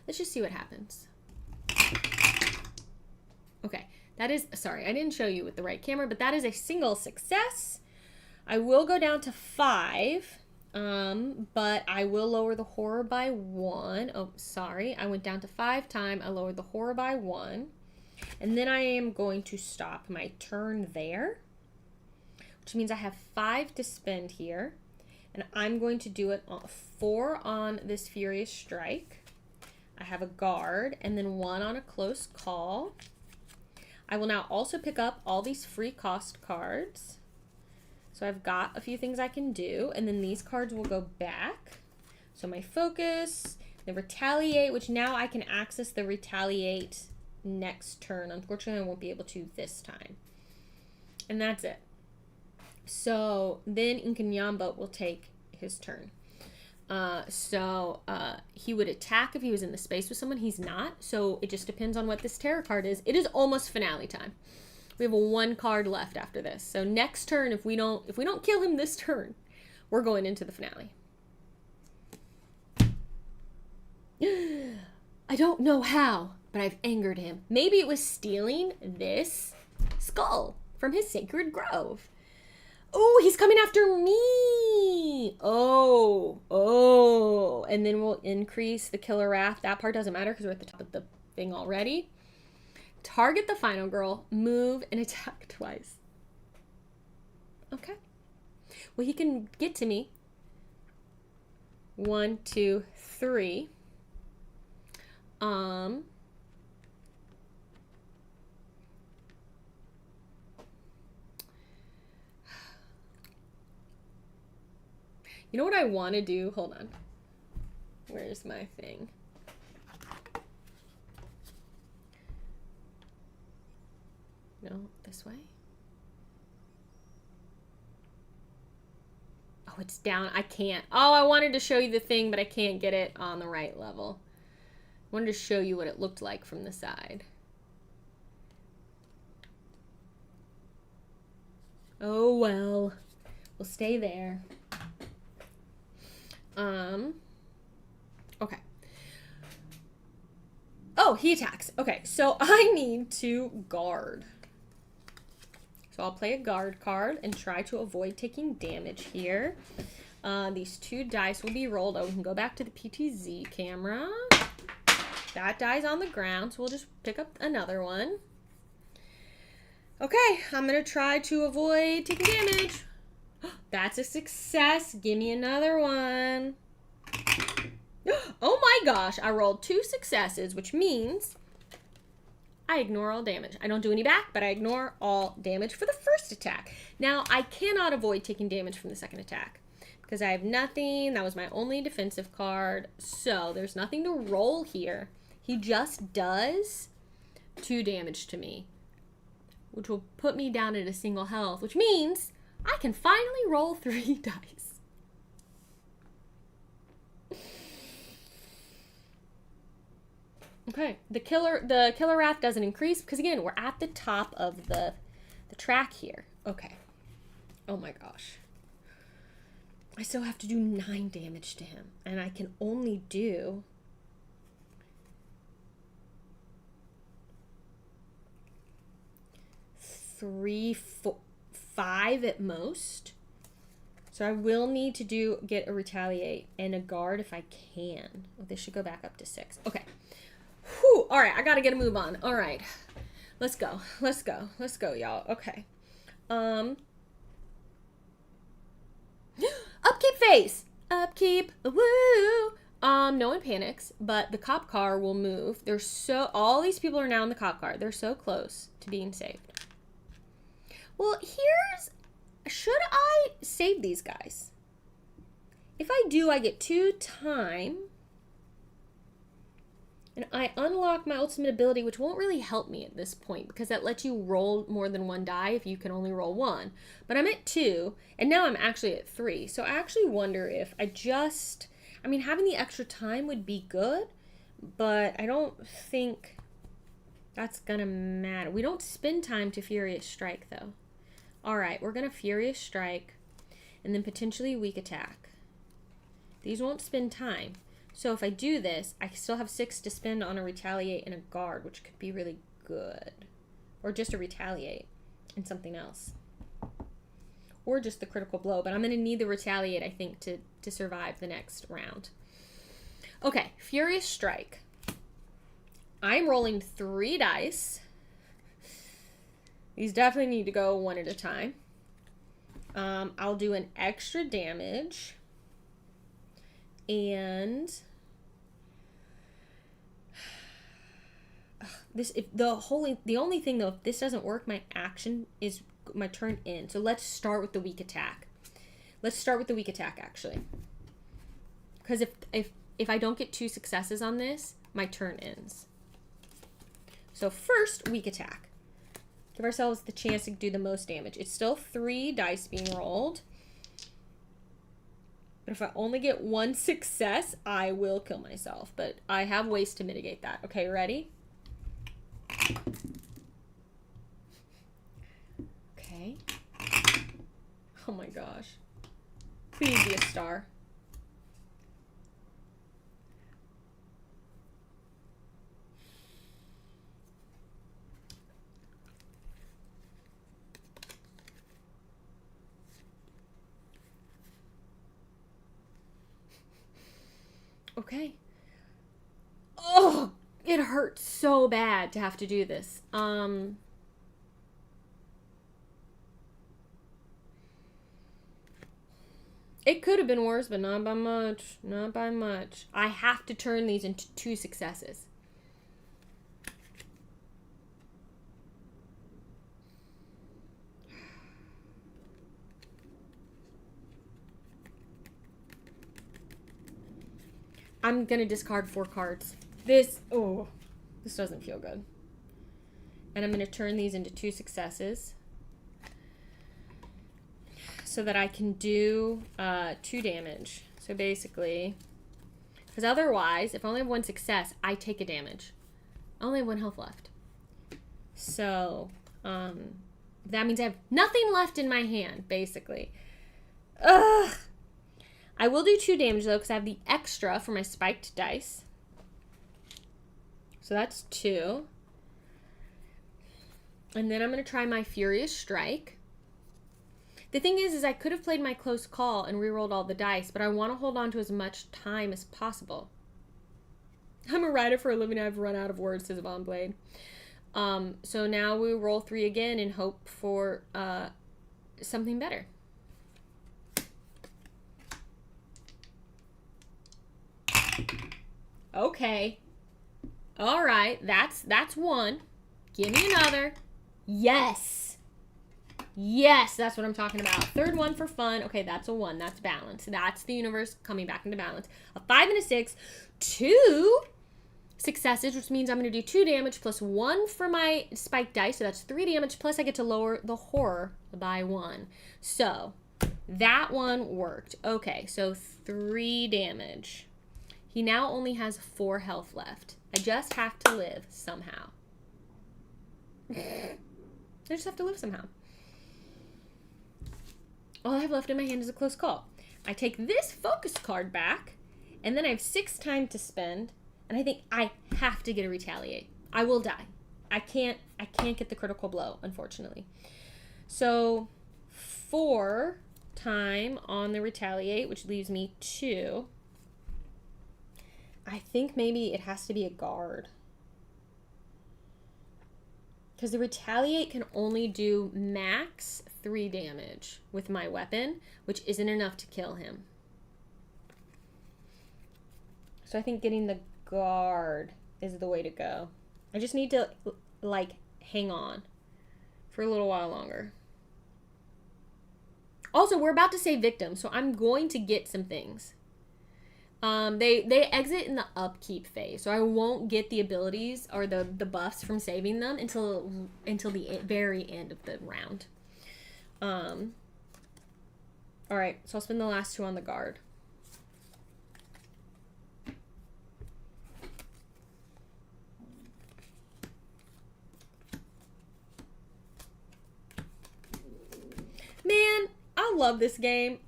Let's just see what happens. Okay, that is, sorry, I didn't show you with the right camera, but that is a single success. I will go down to 5, but I will lower the horror by 1. Oh, sorry, I went down to 5 times. I lowered the horror by 1. And then I am going to stop my turn there, which means I have 5 to spend here. And I'm going to do it on 4 on this Furious Strike. I have a guard and then 1 on a Close Call. I will now also pick up all these free cost cards. So I've got a few things I can do, and then these cards will go back. So my focus, the retaliate, which now I can access the retaliate next turn. Unfortunately, I won't be able to this time. And that's it. So then Inkanyamba will take his turn. He would attack if he was in the space with someone. He's not, so it just depends on what this tarot card is. It is almost finale time. We have 1 card left after this. So next turn, if we don't kill him this turn, we're going into the finale. I don't know how, but I've angered him. Maybe it was stealing this skull from his sacred grove. Oh, he's coming after me. Oh. And then we'll increase the killer wrath. That part doesn't matter because we're at the top of the thing already. Target the final girl, move, and attack twice. Okay. Well, he can get to me. 1, 2, 3. You know what I want to do? Hold on. Where's my thing? No, this way. Oh, it's down. I can't. Oh, I wanted to show you the thing, but I can't get it on the right level. I wanted to show you what it looked like from the side. Oh, well. We'll stay there. Okay. Oh, he attacks. Okay, so I need to guard. So I'll play a guard card and try to avoid taking damage here. These 2 dice will be rolled. Oh, we can go back to the PTZ camera. That die's on the ground, so we'll just pick up another one. Okay, I'm going to try to avoid taking damage. That's a success. Give me another one. Oh my gosh, I rolled 2 successes, which means I ignore all damage. I don't do any back, but I ignore all damage for the first attack. Now, I cannot avoid taking damage from the second attack because I have nothing. That was my only defensive card, so there's nothing to roll here. He just does 2 damage to me, which will put me down at a single health, which means I can finally roll 3 dice. Okay, the killer wrath doesn't increase because again, we're at the top of the track here. Okay. Oh my gosh. I still have to do 9 damage to him, and I can only do 3, 4, 5 at most. So I will need to get a retaliate and a guard if I can. Oh, this should go back up to 6. Okay. Whew. All right, I gotta get a move on. All right, let's go, y'all. Okay. Upkeep phase. Upkeep. Woo. No one panics, but the cop car will move. All these people are now in the cop car. They're so close to being saved. Well, should I save these guys? If I do, I get 2 time. And I unlock my ultimate ability, which won't really help me at this point because that lets you roll more than 1 die if you can only roll 1. But I'm at 2, and now I'm actually at 3. So I actually wonder if having the extra time would be good, but I don't think that's gonna matter. We don't spend time to Furious Strike, though. All right, we're gonna Furious Strike, and then potentially Weak Attack. These won't spend time. So if I do this, I still have 6 to spend on a retaliate and a guard, which could be really good. Or just a retaliate and something else. Or just the critical blow. But I'm going to need the retaliate, I think, to survive the next round. Okay, Furious Strike. I'm rolling 3 dice. These definitely need to go 1 at a time. I'll do an extra damage. And the only thing though, if this doesn't work, my action is my turn ends. So let's start with the weak attack. Let's start with the weak attack actually, because if I don't get 2 successes on this, my turn ends. So first, weak attack. Give ourselves the chance to do the most damage. It's still 3 dice being rolled. But if I only get 1 success, I will kill myself. But I have ways to mitigate that. Okay, ready? Okay. Oh my gosh. Please be a star. Okay. Oh, it hurts so bad to have to do this. It could have been worse, but not by much. Not by much. I have to turn these into 2 successes. I'm gonna discard 4 cards. This doesn't feel good. And I'm gonna turn these into 2 successes so that I can do 2 damage. So basically, because otherwise, if I only have 1 success, I take a damage. I only have 1 health left. So that means I have nothing left in my hand, basically. Ugh. I will do 2 damage, though, because I have the extra for my spiked dice. So that's 2. And then I'm going to try my Furious Strike. The thing is I could have played my Close Call and rerolled all the dice, but I want to hold on to as much time as possible. I'm a writer for a living. I've run out of words, says Von Blade. So now we roll 3 again and hope for something better. Okay. All right. That's 1. Give me another. Yes. Yes, that's what I'm talking about. 3rd one for fun. Okay, that's a 1. That's balance. That's the universe coming back into balance. A 5 and a 6. 2 successes, which means I'm going to do 2 damage plus 1 for my spiked dice. So that's 3 damage. Plus I get to lower the horror by 1. So that one worked. Okay, so 3 damage. He now only has 4 health left. I just have to live somehow. I just have to live somehow. All I have left in my hand is a Close Call. I take this focus card back, and then I have 6 time to spend, and I think I have to get a Retaliate. I will die. I can't get the critical blow, unfortunately. So 4 time on the Retaliate, which leaves me 2. I think maybe it has to be a guard. Because the Retaliate can only do max 3 damage with my weapon, which isn't enough to kill him. So I think getting the guard is the way to go. I just need to, like, hang on for a little while longer. Also, we're about to say victim, so I'm going to get some things. They exit in the upkeep phase, so I won't get the abilities or the buffs from saving them until the very end of the round. All right, so I'll spend the last 2 on the guard. Man, I love this game.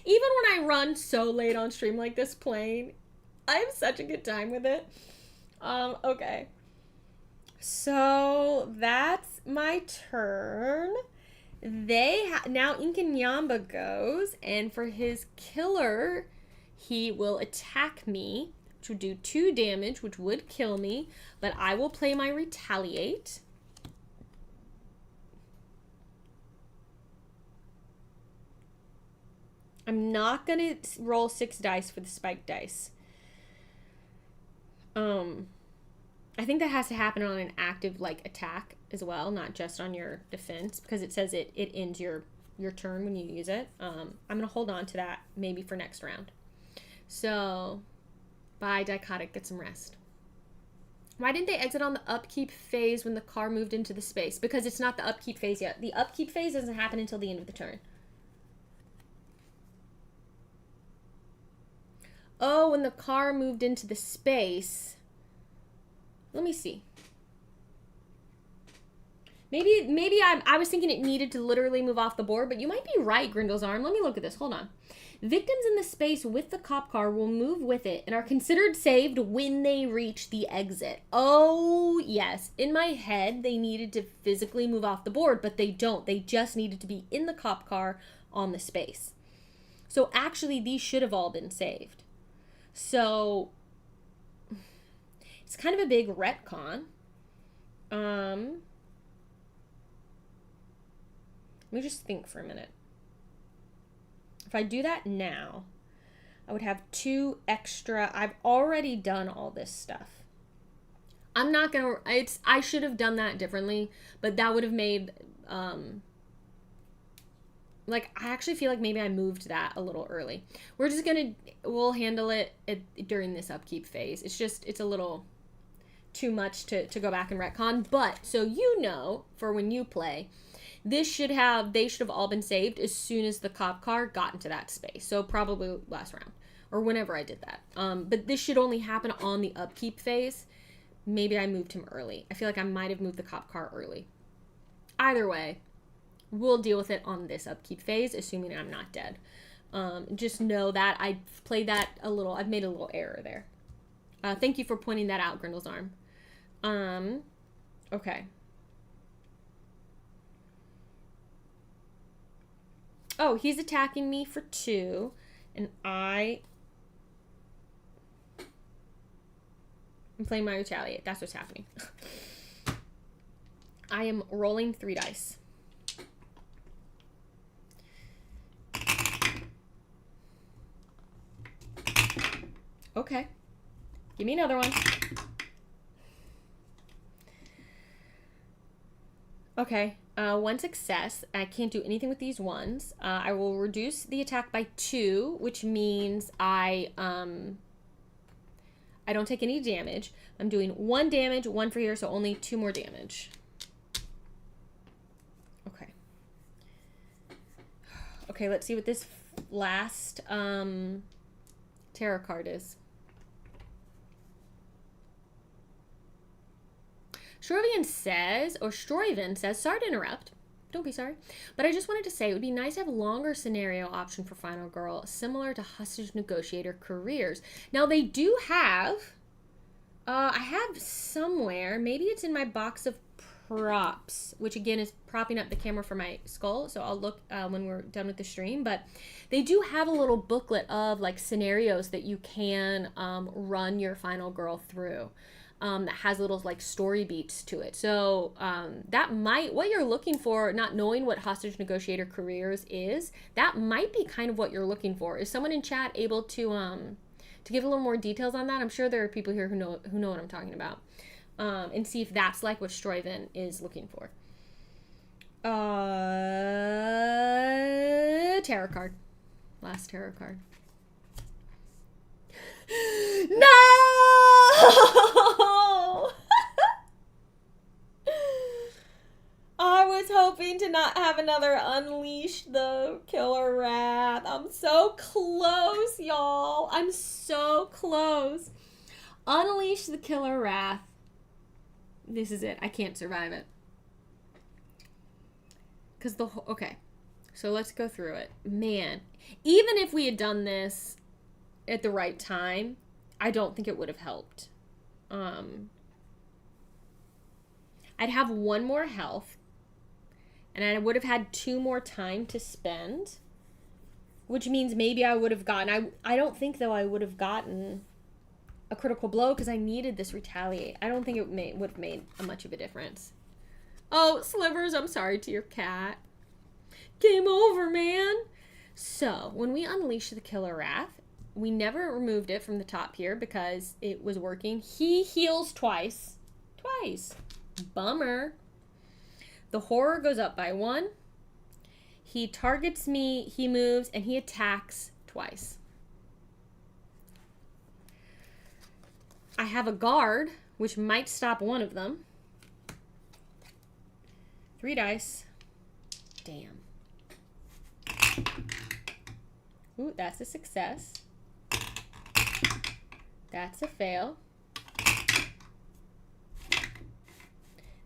Even when I run so late on stream like this playing, I have such a good time with it. Okay. So that's my turn. Now Inkinyamba goes, and for his killer, he will attack me, which would do 2 damage, which would kill me, but I will play my Retaliate. I'm not going to roll 6 dice for the spiked dice. I think that has to happen on an active, like, attack as well, not just on your defense, because it says it ends your turn when you use it. I'm going to hold on to that maybe for next round. So, bye, Dichotic. Get some rest. Why didn't they exit on the upkeep phase when the car moved into the space? Because it's not the upkeep phase yet. The upkeep phase doesn't happen until the end of the turn. Oh, when the car moved into the space. Let me see. Maybe I was thinking it needed to literally move off the board, but you might be right, Grindel's Arm. Let me look at this. Hold on. Victims in the space with the cop car will move with it and are considered saved when they reach the exit. Oh, yes. In my head, they needed to physically move off the board, but they don't. They just needed to be in the cop car on the space. So actually, these should have all been saved. So it's kind of a big retcon. Let me just think for a minute. If I do that now, I would have 2 extra. I've already done all this stuff. I'm not gonna, I should have done that differently, but that would have made, like, I actually feel like maybe I moved that a little early. We'll handle it during this upkeep phase. It's a little too much to go back and retcon, but so you know, for when you play, they should have all been saved as soon as the cop car got into that space. So probably last round or whenever I did that. But this should only happen on the upkeep phase. Maybe I moved him early. I feel like I might have moved the cop car early. Either way, we'll deal with it on this upkeep phase, assuming I'm not dead. Just know that I've made a little error there. Thank you for pointing that out, Grindel's arm. Okay. Oh, he's attacking me for 2, and I'm playing my retaliate. That's what's happening. I am rolling 3 dice. Okay. Give me another one. Okay. 1 success. I can't do anything with these ones. I will reduce the attack by 2, which means I don't take any damage. I'm doing 1 damage, 1 for here, so only 2 more damage. Okay. Okay, let's see what this last tarot card is. Stuyven says, sorry to interrupt. Don't be sorry. But I just wanted to say it would be nice to have a longer scenario option for Final Girl, similar to Hostage Negotiator careers. Now, they do have, I have somewhere, maybe it's in my box of props, which again is propping up the camera for my skull, so I'll look when we're done with the stream, but they do have a little booklet of like scenarios that you can run your Final Girl through. That has little like story beats to it. So that might, what you're looking for, not knowing what Hostage Negotiator careers is, that might be kind of what you're looking for. Is someone in chat able to give a little more details on that? I'm sure there are people here who know what I'm talking about, and see if that's like what Stuyven is looking for. Tarot card, last tarot card. No! I was hoping to not have another Unleash the Killer Wrath. I'm so close, y'all. I'm so close. Unleash the Killer Wrath. This is it. I can't survive it. Because okay. So let's go through it. Man, even if we had done this at the right time, I don't think it would have helped. I'd have 1 more health, and I would have had 2 more time to spend, which means maybe I would have gotten, I don't think though I would have gotten a critical blow because I needed this retaliate. I don't think it would have made much of a difference. Oh, Slivers, I'm sorry to your cat. Game over, man. So when we unleash the Killer Wrath, we never removed it from the top here because it was working. He heals twice. Bummer. The horror goes up by 1. He targets me, he moves, and he attacks twice. I have a guard, which might stop one of them. 3 dice. Damn. Ooh, that's a success. That's a fail.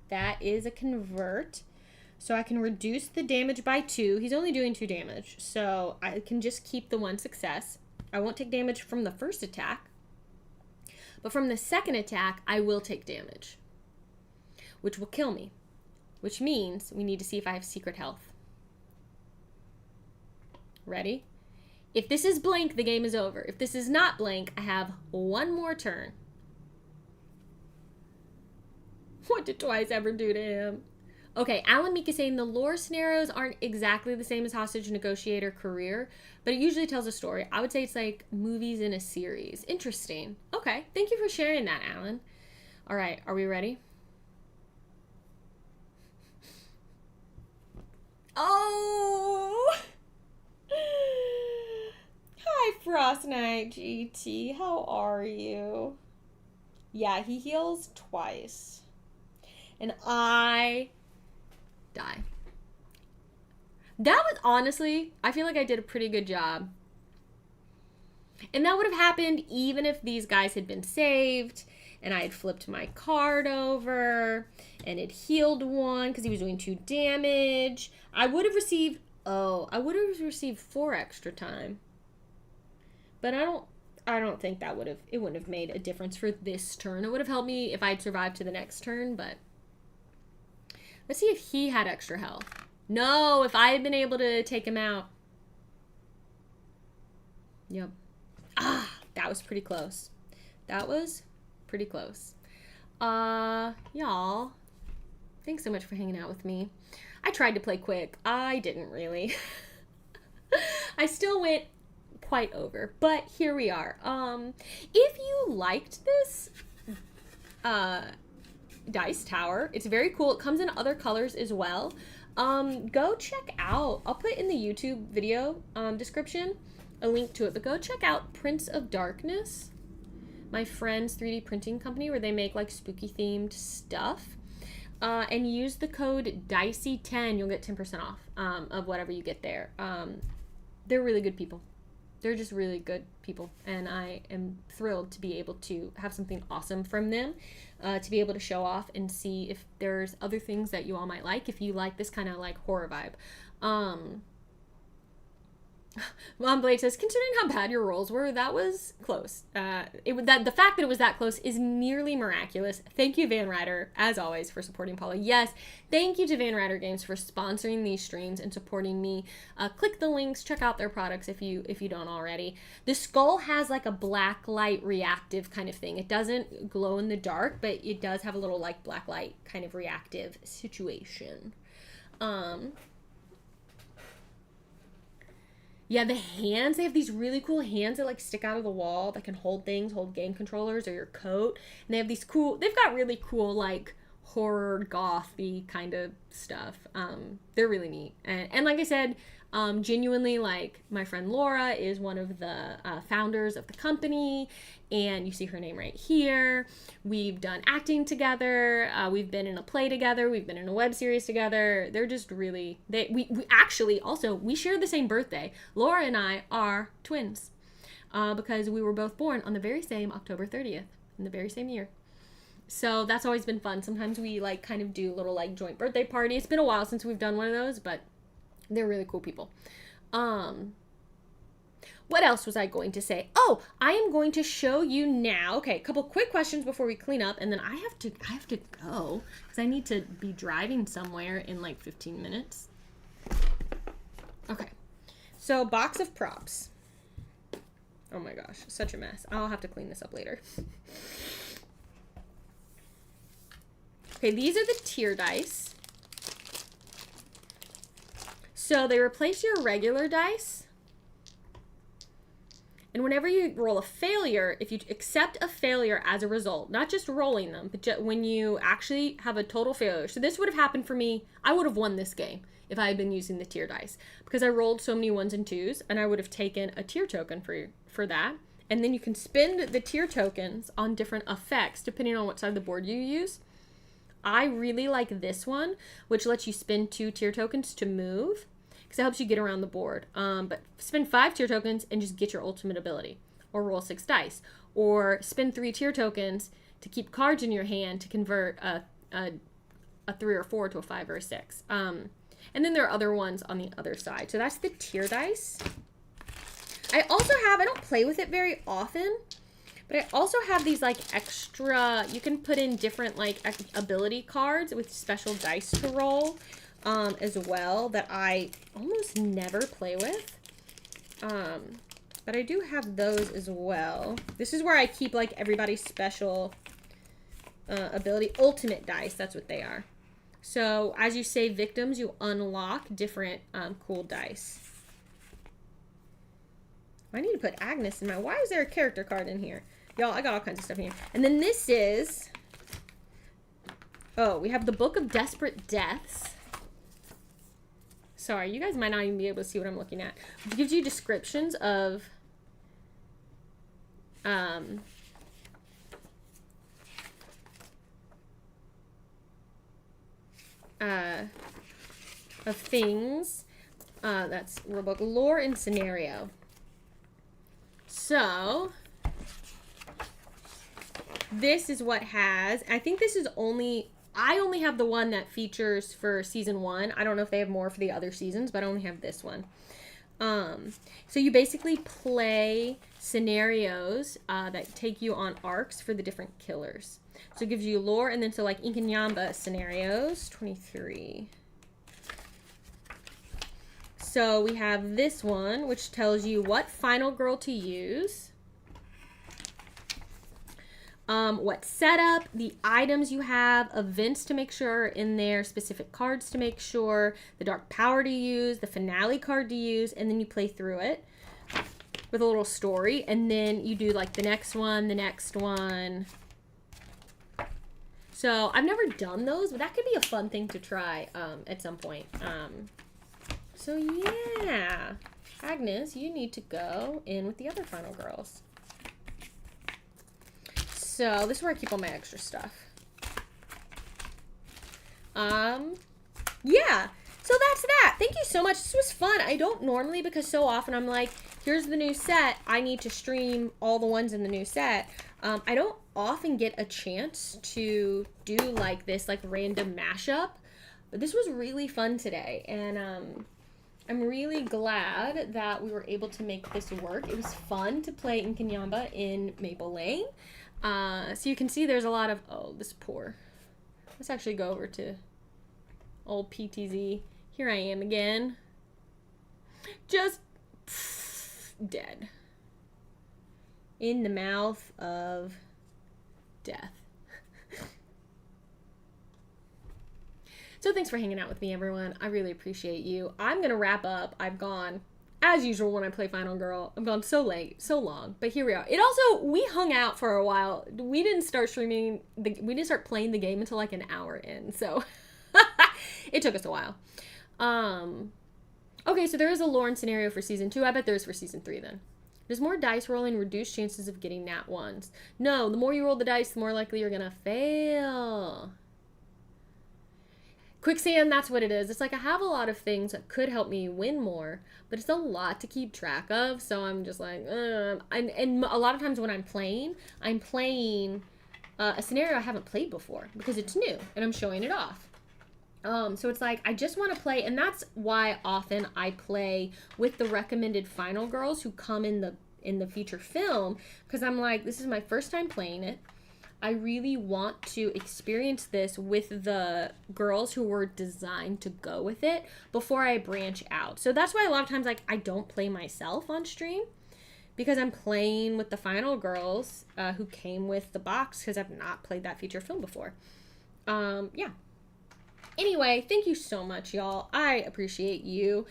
That is a convert. So I can reduce the damage by 2. He's only doing 2 damage. So I can just keep the 1 success. I won't take damage from the first attack. But from the second attack, I will take damage. Which will kill me. Which means we need to see if I have secret health. Ready? If this is blank, the game is over. If this is not blank, I have one more turn. What did Twice ever do to him? Okay, Alan Meek is saying the lore scenarios aren't exactly the same as Hostage Negotiator Career, but it usually tells a story. I would say it's like movies in a series. Interesting. Okay, thank you for sharing that, Alan. All right, are we ready? Oh! Hi, Frost Knight GT. How are you? Yeah, he heals twice. And I die. That was honestly, I feel like I did a pretty good job. And that would have happened even if these guys had been saved and I had flipped my card over and it healed one because he was doing 2 damage. I would have received, I would have received 4 extra time. But I don't think that would have, it wouldn't have made a difference for this turn. It would have helped me if I'd survived to the next turn, but let's see if he had extra health. No, if I had been able to take him out. Yep. Ah, that was pretty close. That was pretty close. Y'all, thanks so much for hanging out with me. I tried to play quick. I didn't really. I still went quite over, but here we are. If you liked this dice tower, it's very cool. It comes in other colors as well. Go check out, I'll put in the YouTube video description a link to it, but go check out Prince of Darkness, my friend's 3D printing company where they make like spooky themed stuff, and use the code DICEY10. You'll get 10% off of whatever you get there. They're really good people. They're just really good people, and I am thrilled to be able to have something awesome from them, to be able to show off and see if there's other things that you all might like, if you like this kind of like horror vibe. Mom Blade says, considering how bad your rolls were, that was close. The fact that it was that close is nearly miraculous. Thank you, Van Ryder, as always, for supporting Paula. Yes, thank you to Van Ryder Games for sponsoring these streams and supporting me. Click the links, check out their products if you don't already. The skull has like a black light reactive kind of thing. It doesn't glow in the dark, but it does have a little like black light kind of reactive situation. Yeah, the hands, they have these really cool hands that like stick out of the wall that can hold things, hold game controllers or your coat. And they have these cool, they've got really cool like horror gothy kind of stuff. They're really neat. And like I said, genuinely, like my friend Laura is one of the founders of the company, and you see her name right here. We've done acting together. We've been in a play together. We've been in a web series together. They're just really, we actually also, we share the same birthday. Laura and I are twins because we were both born on the very same October 30th in the very same year. So that's always been fun. Sometimes we like kind of do little like joint birthday party. It's been a while since we've done one of those, but they're really cool people. What else was I going to say? Oh, I am going to show you now. Okay, a couple quick questions before we clean up, and then I have to go because I need to be driving somewhere in like 15 minutes. Okay, so box of props. Oh my gosh, such a mess. I'll have to clean this up later. Okay, these are the tier dice. So they replace your regular dice. And whenever you roll a failure, if you accept a failure as a result, not just rolling them, but when you actually have a total failure. So this would have happened for me. I would have won this game if I had been using the tier dice because I rolled so many 1s and 2s, and I would have taken a tier token for that. And then you can spend the tier tokens on different effects depending on what side of the board you use. I really like this one, which lets you spend 2 tier tokens to move. It helps you get around the board. But spend 5 tier tokens and just get your ultimate ability, or roll 6 dice, or spend 3 tier tokens to keep cards in your hand to convert a 3 or 4 to a 5 or a 6. And then there are other ones on the other side. So that's the tier dice. I also have, I don't play with it very often, but I also have these like extra, you can put in different like ability cards with special dice to roll. As well, that I almost never play with. But I do have those as well. This is where I keep like everybody's special ability. Ultimate dice, that's what they are. So as you save victims, you unlock different cool dice. I need to put Agnes in my... Why is there a character card in here? Y'all, I got all kinds of stuff in here. And then this is... Oh, we have the Book of Desperate Deaths. Sorry, you guys might not even be able to see what I'm looking at. It gives you descriptions of... of things. That's rulebook, lore, and scenario. So, this is what has, I think this is only, I only have the one that features for season 1. I don't know if they have more for the other seasons, but I only have this one. So you basically play scenarios that take you on arcs for the different killers. So it gives you lore, and then so like Inkanyamba scenarios, 23. So we have this one, which tells you what final girl to use, what setup, the items you have, events to make sure are in there, specific cards to make sure, the dark power to use, the finale card to use, and then you play through it with a little story, and then you do like the next one, the next one. So I've never done those, but that could be a fun thing to try at some point. So yeah, Agnes, you need to go in with the other final girls. So this is where I keep all my extra stuff. Yeah, so that's that. Thank you so much. This was fun. I don't normally, because so often I'm like, here's the new set. I need to stream all the ones in the new set. I don't often get a chance to do like this, like random mashup, but this was really fun today. And, I'm really glad that we were able to make this work. It was fun to play Inkanyamba in Maple Lane. So you can see there's a lot of... Oh, this poor... Let's actually go over to old PTZ. Here I am again. Just dead. In the mouth of death. So thanks for hanging out with me, everyone. I really appreciate you. I'm going to wrap up. I've gone, as usual when I play Final Girl, I've gone so late, so long. But here we are. It also, we hung out for a while. We didn't start streaming, we didn't start playing the game until like an hour in. So it took us a while. Okay, so there is a Lauren scenario for season 2. I bet there is for season 3 then. Does more dice rolling reduce chances of getting nat 1s? No, the more you roll the dice, the more likely you're going to fail. Quicksand, that's what it is. It's like I have a lot of things that could help me win more, but it's a lot to keep track of, so I'm just like, and a lot of times when I'm playing a scenario I haven't played before because it's new, and I'm showing it off. So it's like, I just want to play, and that's why often I play with the recommended final girls who come in the feature film, because I'm like, this is my first time playing it. I really want to experience this with the girls who were designed to go with it before I branch out. So that's why a lot of times, like, I don't play myself on stream, because I'm playing with the final girls who came with the box, because I've not played that feature film before. Yeah. Anyway, thank you so much, y'all. I appreciate you.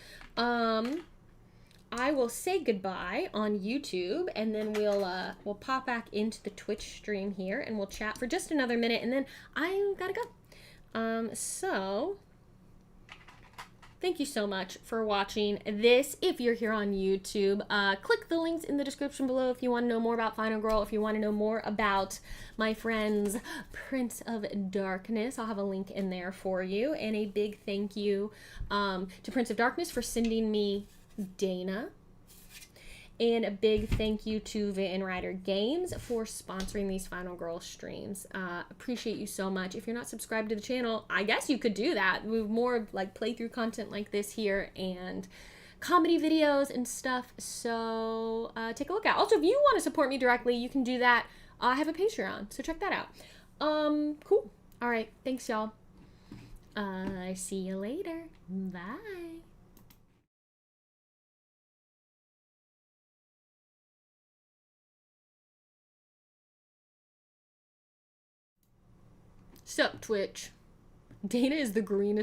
I will say goodbye on YouTube, and then we'll pop back into the Twitch stream here, and we'll chat for just another minute, and then I gotta go. So thank you so much for watching this. If you're here on YouTube, click the links in the description below if you want to know more about Final Girl, if you want to know more about my friends Prince of Darkness. I'll have a link in there for you, and a big thank you to Prince of Darkness for sending me Dana, and a big thank you to Ryder Games for sponsoring these Final Girl streams. Appreciate you so much. If you're not subscribed to the channel, I guess you could do that. We have more like playthrough content like this here, and comedy videos and stuff, so take a look out. Also, if you want to support me directly, you can do that. I have a Patreon, so check that out. Cool. All right, thanks, y'all. See you later. Bye. Sup, Twitch. Dana is the greenest